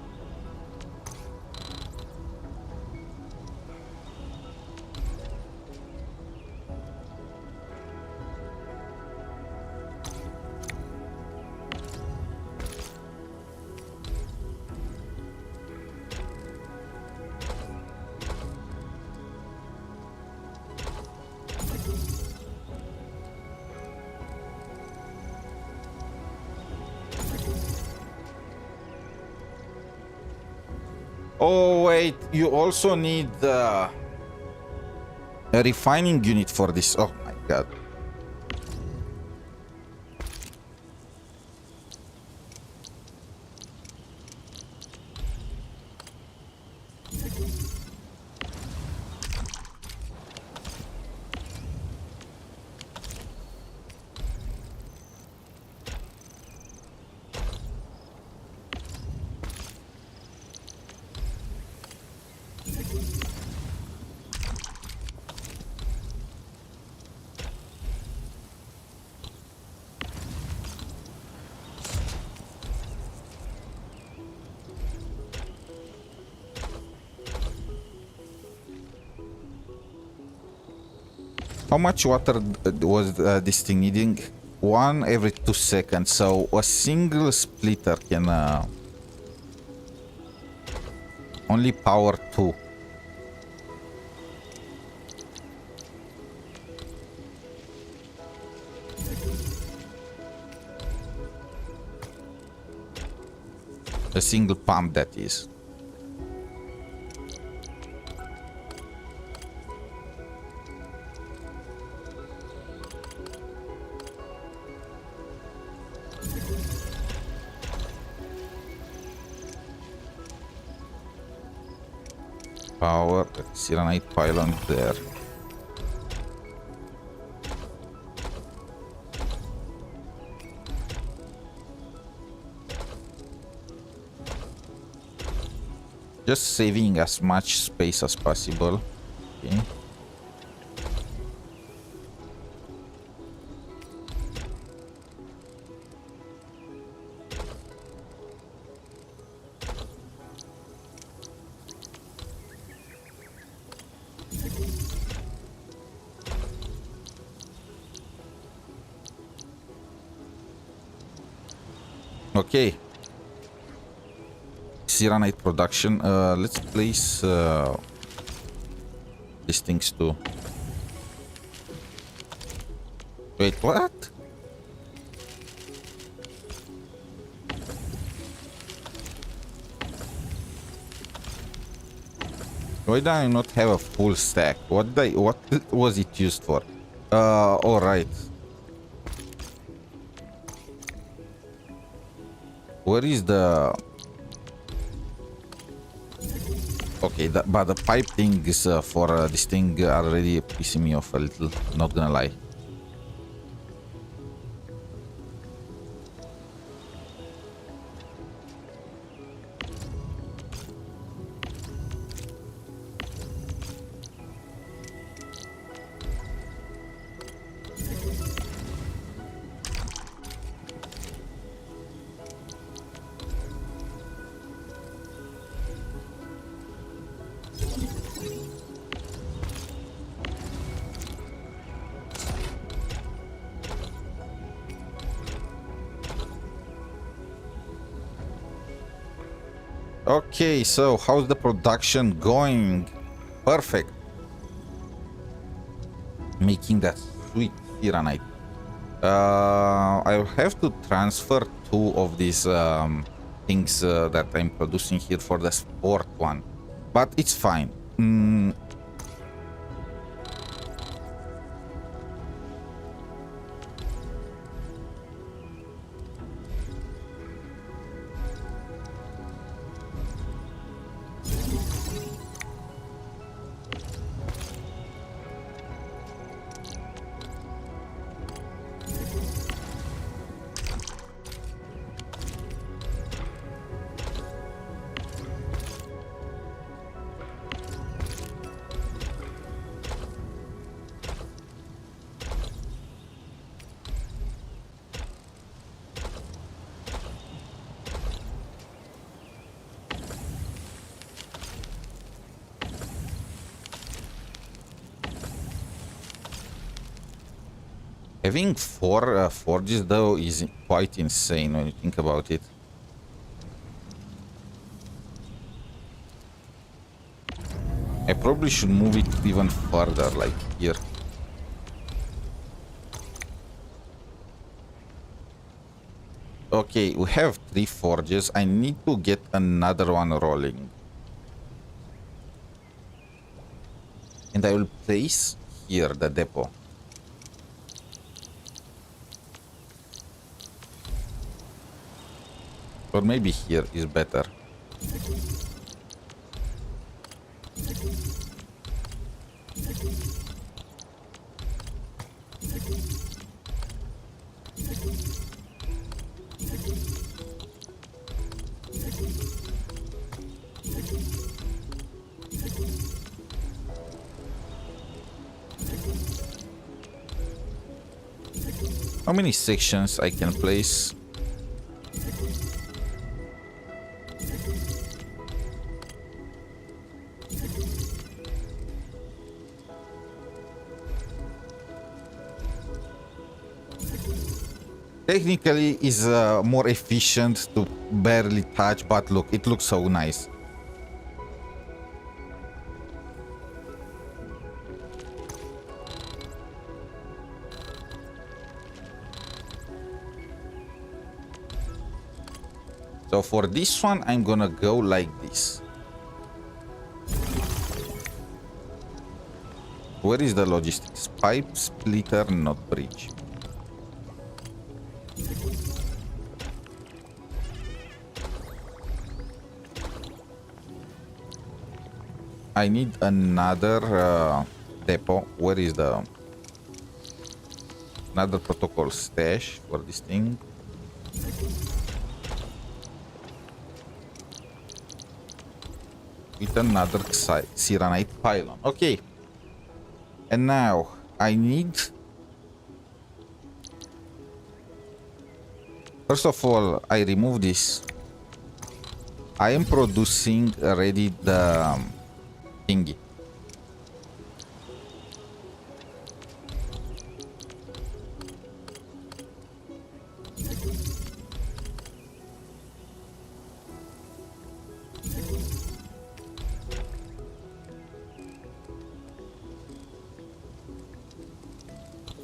Oh wait, you also need a refining unit for this. Oh my god. How much water was this thing needing? 1 every 2 seconds. So a single splitter can only power 2. A single pump, that is. Power Cyranite pylon there. Just saving as much space as possible. Okay. Okay. Cyranite production. Let's place these things too. Wait, what? Why do I not have a full stack? What was it used for? All right. Where is the... Okay, but the pipe thing is for this thing already pissing me off a little, not gonna lie. Okay, so how's the production going? Perfect. Making that sweet Cyranite. I'll have to transfer 2 of these things that I'm producing here for the sport one, but it's fine. Having 4 forges though is quite insane when you think about it. I probably should move it even further, like here. Okay, we have 3 forges. I need to get another one rolling. And I will place here the depot. Or maybe here is better. How many sections I can place? Technically is more efficient to barely touch, but look, it looks so nice. So for this one, I'm gonna go like this. Where is the logistics? Pipe, splitter, not bridge. I need another depot. Where is the another protocol stash for this thing? With another Cyranite pylon. Okay. And now I need... First of all, I remove this. I am producing already the thingy.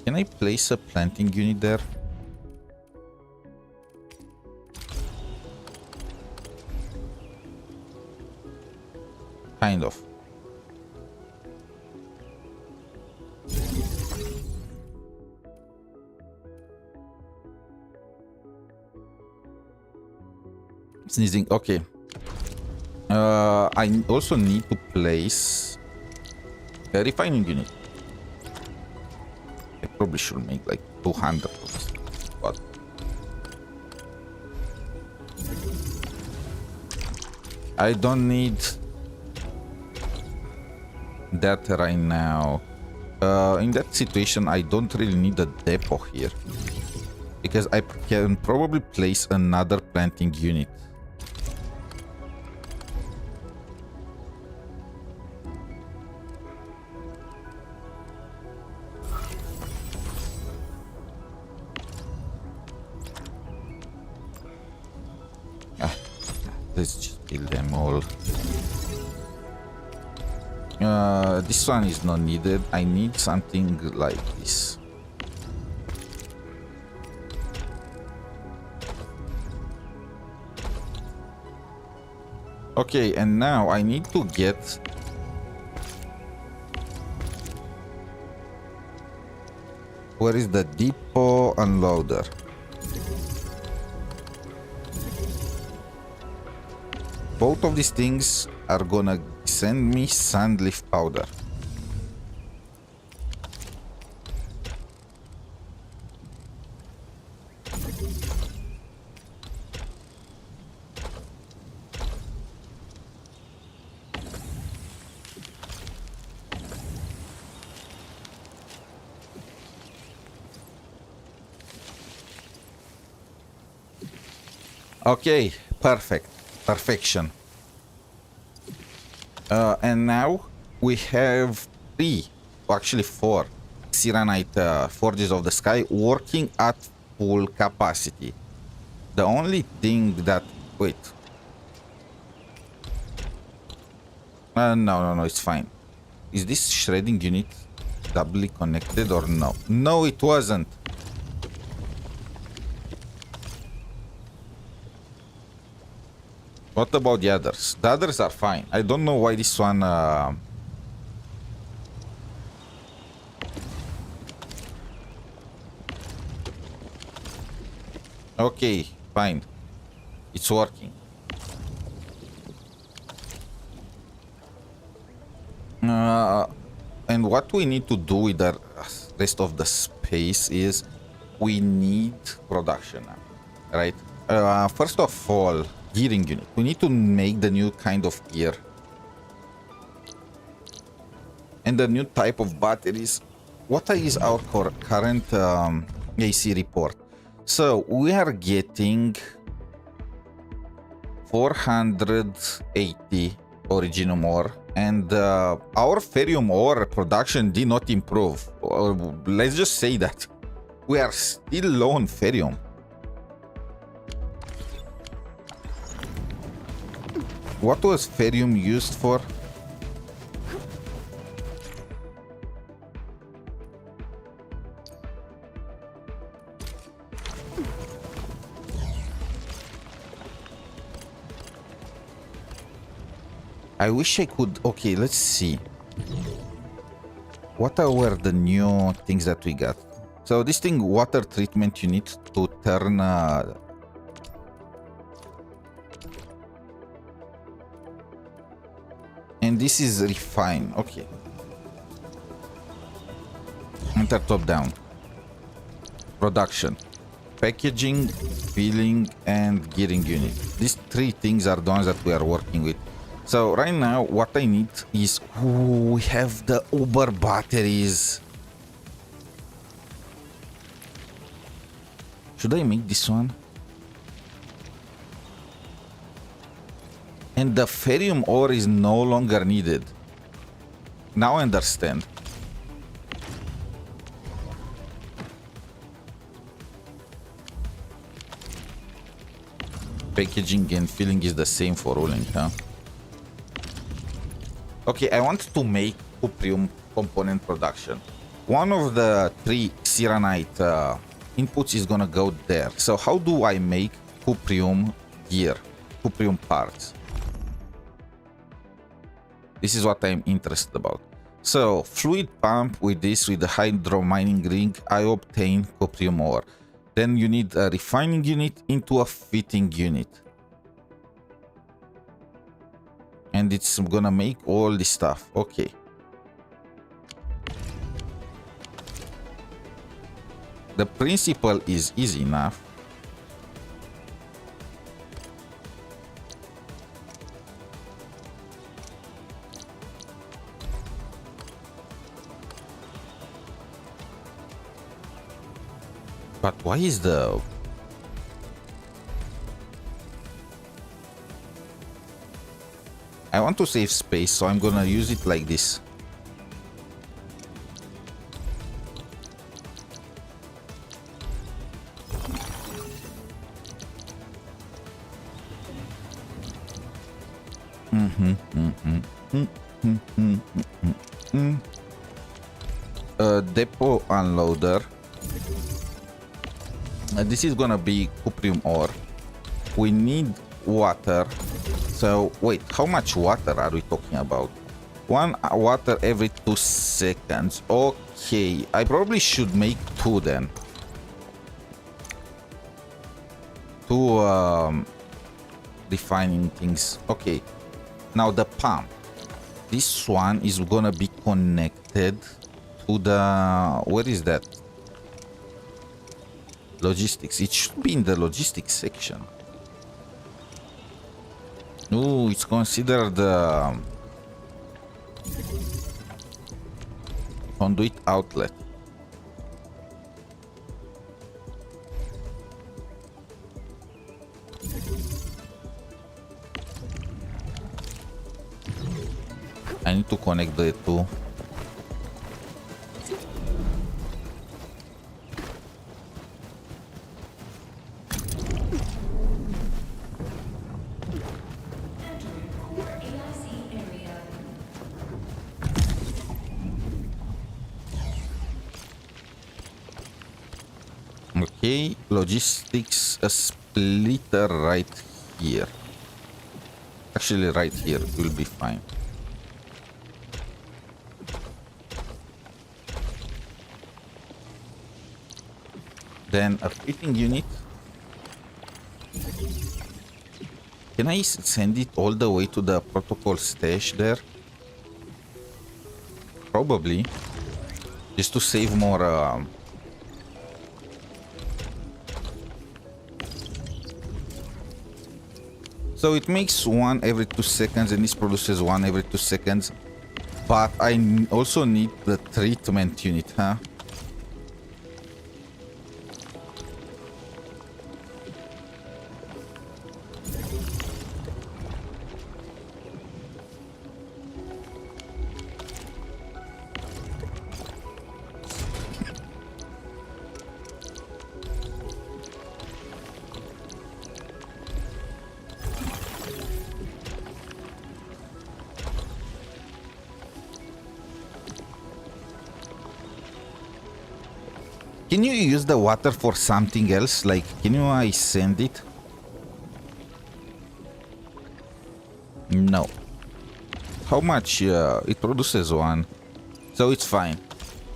Can I place a planting unit there? Kind of. Sneezing. Okay. I also need to place a refining unit. I probably should make like 200 of this, but I don't need that right now. In that situation, I don't really need a depot here because I can probably place another planting unit. Let's just kill them all. This one is not needed. I need something like this. Okay, and now I need to get... Where is the depot unloader? Both of these things are gonna send me sand leaf powder. Okay, perfect. Perfection. And now we have 3, actually 4 Siranite Forges of the Sky working at full capacity. The only thing that... Wait. No, it's fine. Is this shredding unit doubly connected or no? No, it wasn't. What about the others? The others are fine. I don't know why this one... Okay, fine. It's working. And what we need to do with the rest of the space is we need production now, right? First of all, gearing unit. We need to make the new kind of gear. And the new type of batteries. What is our current AC report? So we are getting 480 originum ore, and our ferrium ore production did not improve. Let's just say that we are still low on ferrium. What was ferrium used for? I wish I could... Okay, let's see. What were the new things that we got? So this thing, water treatment, you need to turn... And this is refine. Okay. Enter top down. Production. Packaging, filling, and gearing unit. These three things are the ones that we are working with. So right now, what I need is... Ooh, we have the Uber batteries. Should I make this one? And the ferrium ore is no longer needed. Now I understand. Packaging and filling is the same for Wuling, huh? Okay, I want to make cuprium component production. One of the 3 Siranite inputs is gonna go there. So how do I make cuprium gear, cuprium parts? This is what I'm interested about. So fluid pump with this, with the hydro mining rig, I obtain cuprium ore. Then you need a refining unit into a fitting unit. And it's gonna make all this stuff. Okay. The principle is easy enough. But why is the... I want to save space, so I'm gonna use it like this. Depot unloader. This is gonna be cuprium ore. We need water. So wait, how much water are we talking about? 1 water every 2 seconds. Okay, I probably should make 2 then. 2 refining things. Okay, now the pump. This one is gonna be connected to the... Where is that? Logistics. It should be in the logistics section. No, it's considered conduit outlet. I need to connect the two. Okay, logistics, a splitter right here. Actually, right here will be fine. Then a fitting unit. Can I send it all the way to the protocol stash there? Probably. Just to save more... So it makes one every 2 seconds and this produces one every 2 seconds. But I also need the treatment unit, huh? Can you use the water for something else? Like, can I send it? No. How much? It produces one. So it's fine.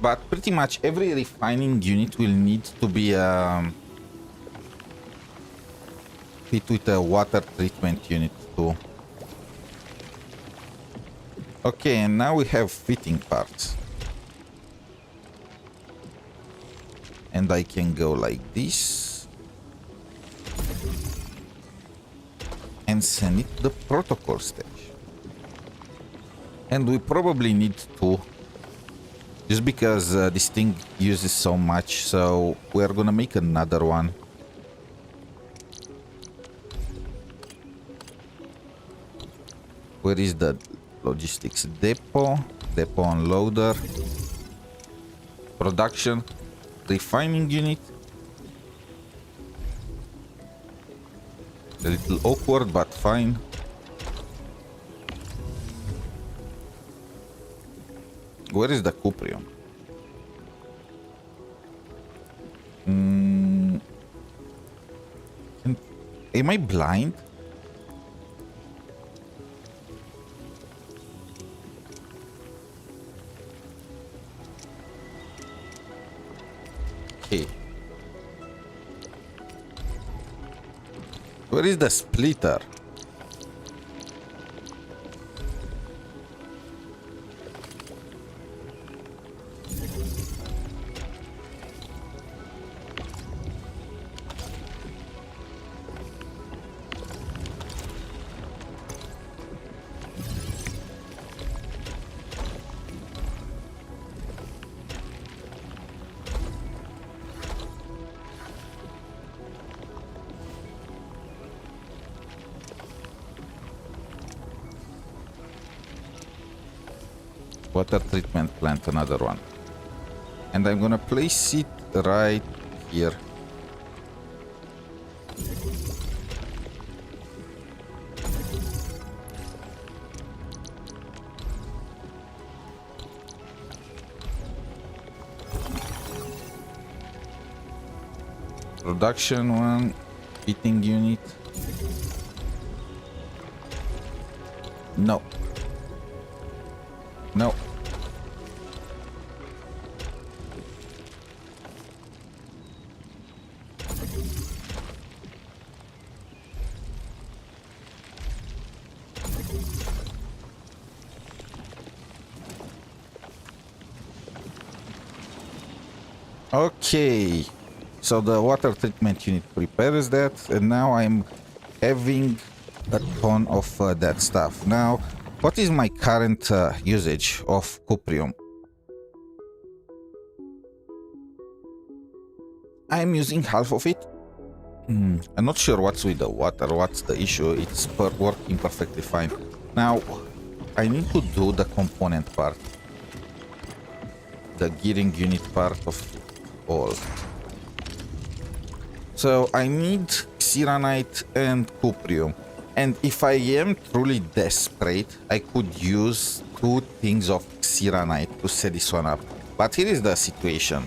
But pretty much every refining unit will need to be fit with a water treatment unit too. Okay, and now we have fitting parts. And I can go like this. And send it to the protocol stage. And we probably need two. Just because this thing uses so much. So we're gonna make another one. Where is the logistics depot? Depot unloader. Production. Refining unit. A little awkward, but fine. Where is the cuprium? Am I blind? Okay. Where is the splitter? Water treatment plant, another one. And I'm gonna place it right here. Production one, heating unit. No. No. Okay, so the water treatment unit prepares that, and now I'm having a ton of that stuff. Now, what is my current usage of cuprium? I'm using half of it. I'm not sure what's with the water, what's the issue. It's working perfectly fine. Now, I need to do the component part. The gearing unit part of all. So I need xeranite and cuprium. And if I am truly desperate, I could use 2 things of xeranite to set this one up. But here is the situation.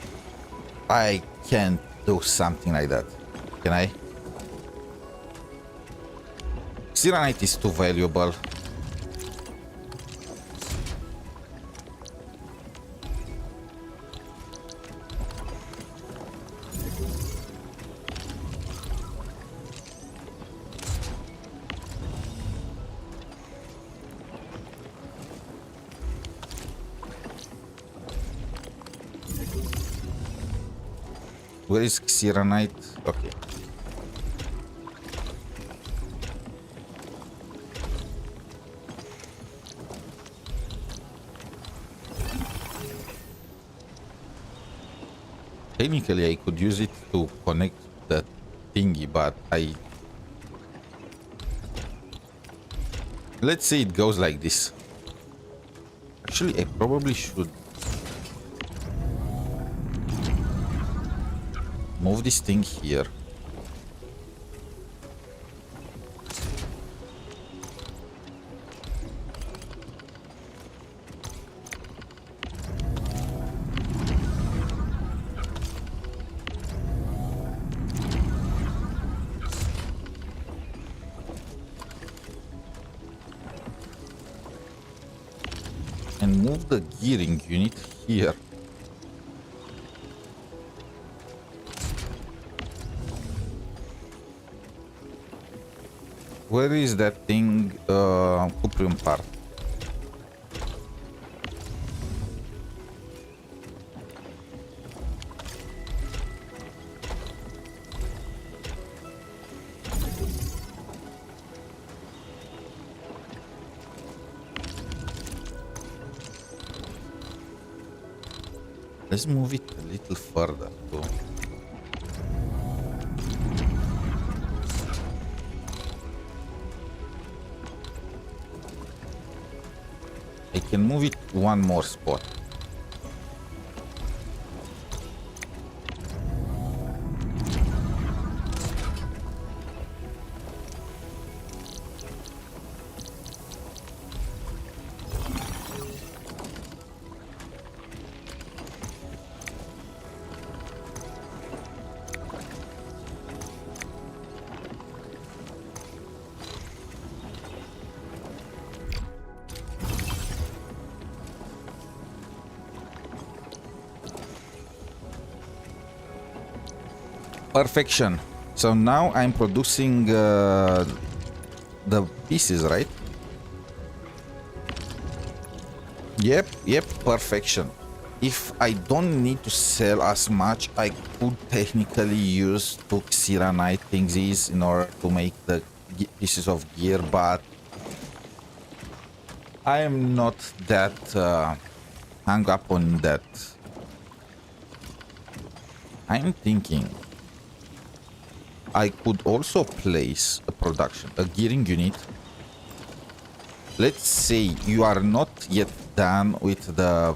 I can't do something like that. Can I? Xeronite is too valuable. Where is Xeronite? Okay. Technically, I could use it to connect the thingy, but let's say it goes like this. Actually, I probably should move this thing here. And move the gearing unit here. Where is that thing, Cuprium part? Let's move it a little further too. I can move it one more spot. Perfection. So now I'm producing the pieces, right? Yep, perfection. If I don't need to sell as much, I could technically use two Xeronite thingsies in order to make the pieces of gear, but I am not that hung up on that. I'm thinking I could also place a gearing unit. Let's say you are not yet done with the,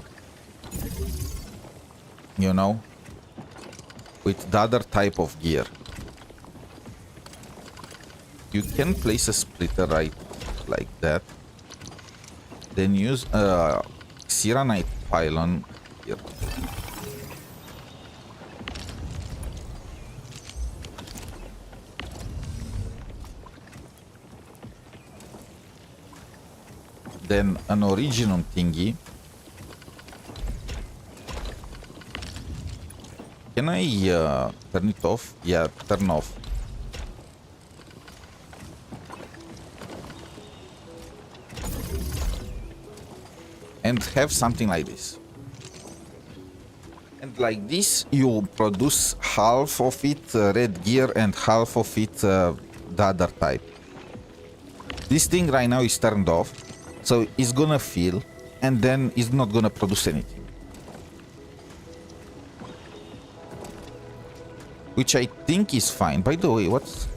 you know, with the other type of gear. You can place a splitter right like that. Then use a Xeronite pylon here. Then an originum thingy. Can I turn it off? Yeah, turn off. And have something like this. And like this, you produce half of it red gear and half of it the other type. This thing right now is turned off. So it's gonna fill, and then it's not gonna produce anything. Which I think is fine. By the way, what's...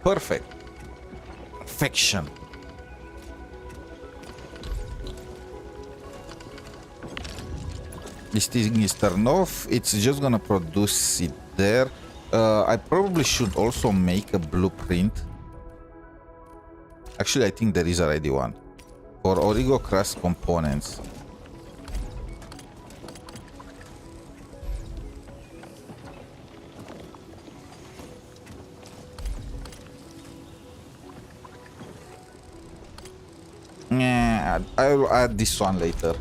Perfect. Perfection. This thing is turned off. It's just gonna produce it there. I probably should also make a blueprint. Actually, I think there is already one. For Origo Crust components. I'll add this one later.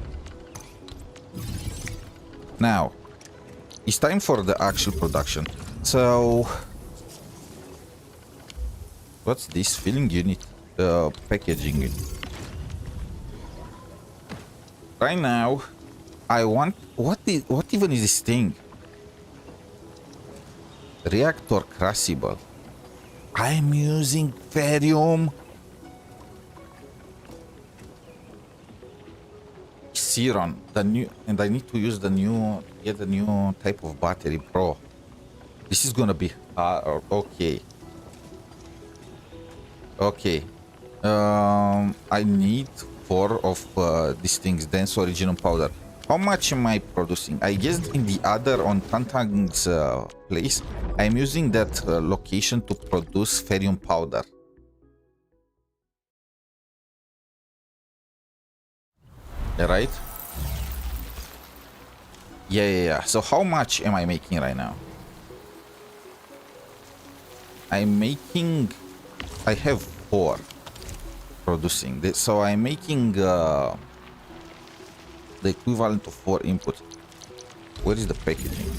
Now, it's time for the actual production. So, what's this filling unit? Packaging unit. Right now, I want what even is this thing? Reactor crucible. I'm using ferrium. Xeron, the new, and I need to use the new, get a new type of battery, bro. This is gonna be okay. Okay. I need 4 of these things, dense original powder. How much am I producing? I guess in the other, on Tantang's place, I'm using that location to produce ferrium powder. Right? Yeah. So how much am I making right now? I'm making... I have 4 producing this, so I'm making the equivalent of 4 inputs. Where is the packaging?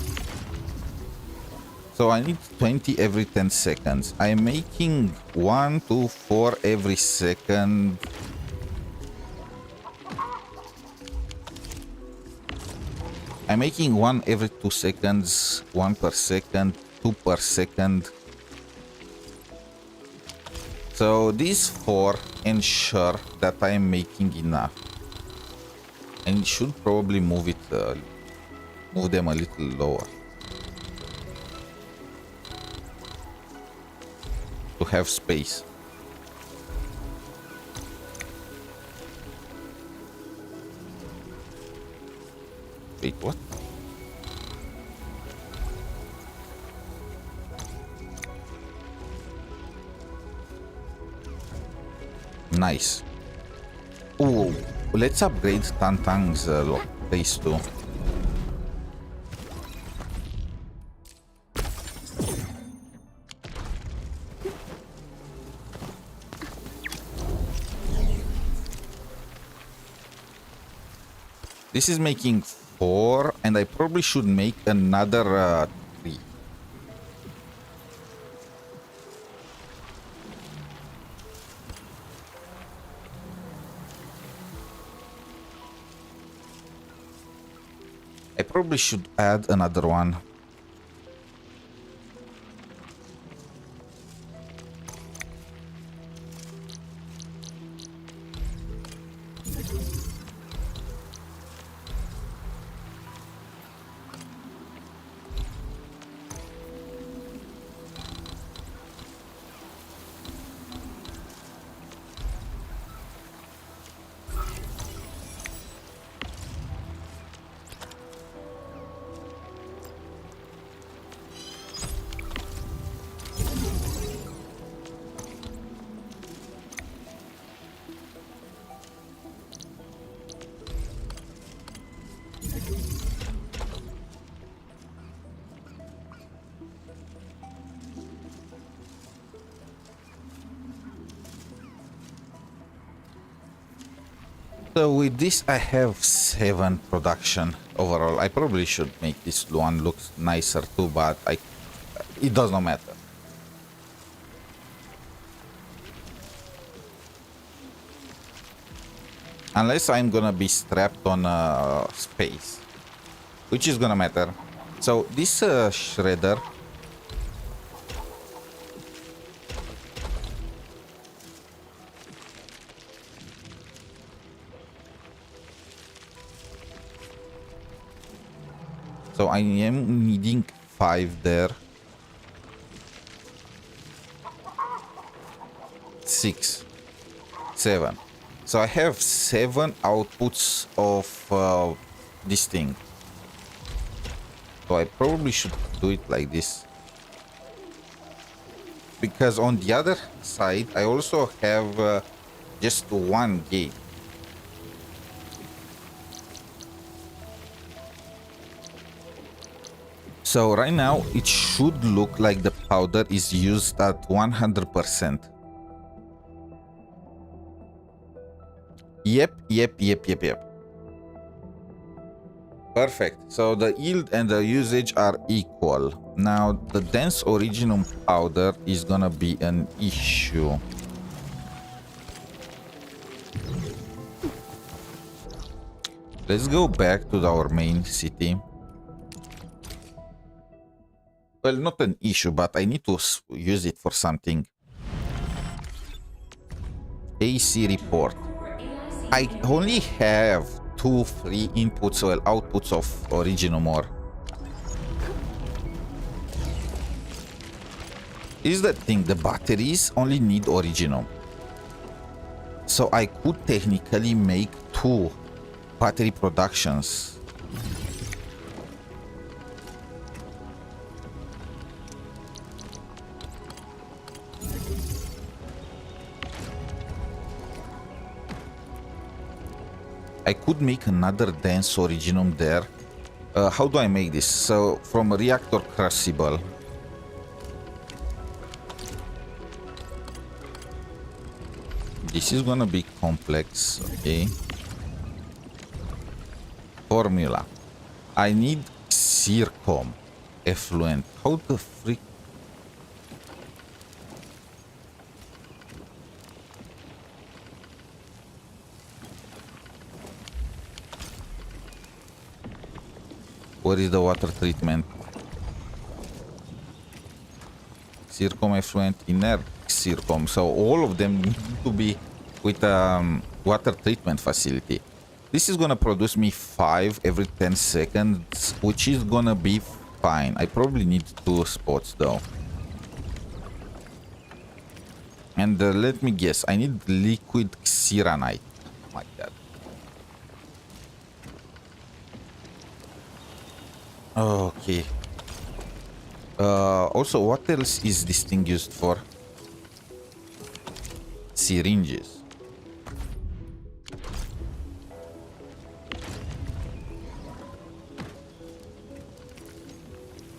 So I need 20 every 10 seconds. I'm making 1 to 4 every second. I'm making 1 every 2 seconds, 1 per second, 2 per second. So these 4 ensure that I'm making enough. And should probably move them a little lower. To have space. Wait, what? Nice. Oh, let's upgrade Tantang's place too. This is making 4, and I probably should make another 3. I probably should add another one. So with this I have 7 production overall. I probably should make this one look nicer too, but it does not matter. Unless I'm gonna be strapped on space, which is gonna matter. So this shredder, so I am needing 5 there. 6, 7. So I have 7 outputs of this thing. So I probably should do it like this. Because on the other side, I also have just 1 gate. So right now, it should look like the powder is used at 100%. Yep. Perfect. So the yield and the usage are equal. Now the dense originum powder is gonna be an issue. Let's go back to our main city. Well, not an issue, but I need to use it for something. AC report. I only have 2 free inputs, well, outputs of originum ore. Is the thing, the batteries only need originum. So I could technically make 2 battery productions. I could make another dense originum there. How do I make this? So from a reactor crucible. This is gonna be complex, okay. Formula. I need zircon effluent. How the freak? Where is the water treatment? Zircon effluent, inert zircon. So all of them need to be with water treatment facility. This is gonna produce me 5 every 10 seconds, which is gonna be fine. I probably need 2 spots though. And let me guess, I need liquid xeranite. Like that. Okay. Also, what else is this thing used for? Syringes.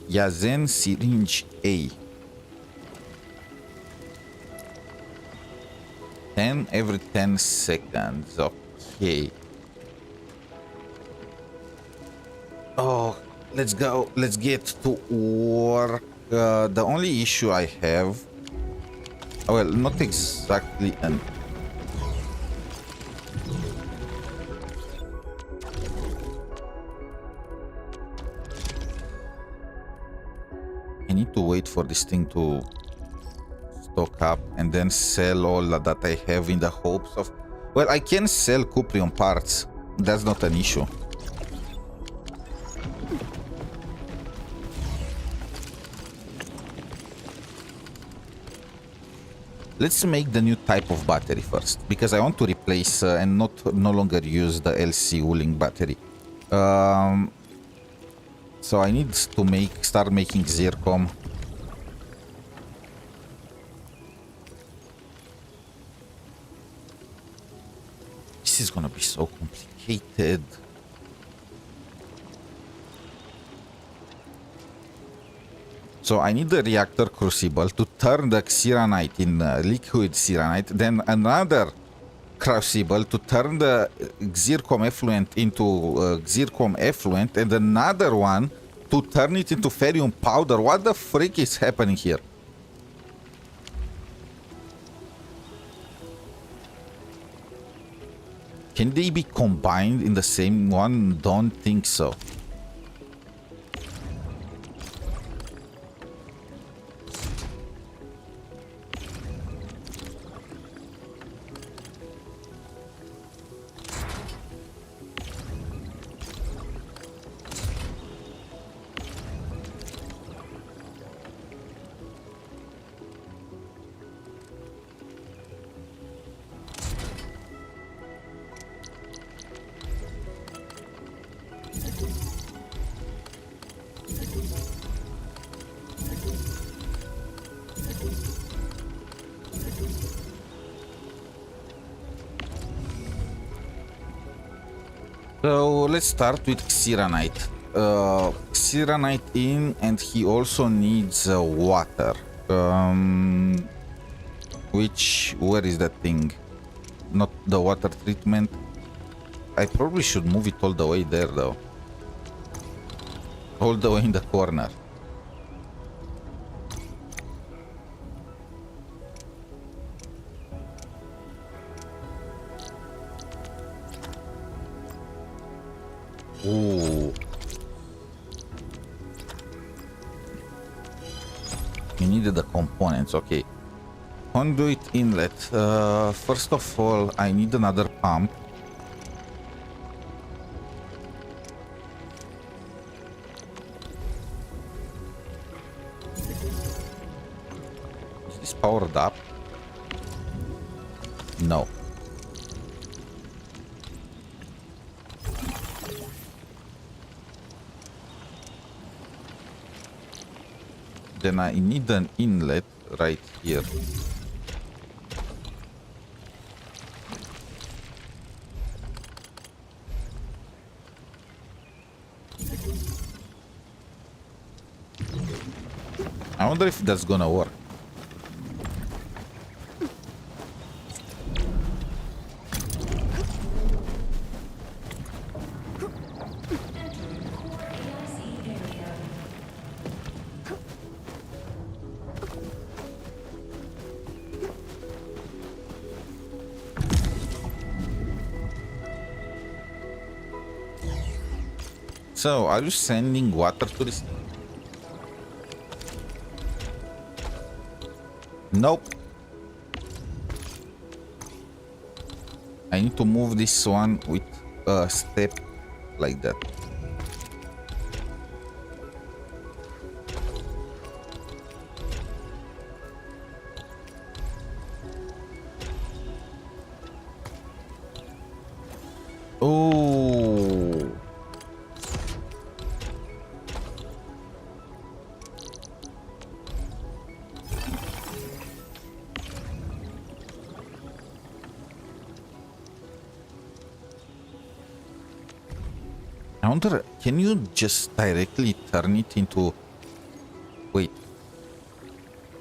Yazen syringe A. 10 every 10 seconds. Okay. Oh, let's go. Let's get to work. The only issue I have, well, not exactly an. I need to wait for this thing to stock up and then sell all that I have in the hopes of. Well, I can sell Cuprion parts. That's not an issue. Let's make the new type of battery first, because I want to replace and no longer use the LC Wuling battery. So I need to start making zircon. This is gonna be so complicated. So I need the reactor crucible to turn the xeranite in liquid xeranite, then another crucible to turn the zircon effluent into zircon effluent, and another one to turn it into ferrium powder. What the freak is happening here? Can they be combined in the same one? Don't think so. So let's start with xeranite. Xeranite in, and he also needs water. Where is that thing? not the water treatment. I probably should move it all the way there though. All the way in the corner. Ooh. We needed the components, okay. Conduit inlet. First of all, I need another pump. Is this powered up? No. Then I need an inlet right here. I wonder if that's gonna work. So, are you sending water to this? Nope. I need to move this one with a step like that. Oh. I wonder, can you just directly turn it into... Wait.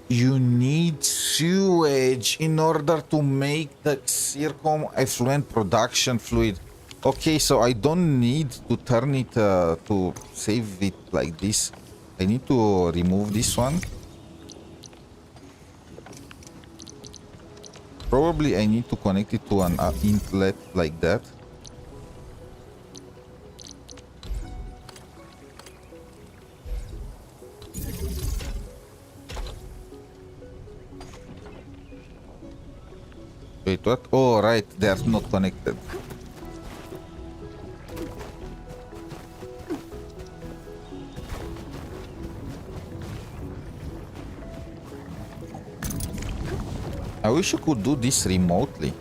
You need sewage in order to make the circum-effluent production fluid. Okay, so I don't need to turn it to save it like this. I need to remove this one. Probably I need to connect it to an inlet like that. Wait, what? Oh, right, they are not connected. I wish you could do this remotely.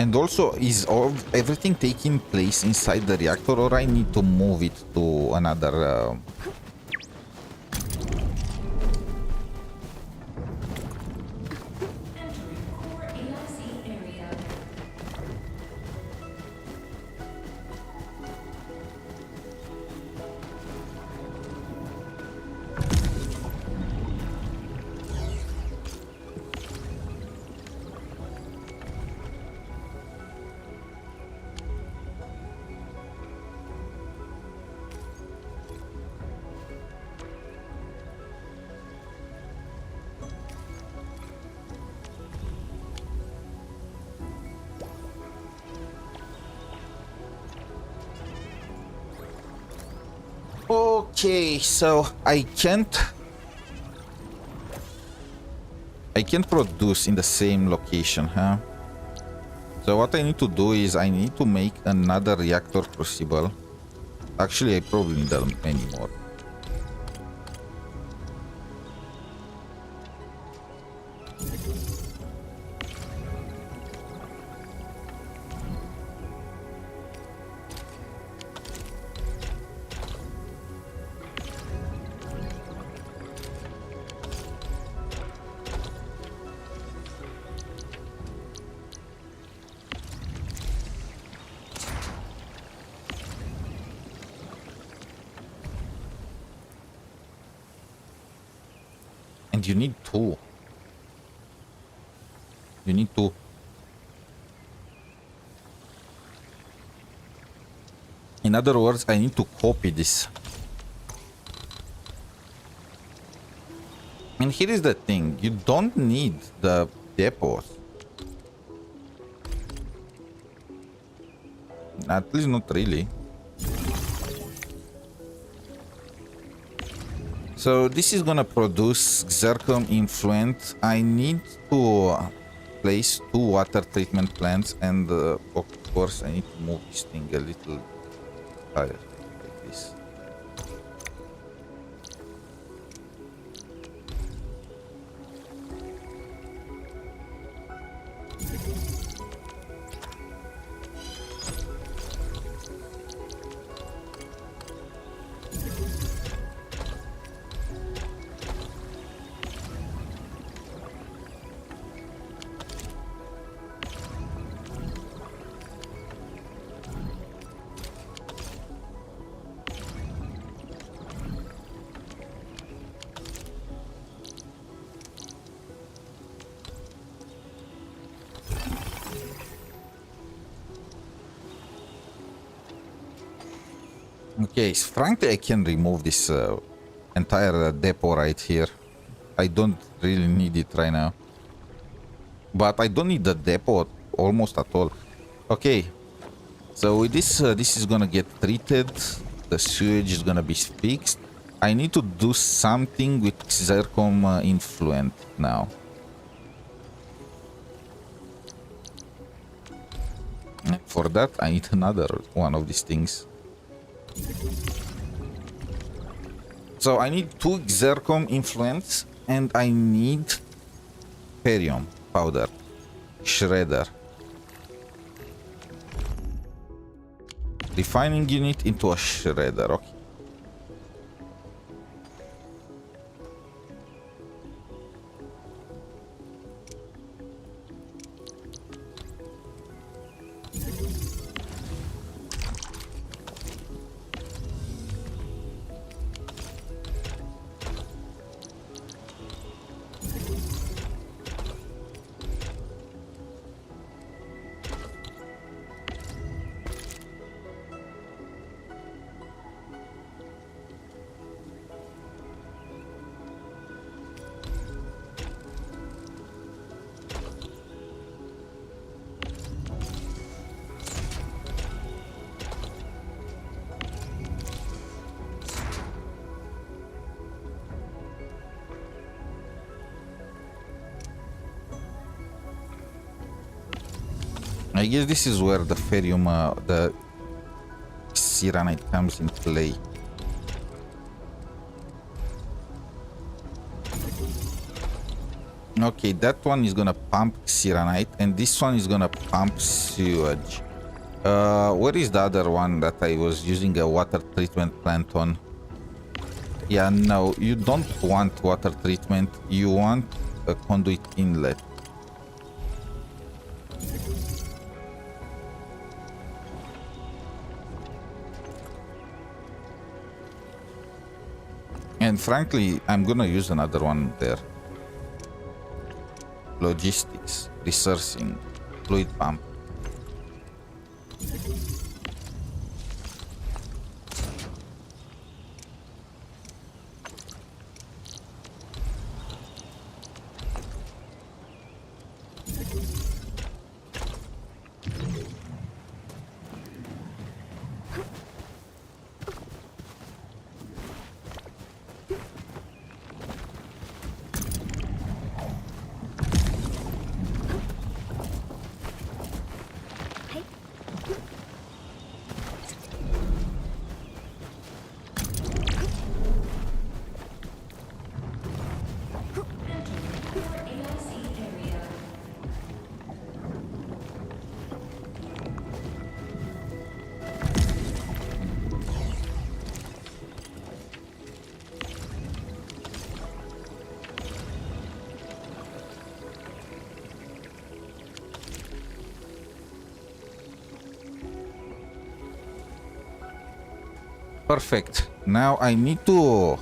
And also, is everything taking place inside the reactor, or I need to move it to another... Okay, so I can't produce in the same location, huh? So what I need to do is I need to make another reactor crucible. Actually, I probably need many more. And you need two. You need two. In other words, I need to copy this. And here is the thing. You don't need the depots. At least not really. So this is gonna produce zircon influent. I need to place 2 water treatment plants, and of course I need to move this thing a little higher, like this. Okay, so frankly, I can remove this entire depot right here. I don't really need it right now. But I don't need the depot almost at all. Okay, so with this, this is gonna get treated. The sewage is gonna be fixed. I need to do something with zircon influent now. And for that, I need another one of these things. So I need 2 zircon influence, and I need ferrium powder shredder. Refining unit into a shredder. Okay. I guess this is where the ferrium, the cyranite comes into play. Okay, that one is gonna pump cyranite, and this one is gonna pump sewage. Where is the other one that I was using a water treatment plant on? Yeah, no, you don't want water treatment. You want a conduit inlet. And frankly, I'm gonna use another one there. Logistics, resourcing, fluid pump. Perfect. Now I need to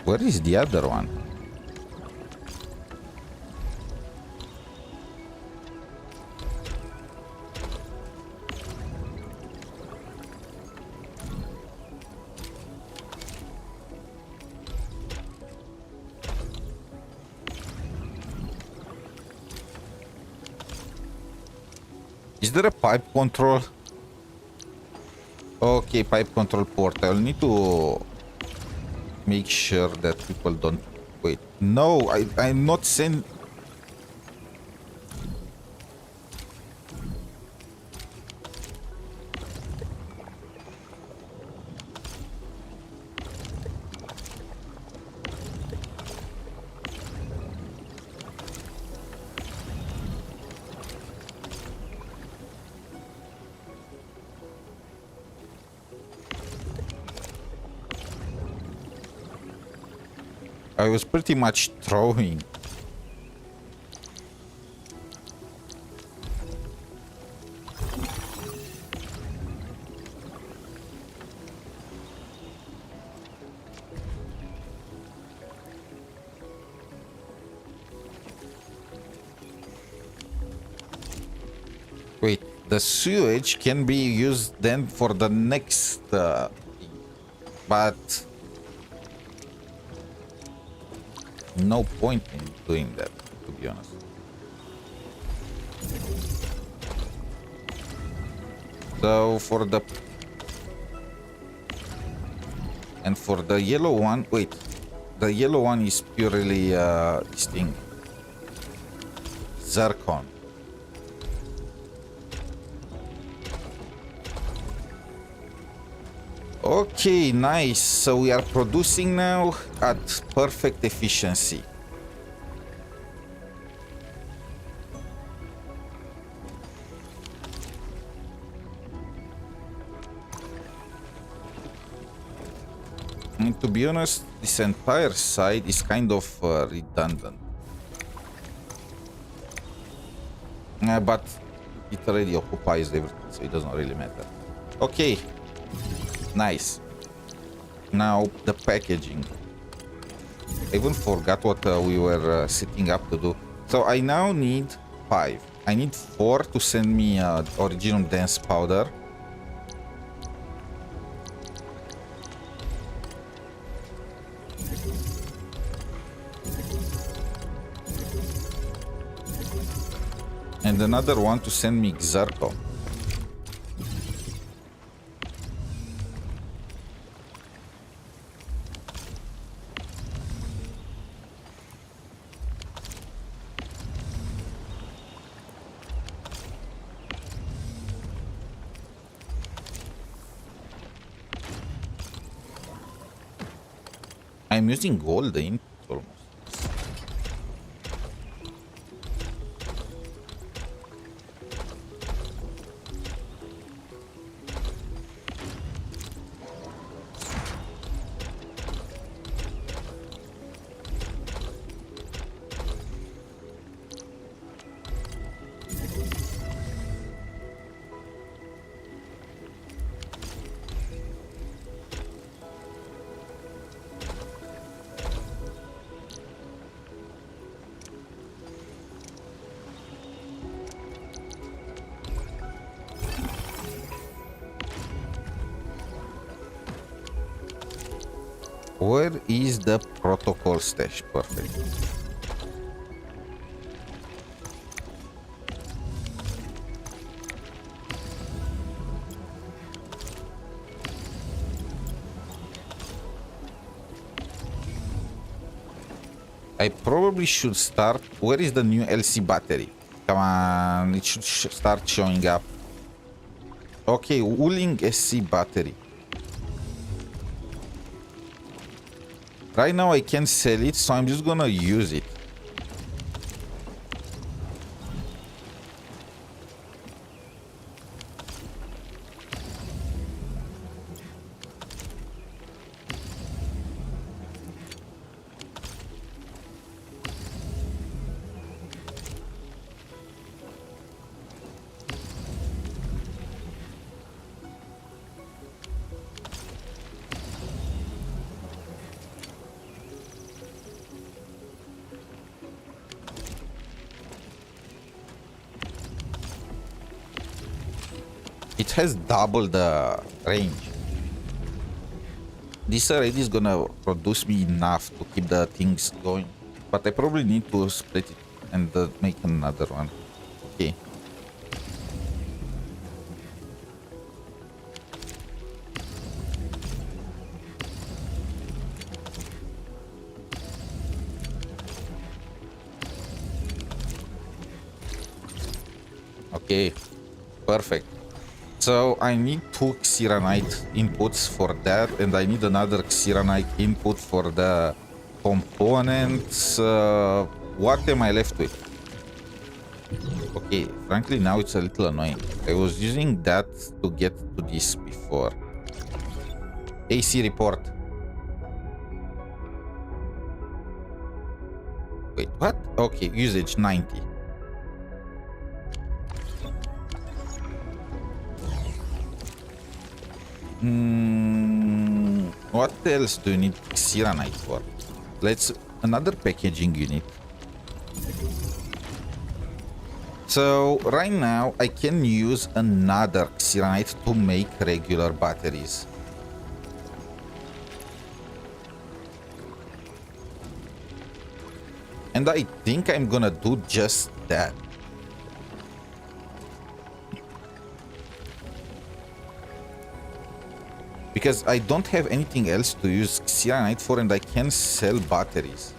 Where is the other one? Is there a pipe control? Okay, pipe control port. I'll need to make sure that people don't... Wait, no, I'm not saying... I was pretty much throwing. Wait, the sewage can be used then for the next... but... no point in doing that, to be honest. So for the... and for the yellow one... Wait, the yellow one is purely this thing. Zircon. Okay, nice. So we are producing now at perfect efficiency. And to be honest, this entire side is kind of redundant. But it already occupies everything, so it doesn't really matter. Okay. Nice. Now the packaging. I even forgot what we were setting up to do. So I now need 5. I need 4 to send me original dense powder. And another one to send me Xarco. I'm using gold in almost. Where is the protocol stash? Perfect. I probably should start... Where is the new LC battery? Come on, it should start showing up. Okay, Wuling SC battery. Right now I can't sell it, so I'm just gonna use it. It has double the range. This already is gonna produce me enough to keep the things going. But I probably need to split it and make another one. Okay. Okay, perfect. So I need 2 Xeranite inputs for that, and I need another Xeranite input for the components. What am I left with? Okay, frankly now it's a little annoying. I was using that to get to this before. AC report. Wait, what? Okay, usage 90. What else do you need Xeranite for? Let's another packaging unit. So right now I can use another Xeranite to make regular batteries. And I think I'm gonna do just that. Because I don't have anything else to use Xeranite for, and I can sell batteries.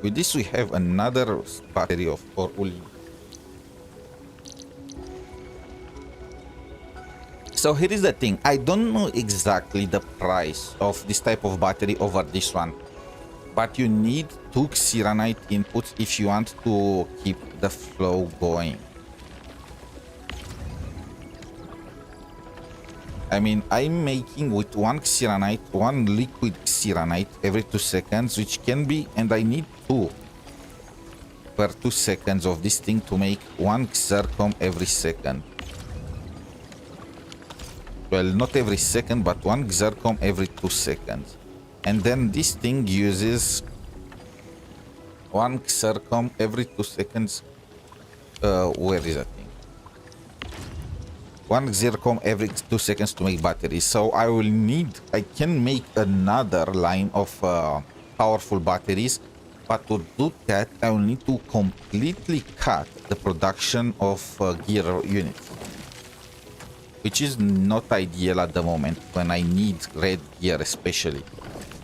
With this we have another battery of Wuling. So here is the thing, I don't know exactly the price of this type of battery over this one, but you need 2 Xeranite inputs if you want to keep the flow going. I mean, I'm making with 1 Xeranite, 1 liquid Xeranite every 2 seconds, which can be, and I need 2 per 2 seconds of this thing to make 1 Xercom every second. Well, not every second, but 1 Xercom every 2 seconds. And then this thing uses 1 Xercom every 2 seconds. Where is that thing? 1 Xercom every 2 seconds to make batteries. So I will need, I can make another line of powerful batteries, but to do that I will need to completely cut the production of gear units, which is not ideal at the moment when I need red gear especially.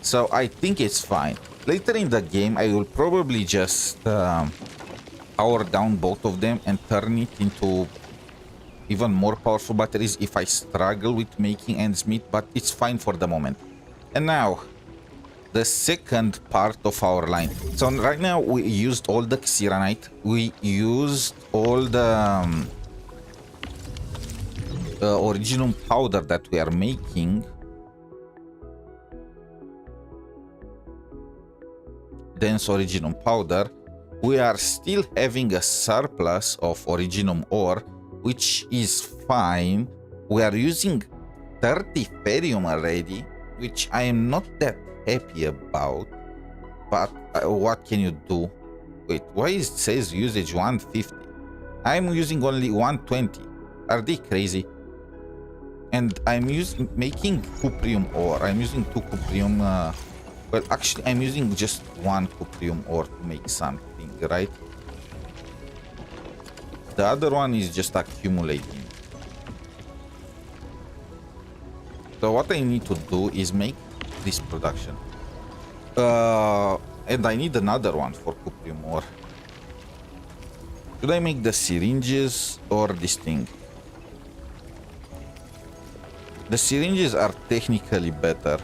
So I think it's fine. Later in the game I will probably just power down both of them and turn it into even more powerful batteries if I struggle with making ends meet, but it's fine for the moment. And now, the second part of our line. So right now we used all the Xeranite, we used all the original powder that we are making. Dense originum powder. We are still having a surplus of originum ore, which is fine. We are using 30 ferrium already, which I am not that happy about, but what can you do? Wait, why it says usage 150? I'm using only 120. Are they crazy? And I'm making cuprium ore. I'm using 2 cuprium. Well, actually, I'm using just 1 cuprium ore to make something, right? The other one is just accumulating. So what I need to do is make this production. And I need another one for Cuprium ore. Should I make the syringes or this thing? The syringes are technically better.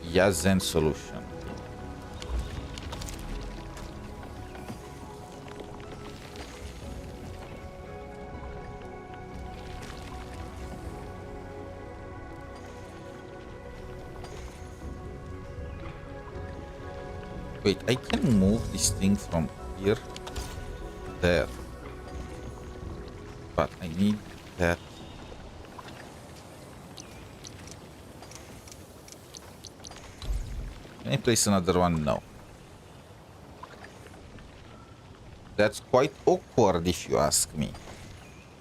Yeah, Zen solution. Wait, I can move this thing from here to there. But I need that. Can I place another one? No. That's quite awkward if you ask me.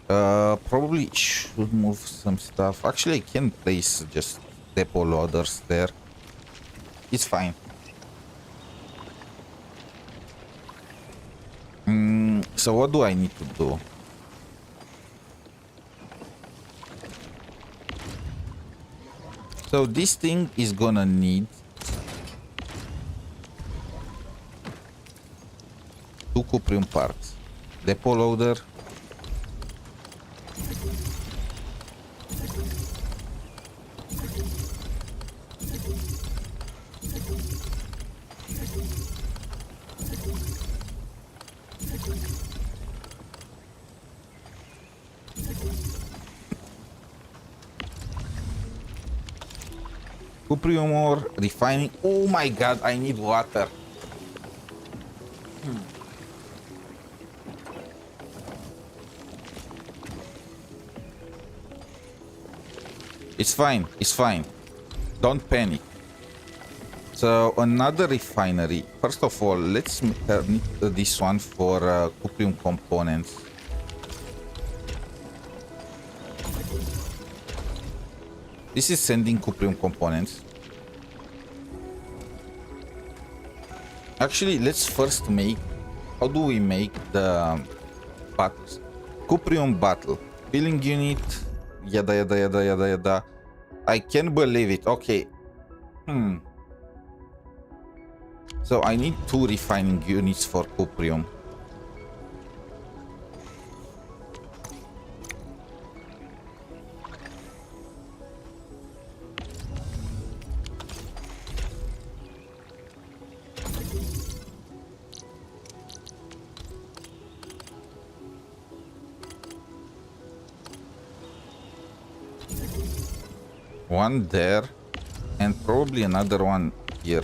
Probably should move some stuff. Actually, I can place just depot loaders there. It's fine. So what do I need to do? So this thing is gonna need 2 Cuprium parts. Depot loader. Cuprium ore, refining. Oh my god, I need water. It's fine, it's fine. Don't panic. So another refinery. First of all, let's need this one for Cuprium components. This is sending Cuprium components. Actually, let's first make... How do we make the battles? Cuprium battle. Filling unit. Yada yada yada yada yada. I can't believe it. Okay. So I need 2 refining units for Cuprium. One there, and probably another one here.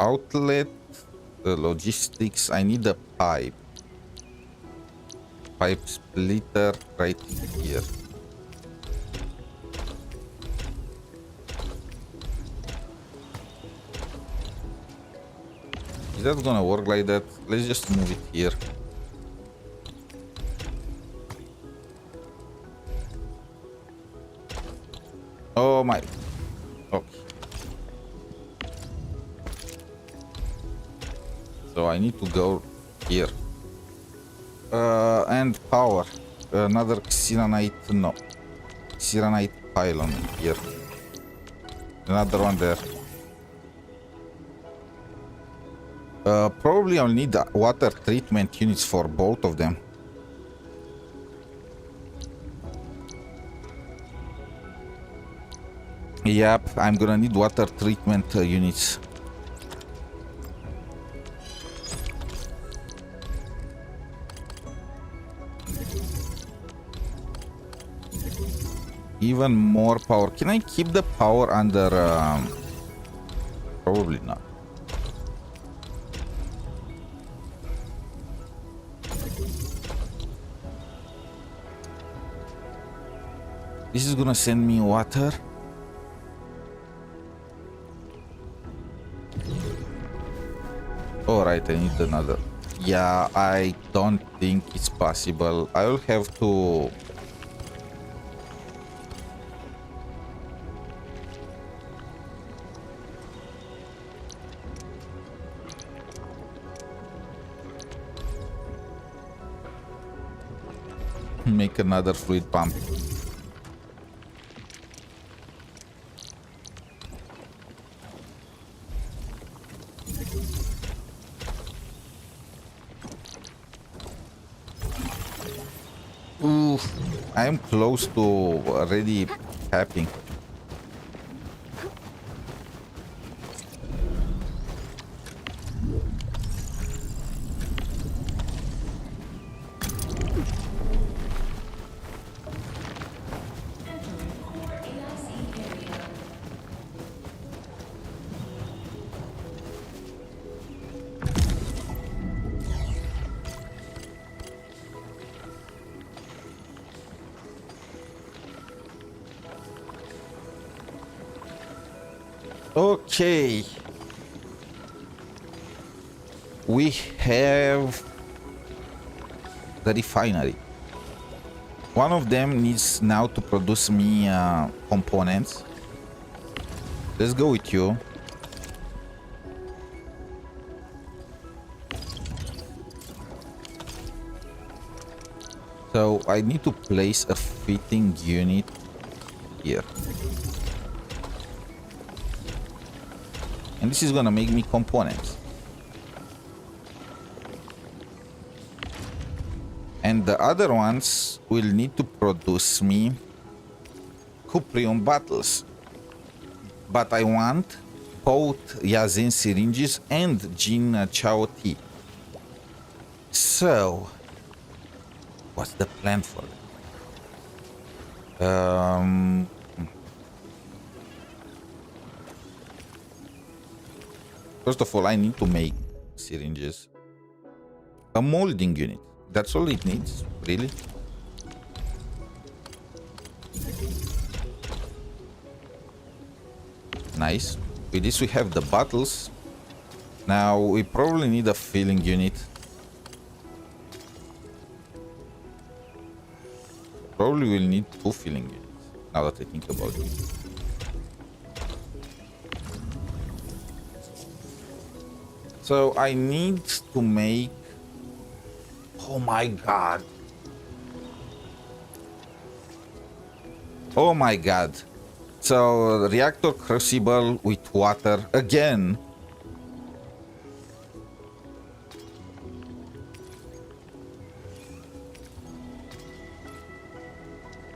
Outlet, the logistics. I need a pipe splitter right here. Is that gonna work like that? Let's just move it here. Oh my. Okay. So I need to go here. And power. Another Xeronite, no. Xeronite pylon here. Another one there. Probably I'll need water treatment units for both of them. Yep, I'm gonna need water treatment units. Even more power. Can I keep the power under... Probably not. This is gonna send me water. Alright, I need another. Yeah, I don't think it's possible. I will have to... make another fluid pump. Oof, I am close to already tapping. Okay. We have the refinery. One of them needs now to produce me components. Let's go with you. So I need to place a fitting unit here. And this is gonna make me components. And the other ones will need to produce me cuprium bottles. But I want both Yazen syringes and Jin Chao tea. So, what's the plan for it? First of all, I need to make syringes. A molding unit. That's all it needs, really. Nice. With this we have the bottles. Now we probably need a filling unit. Probably will need 2 filling units, now that I think about it. So I need to make... Oh my god. Oh my god. So reactor crucible with water again.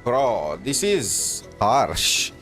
Bro, this is harsh.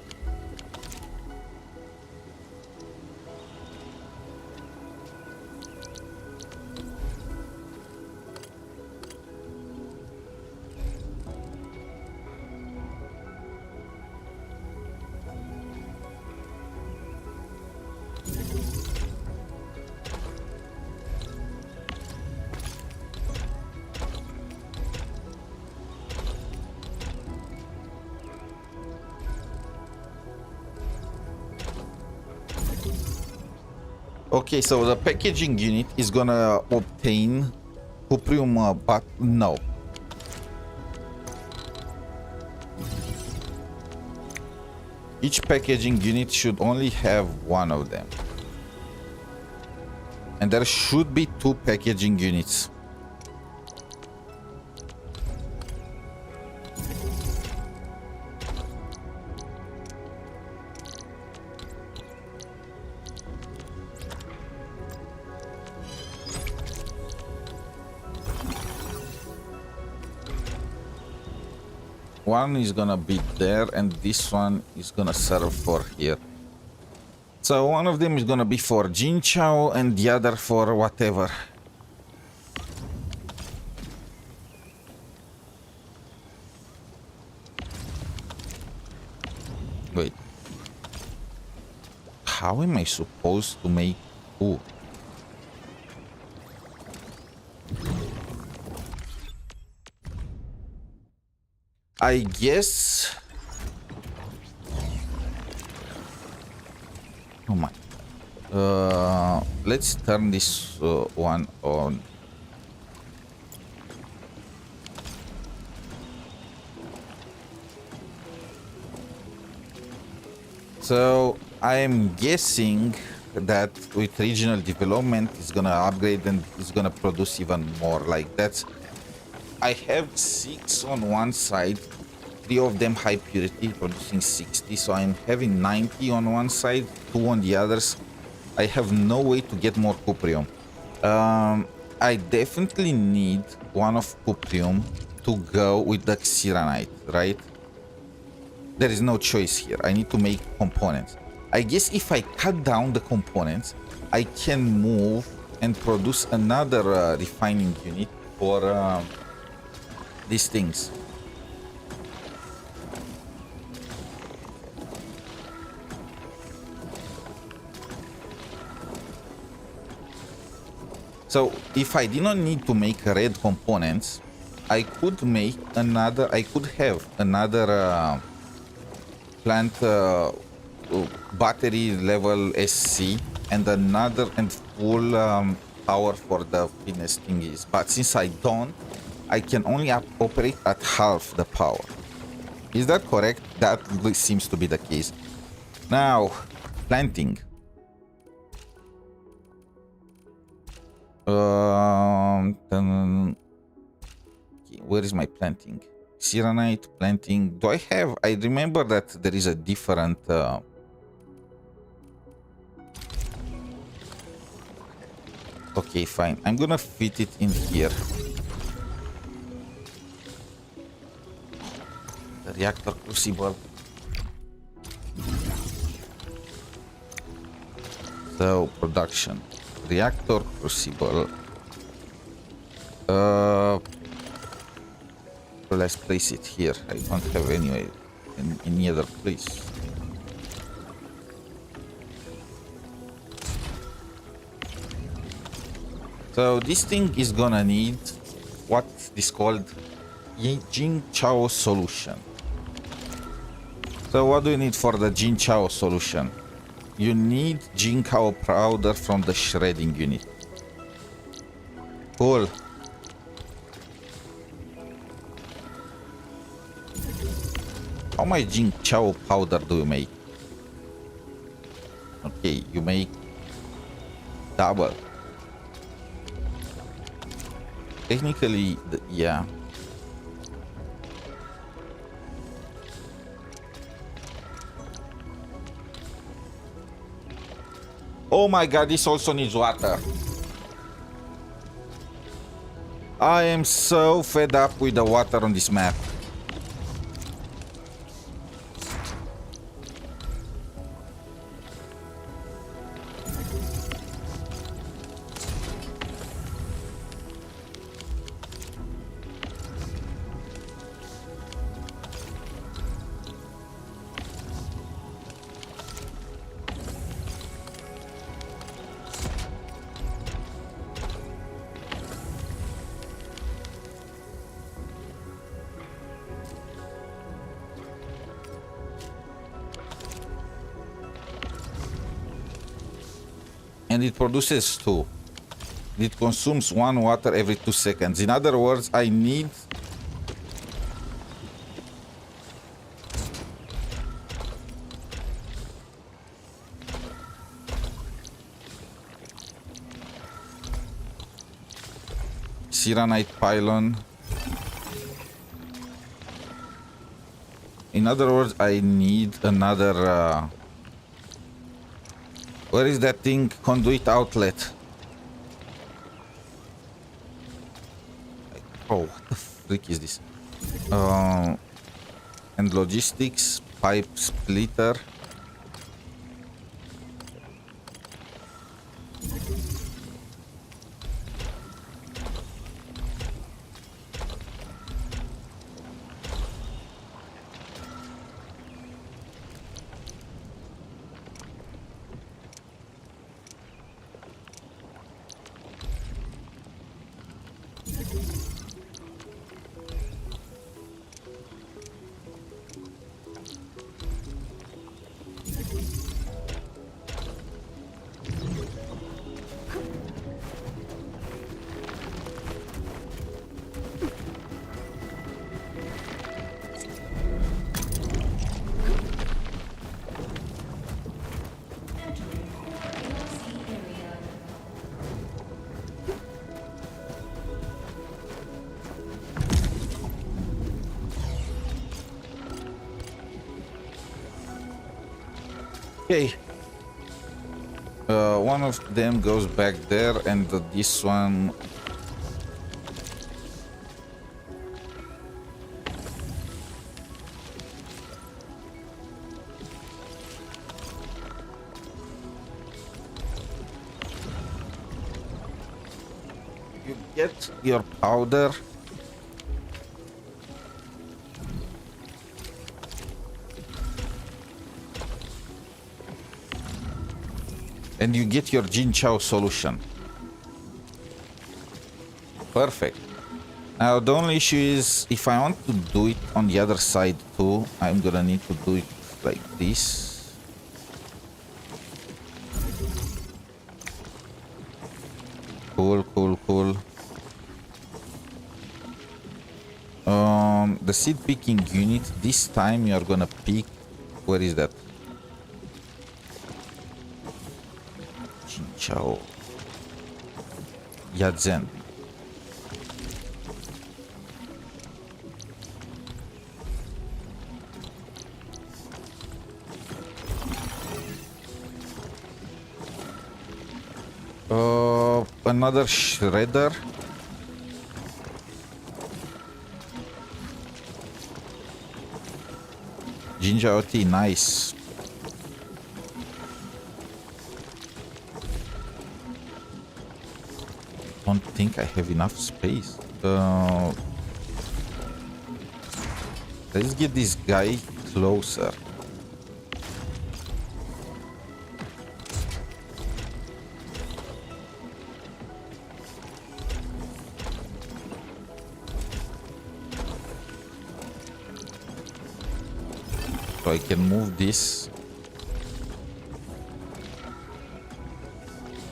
Okay, so the packaging unit is gonna obtain cuprium, but no. Each packaging unit should only have 1 of them. And there should be 2 packaging units. One is gonna be there and this one is gonna serve for here. So one of them is gonna be for Jin Chao and the other for whatever. Wait. How am I supposed to make... Ooh. I guess... Oh my... let's turn this one on. So I'm guessing that with regional development it's gonna upgrade and it's gonna produce even more. Like that's, I have 6 on one side, 3 of them high purity producing 60, so I'm having 90 on one side, 2 on the others. I have no way to get more cuprium. I definitely need one of cuprium to go with the Xyranite, right? There is no choice here. I need to make components. I guess if I cut down the components, I can move and produce another refining unit for these things. So if I did not need to make red components, I could make another, I could have another plant battery level SC and another and full power for the fitness thingies. But since I don't, I can only operate at half the power. Is that correct? That seems to be the case. Now, planting. Where is my planting? Xyranite planting. Do I have? I remember that there is a different. Okay, fine. I'm gonna fit it in here. The reactor crucible. So production. Reactor crucible. Let's place it here. I don't have any other place. So this thing is gonna need what is called Jin Chao solution. So what do you need for the Jin Chao solution? You need Jin Chao powder from the shredding unit. Cool. How much Jin Chao powder do you make? Okay, you make double. Technically, yeah. Oh my god, this also needs water. I am so fed up with the water on this map. And it produces 2. It consumes 1 water every 2 seconds. In other words, I need Xyranite pylon. In other words, I need another where is that thing? Conduit outlet. Oh, what the freak is this? And logistics, pipe splitter. Okay. One of them goes back there, and this one. You get your powder. And you get your Jinchao solution. Perfect. Now the only issue is if I want to do it on the other side too, I'm gonna need to do it like this. Cool, cool, cool. The seed picking unit, this time you are gonna pick, where is that? Jinchao. Yadzen. Another shredder. Ginger tea, nice. Don't think I have enough space. Let's get this guy closer. So I can move this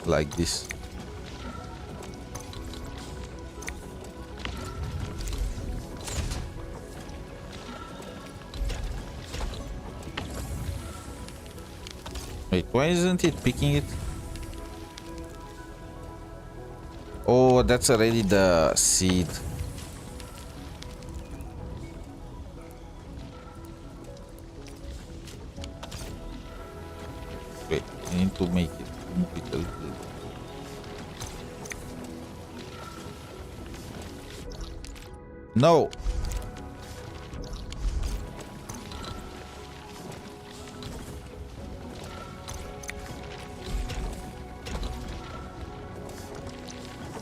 like this. Wait, why isn't it picking it? Oh, that's already the seed. Wait, I need to make it move it a little. No.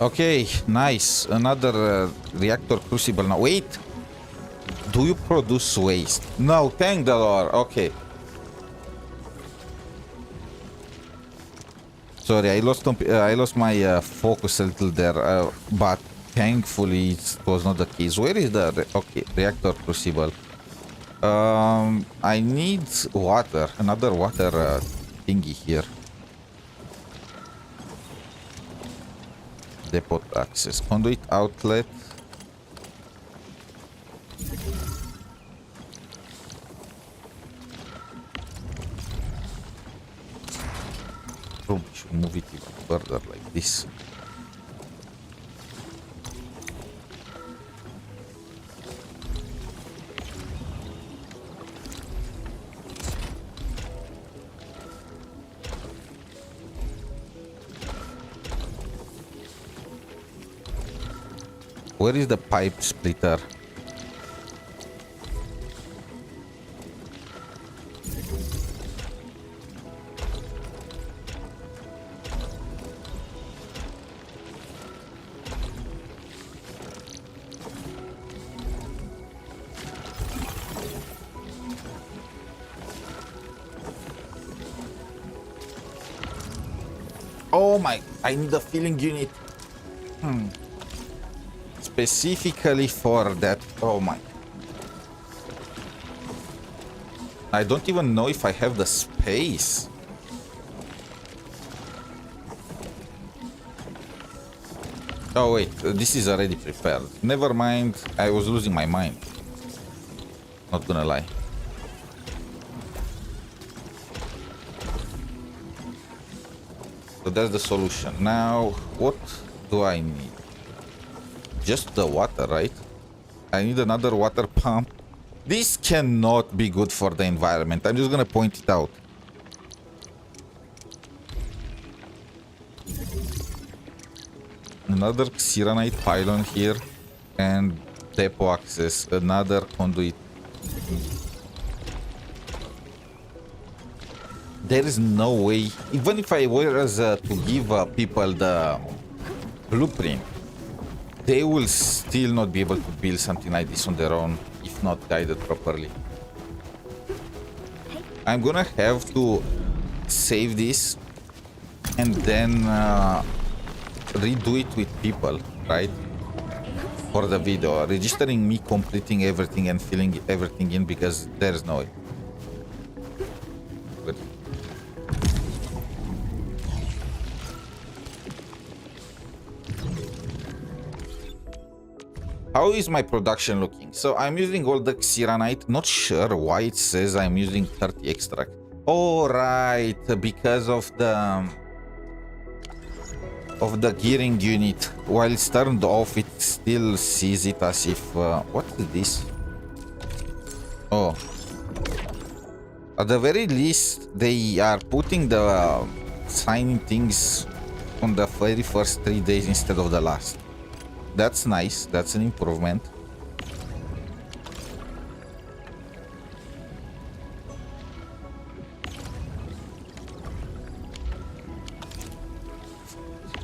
Okay, nice. Another reactor crucible now. Wait. Do you produce waste? No, thank the Lord. Okay. Sorry, I lost my focus a little there, but thankfully it was not the case. Where is the reactor crucible? I need water. Another water thingy here. Depot access. Conduit outlet. Probably should move it even further like this. Where is the pipe splitter? Oh my, I need a filling unit. Specifically for that. Oh my. I don't even know if I have the space. Oh wait, this is already prepared. Never mind, I was losing my mind. Not gonna lie. So that's the solution. Now, what do I need? Just the water, right? I need another water pump. This cannot be good for the environment. I'm just gonna point it out. Another Xiranite pylon here. And depot access. Another conduit. There is no way, even if I were to give people the blueprint, they will still not be able to build something like this on their own if not guided properly. I'm gonna have to save this and then redo it with people, right? For the video, registering me completing everything and filling everything in because there's no way. Good. How is my production looking? So I'm using all the Xiranite. Not sure why it says I'm using 30 extract. Oh, right, because of the gearing unit. While it's turned off, it still sees it as if... what is this? Oh. At the very least, they are putting the signing things on the very first 3 days instead of the last. That's nice. That's an improvement.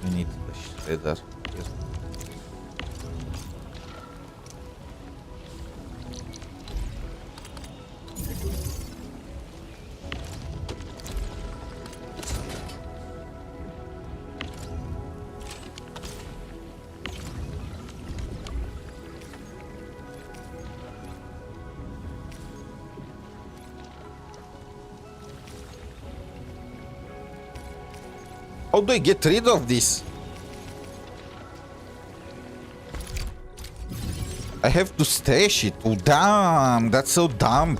We need the shredder here. How do I get rid of this? I have to stash it. Oh, damn. That's so dumb.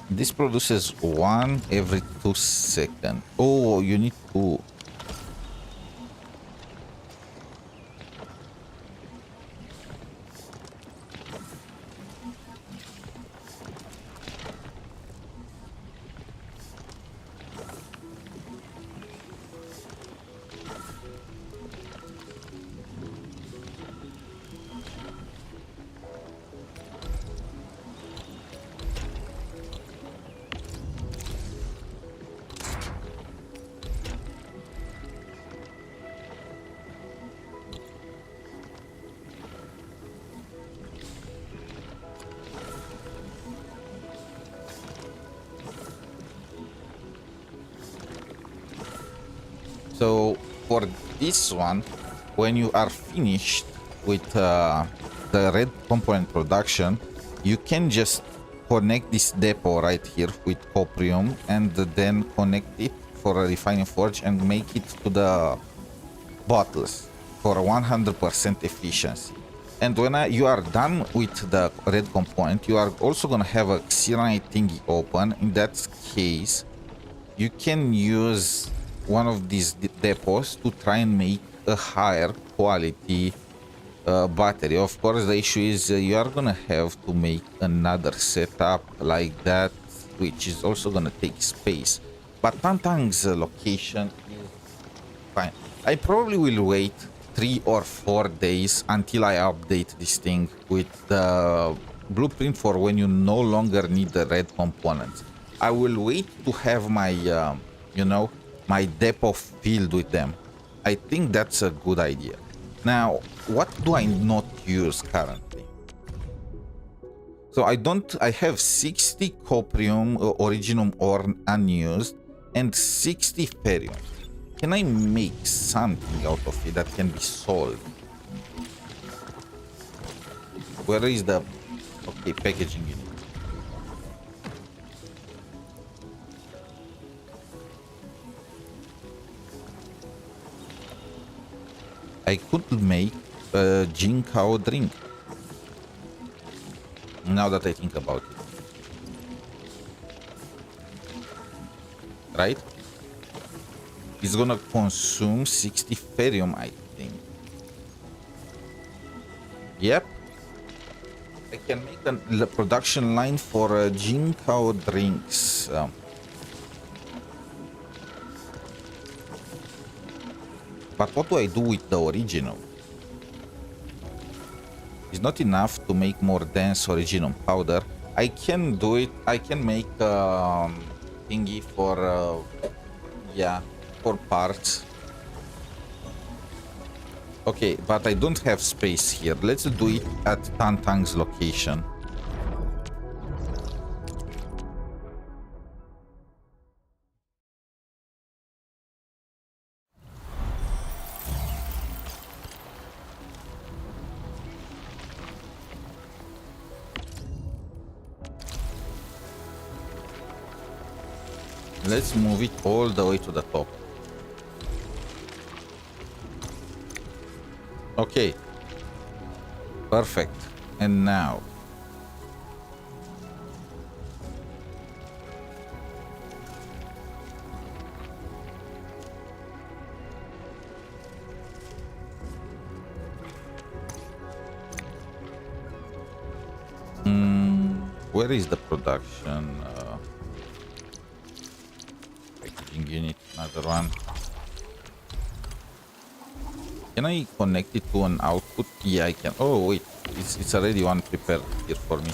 This produces 1 every 2 seconds. Oh, you need 2. So for this one, when you are finished with the red component production, you can just connect this depot right here with coprium and then connect it for a refining forge and make it to the bottles for 100% efficiency. And when you are done with the red component, you are also gonna have a Xiranite thingy open. In that case, you can use one of these depots to try and make a higher quality battery. Of course, the issue is you are gonna have to make another setup like that, which is also gonna take space. But Tantang's location is fine. I probably will wait 3 or 4 days until I update this thing with the blueprint for when you no longer need the red components. I will wait to have my, my depot filled with them. I think that's a good idea. Now, what do I not use currently? So I have 60 coprium originum ore unused and 60 ferrium. Can I make something out of it that can be sold? Where is the... Okay, packaging unit. I could make a Jinkao drink. Now that I think about it. Right? It's gonna consume 60 ferrium, I think. Yep. I can make a production line for Jinkao drinks. But what do I do with the original? It's not enough to make more dense original powder. I can do it. I can make thingy for yeah, for parts. Okay, but I don't have space here. Let's do it at Tantang's location. Let's move it all the way to the top. Okay. Perfect. And now. Where is the production? Packaging unit, another one. Can I connect it to an output? Yeah, I can. Oh, wait. It's already one prepared here for me.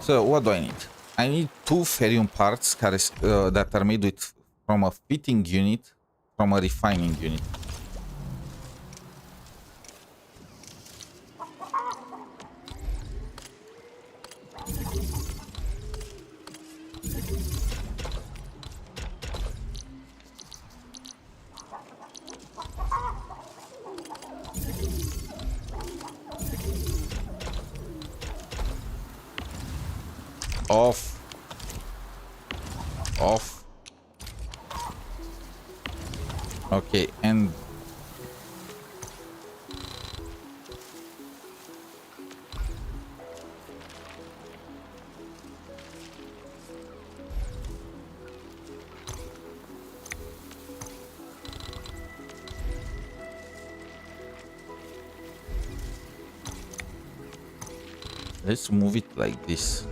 So, what do I need? I need 2 ferrium parts that are made from a fitting unit, from a refining unit. Off. Okay, and let's move it like this.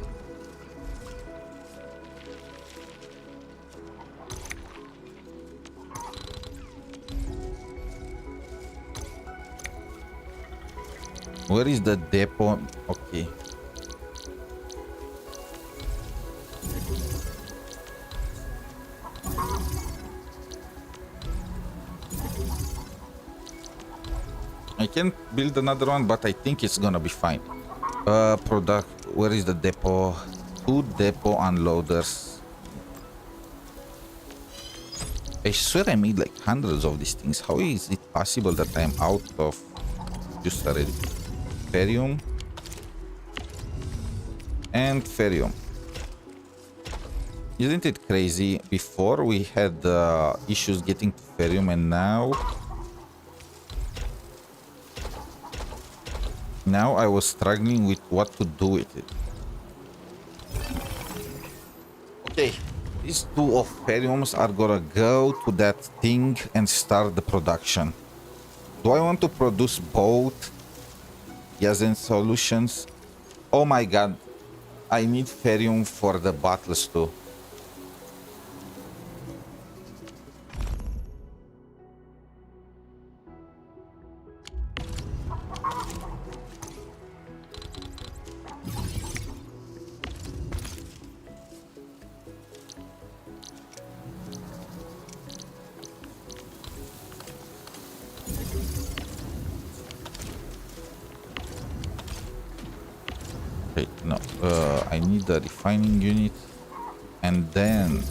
Where is the depot? Okay. I can build another one, but I think it's gonna be fine. Product. Where is the depot? 2 depot unloaders. I swear I made like hundreds of these things. How is it possible that I'm out of just already? Ferrium and ferrium. Isn't it crazy? Before we had issues getting to ferrium, and now I was struggling with what to do with it. Okay, these 2 of ferriums are gonna go to that thing and start the production. Do I want to produce both Yazen solutions? Oh my god, I need ferrium for the battles too. No, I need the refining unit, and then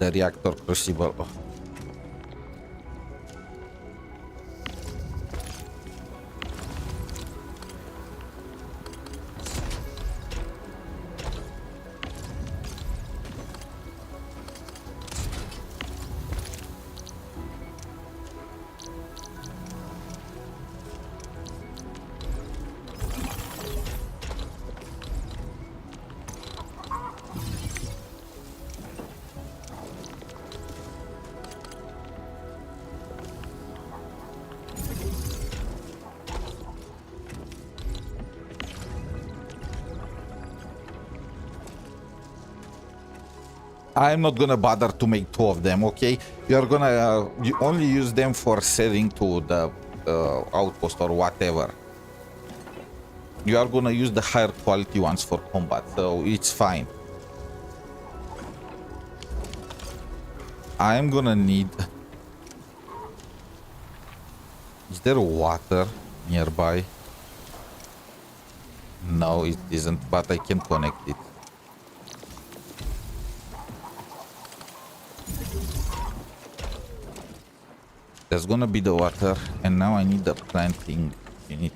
The reactor crucible. Oh. I'm not gonna bother to make 2 of them, okay? You're gonna you only use them for selling to the outpost or whatever. You are gonna use the higher quality ones for combat, so it's fine. I'm gonna need... Is there water nearby? No, it isn't, but I can connect it. There's gonna be the water, and now I need the planting unit.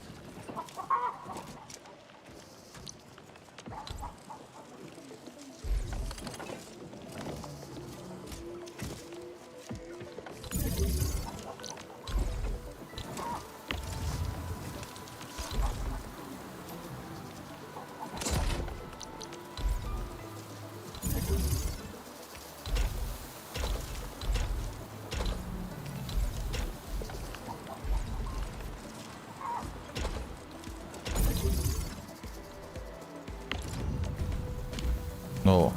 No.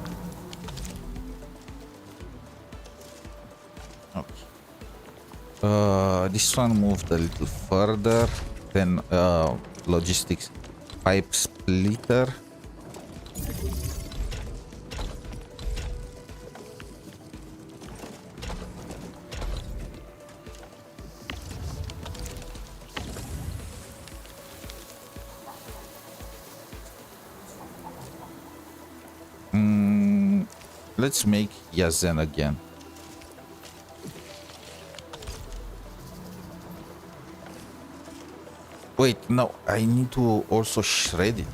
Okay. This one moved a little further. Then logistics pipe splitter. Let's make Yazen again. Wait, no, I need to also shred it.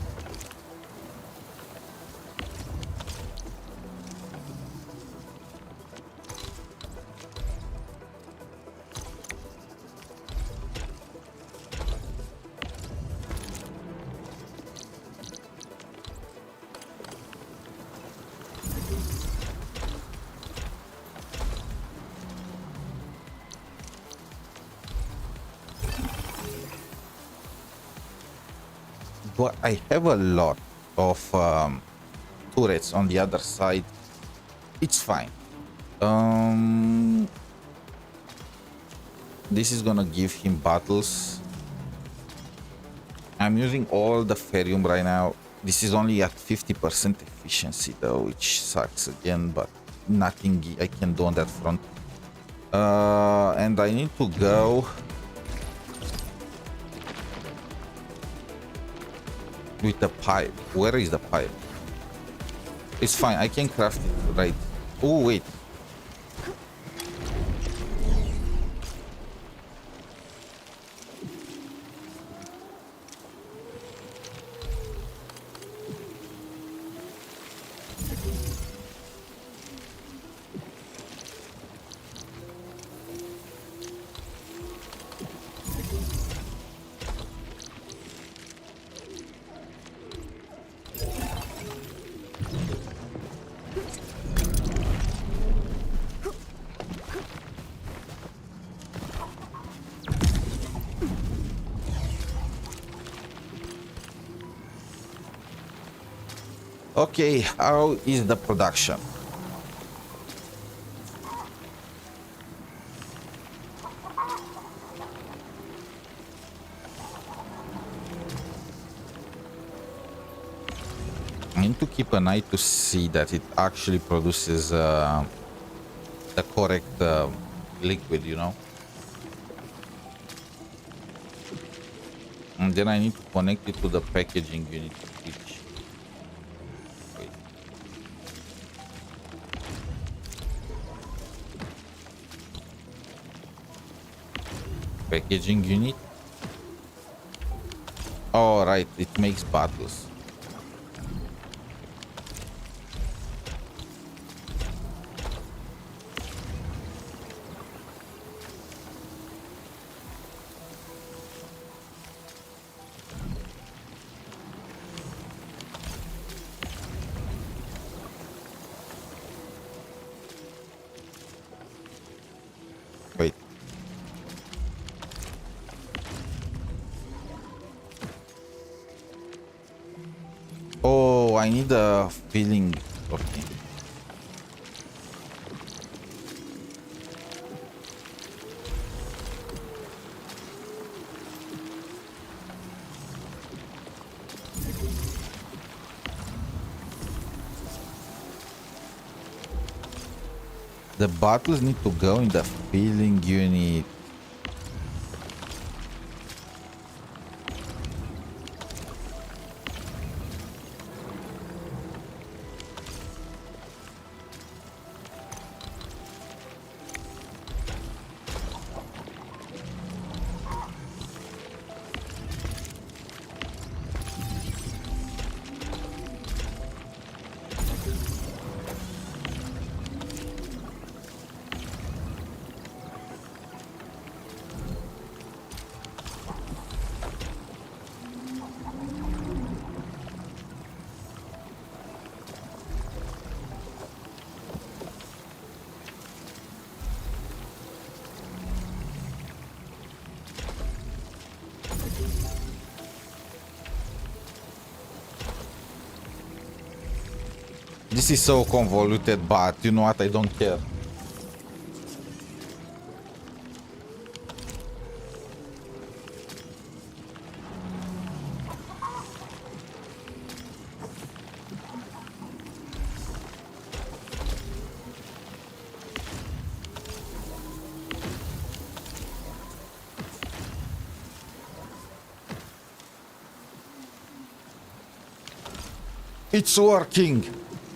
But I have a lot of turrets on the other side. It's fine. This is gonna give him battles. I'm using all the ferrium right now. This is only at 50% efficiency though, which sucks again, but nothing I can do on that front. And I need to go with the pipe. Where is the pipe? It's fine, I can craft it right. Oh wait. Okay, how is the production? I need to keep an eye to see that it actually produces the correct liquid, you know? And then I need to connect it to the packaging unit. Packaging unit. Oh, right, it makes bottles. Wait. Oh, I need a filling. Okay. The bottles need to go in the filling unit. This is so convoluted, but you know what? I don't care. It's working!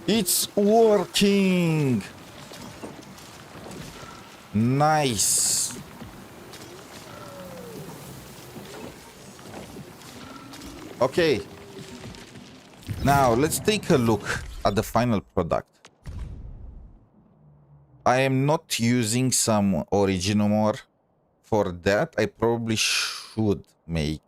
It's working! Nice! Okay. Now, let's take a look at the final product. I am not using some original more. For that, I probably should make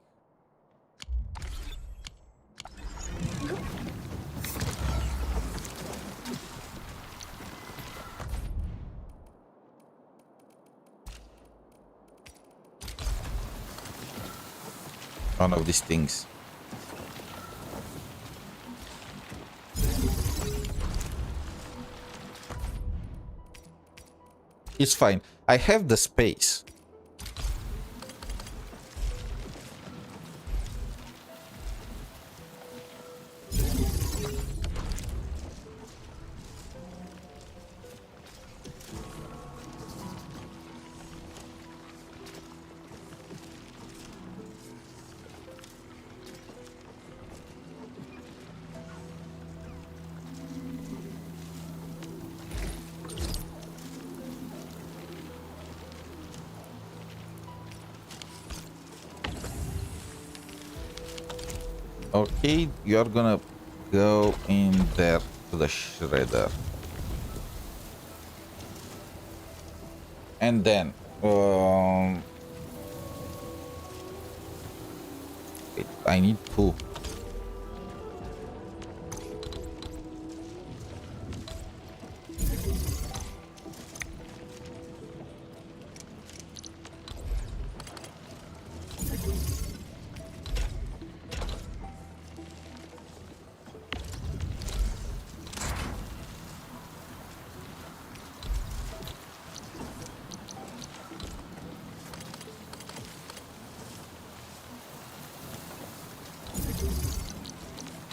one of these things. It's fine. I have the space. Okay, you're gonna go in there to the shredder. And then, wait, I need two.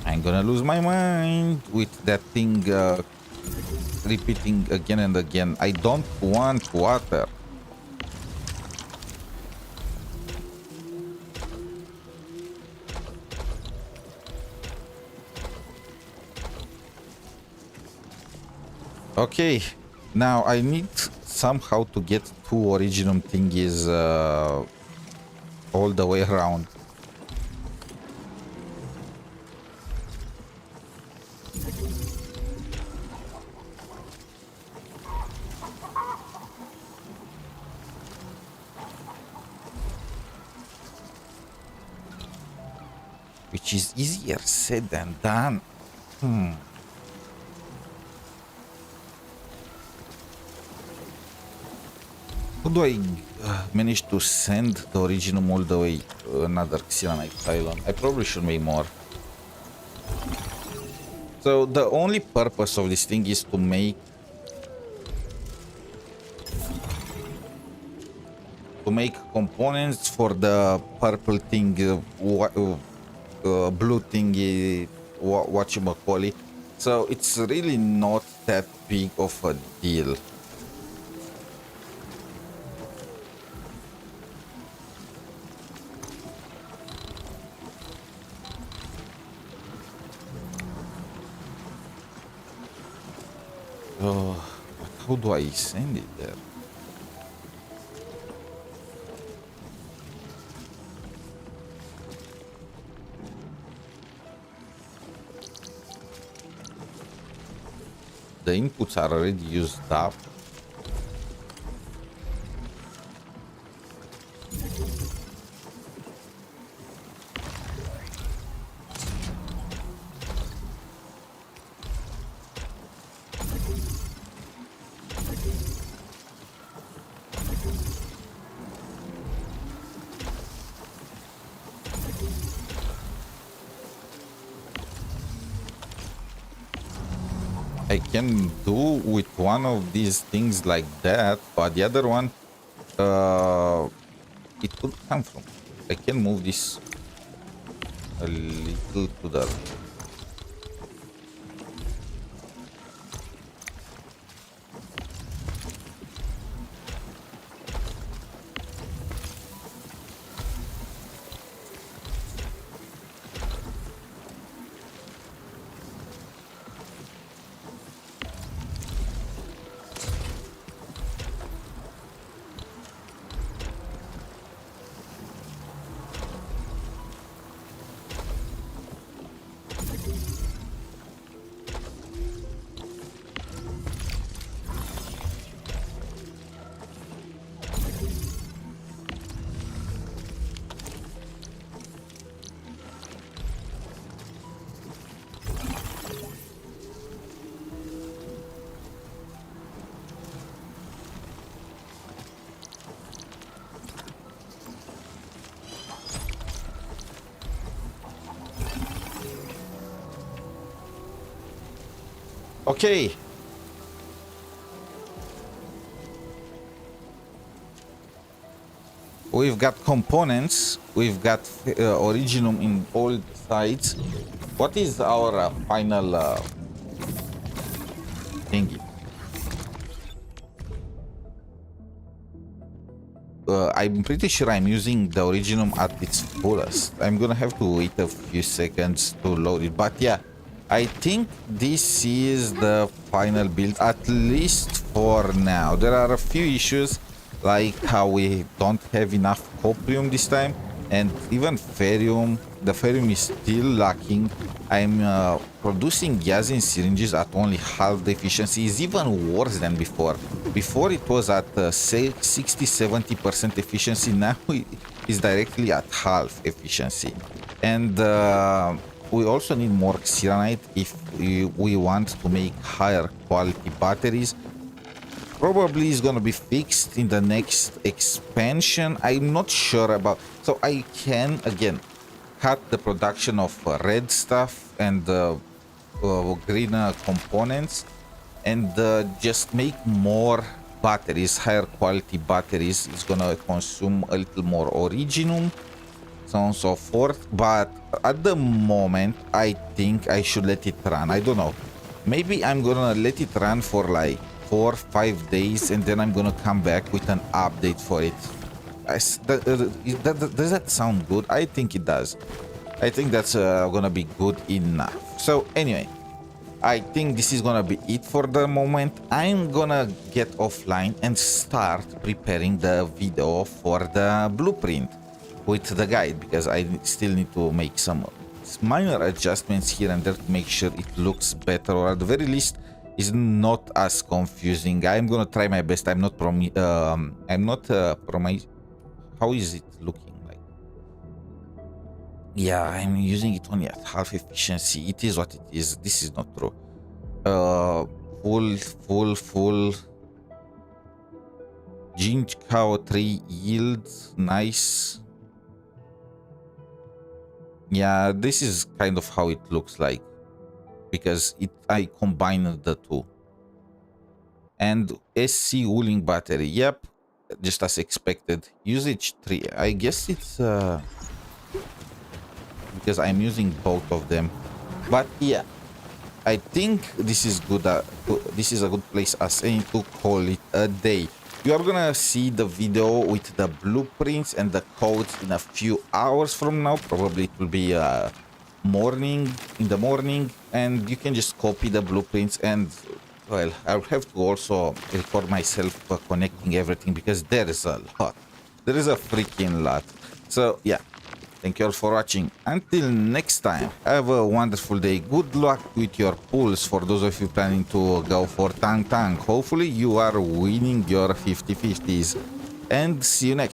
I'm gonna lose my mind with that thing repeating again and again. I don't want water. Okay, now I need somehow to get 2 originum thingies all the way around. Which is easier said than done. How do I manage to send the originum all the way to another Xenonite island? I probably should make more. So the only purpose of this thing is to make components for the purple thing, blue thingy, whatchamacallit. So it's really not that big of a deal. But how do I send it there? The inputs are already used up. I can do with one of these things like that, but the other one, it could come from. I can move this a little to the. Okay. We've got components, we've got originum in all sides. What is our final thingy? I'm pretty sure I'm using the originum at its fullest. I'm gonna have to wait a few seconds to load it, but yeah. I think this is the final build, at least for now. There are a few issues, like how we don't have enough coprium this time, and even ferrium. The ferrium is still lacking. I'm producing gas in syringes at only half the efficiency. It's even worse than before. Before it was at 60-70% efficiency. Now it is directly at half efficiency. And we also need more xeronite if we want to make higher quality batteries. Probably is going to be fixed in the next expansion. I'm not sure about. So I can again cut the production of red stuff and green components, and just make more batteries, higher quality batteries. It's going to consume a little more originum, so on and so forth. But at the moment, I think I should let it run. I don't know. Maybe I'm gonna let it run for like 4 or 5 days, and then I'm gonna come back with an update for it. Does that sound good? I think it does. I think that's gonna be good enough. So anyway, I think this is gonna be it for the moment. I'm gonna get offline and start preparing the video for the blueprint with the guide, because I still need to make some minor adjustments here and there to make sure it looks better, or at the very least is not as confusing. I'm gonna try my best. I'm not promise. How is it looking like? Yeah, I'm using it only at half efficiency. It is what it is. This is not true. Full. Ginge cow tree yield. Nice. Yeah, this is kind of how it looks like, because I combined the two. And SC Wuling battery. Yep, just as expected. Usage 3. I guess it's because I'm using both of them. But yeah, I think this is good. This is a good place as any to call it a day. You are gonna see the video with the blueprints and the codes in a few hours from now. Probably it will be in the morning, and you can just copy the blueprints. And well, I'll have to also record myself connecting everything, because there is a lot. There is a freaking lot. So yeah, thank you all for watching. Until next time, have a wonderful day. Good luck with your pulls for those of you planning to go for tank. Hopefully you are winning your 50-50s. And see you next.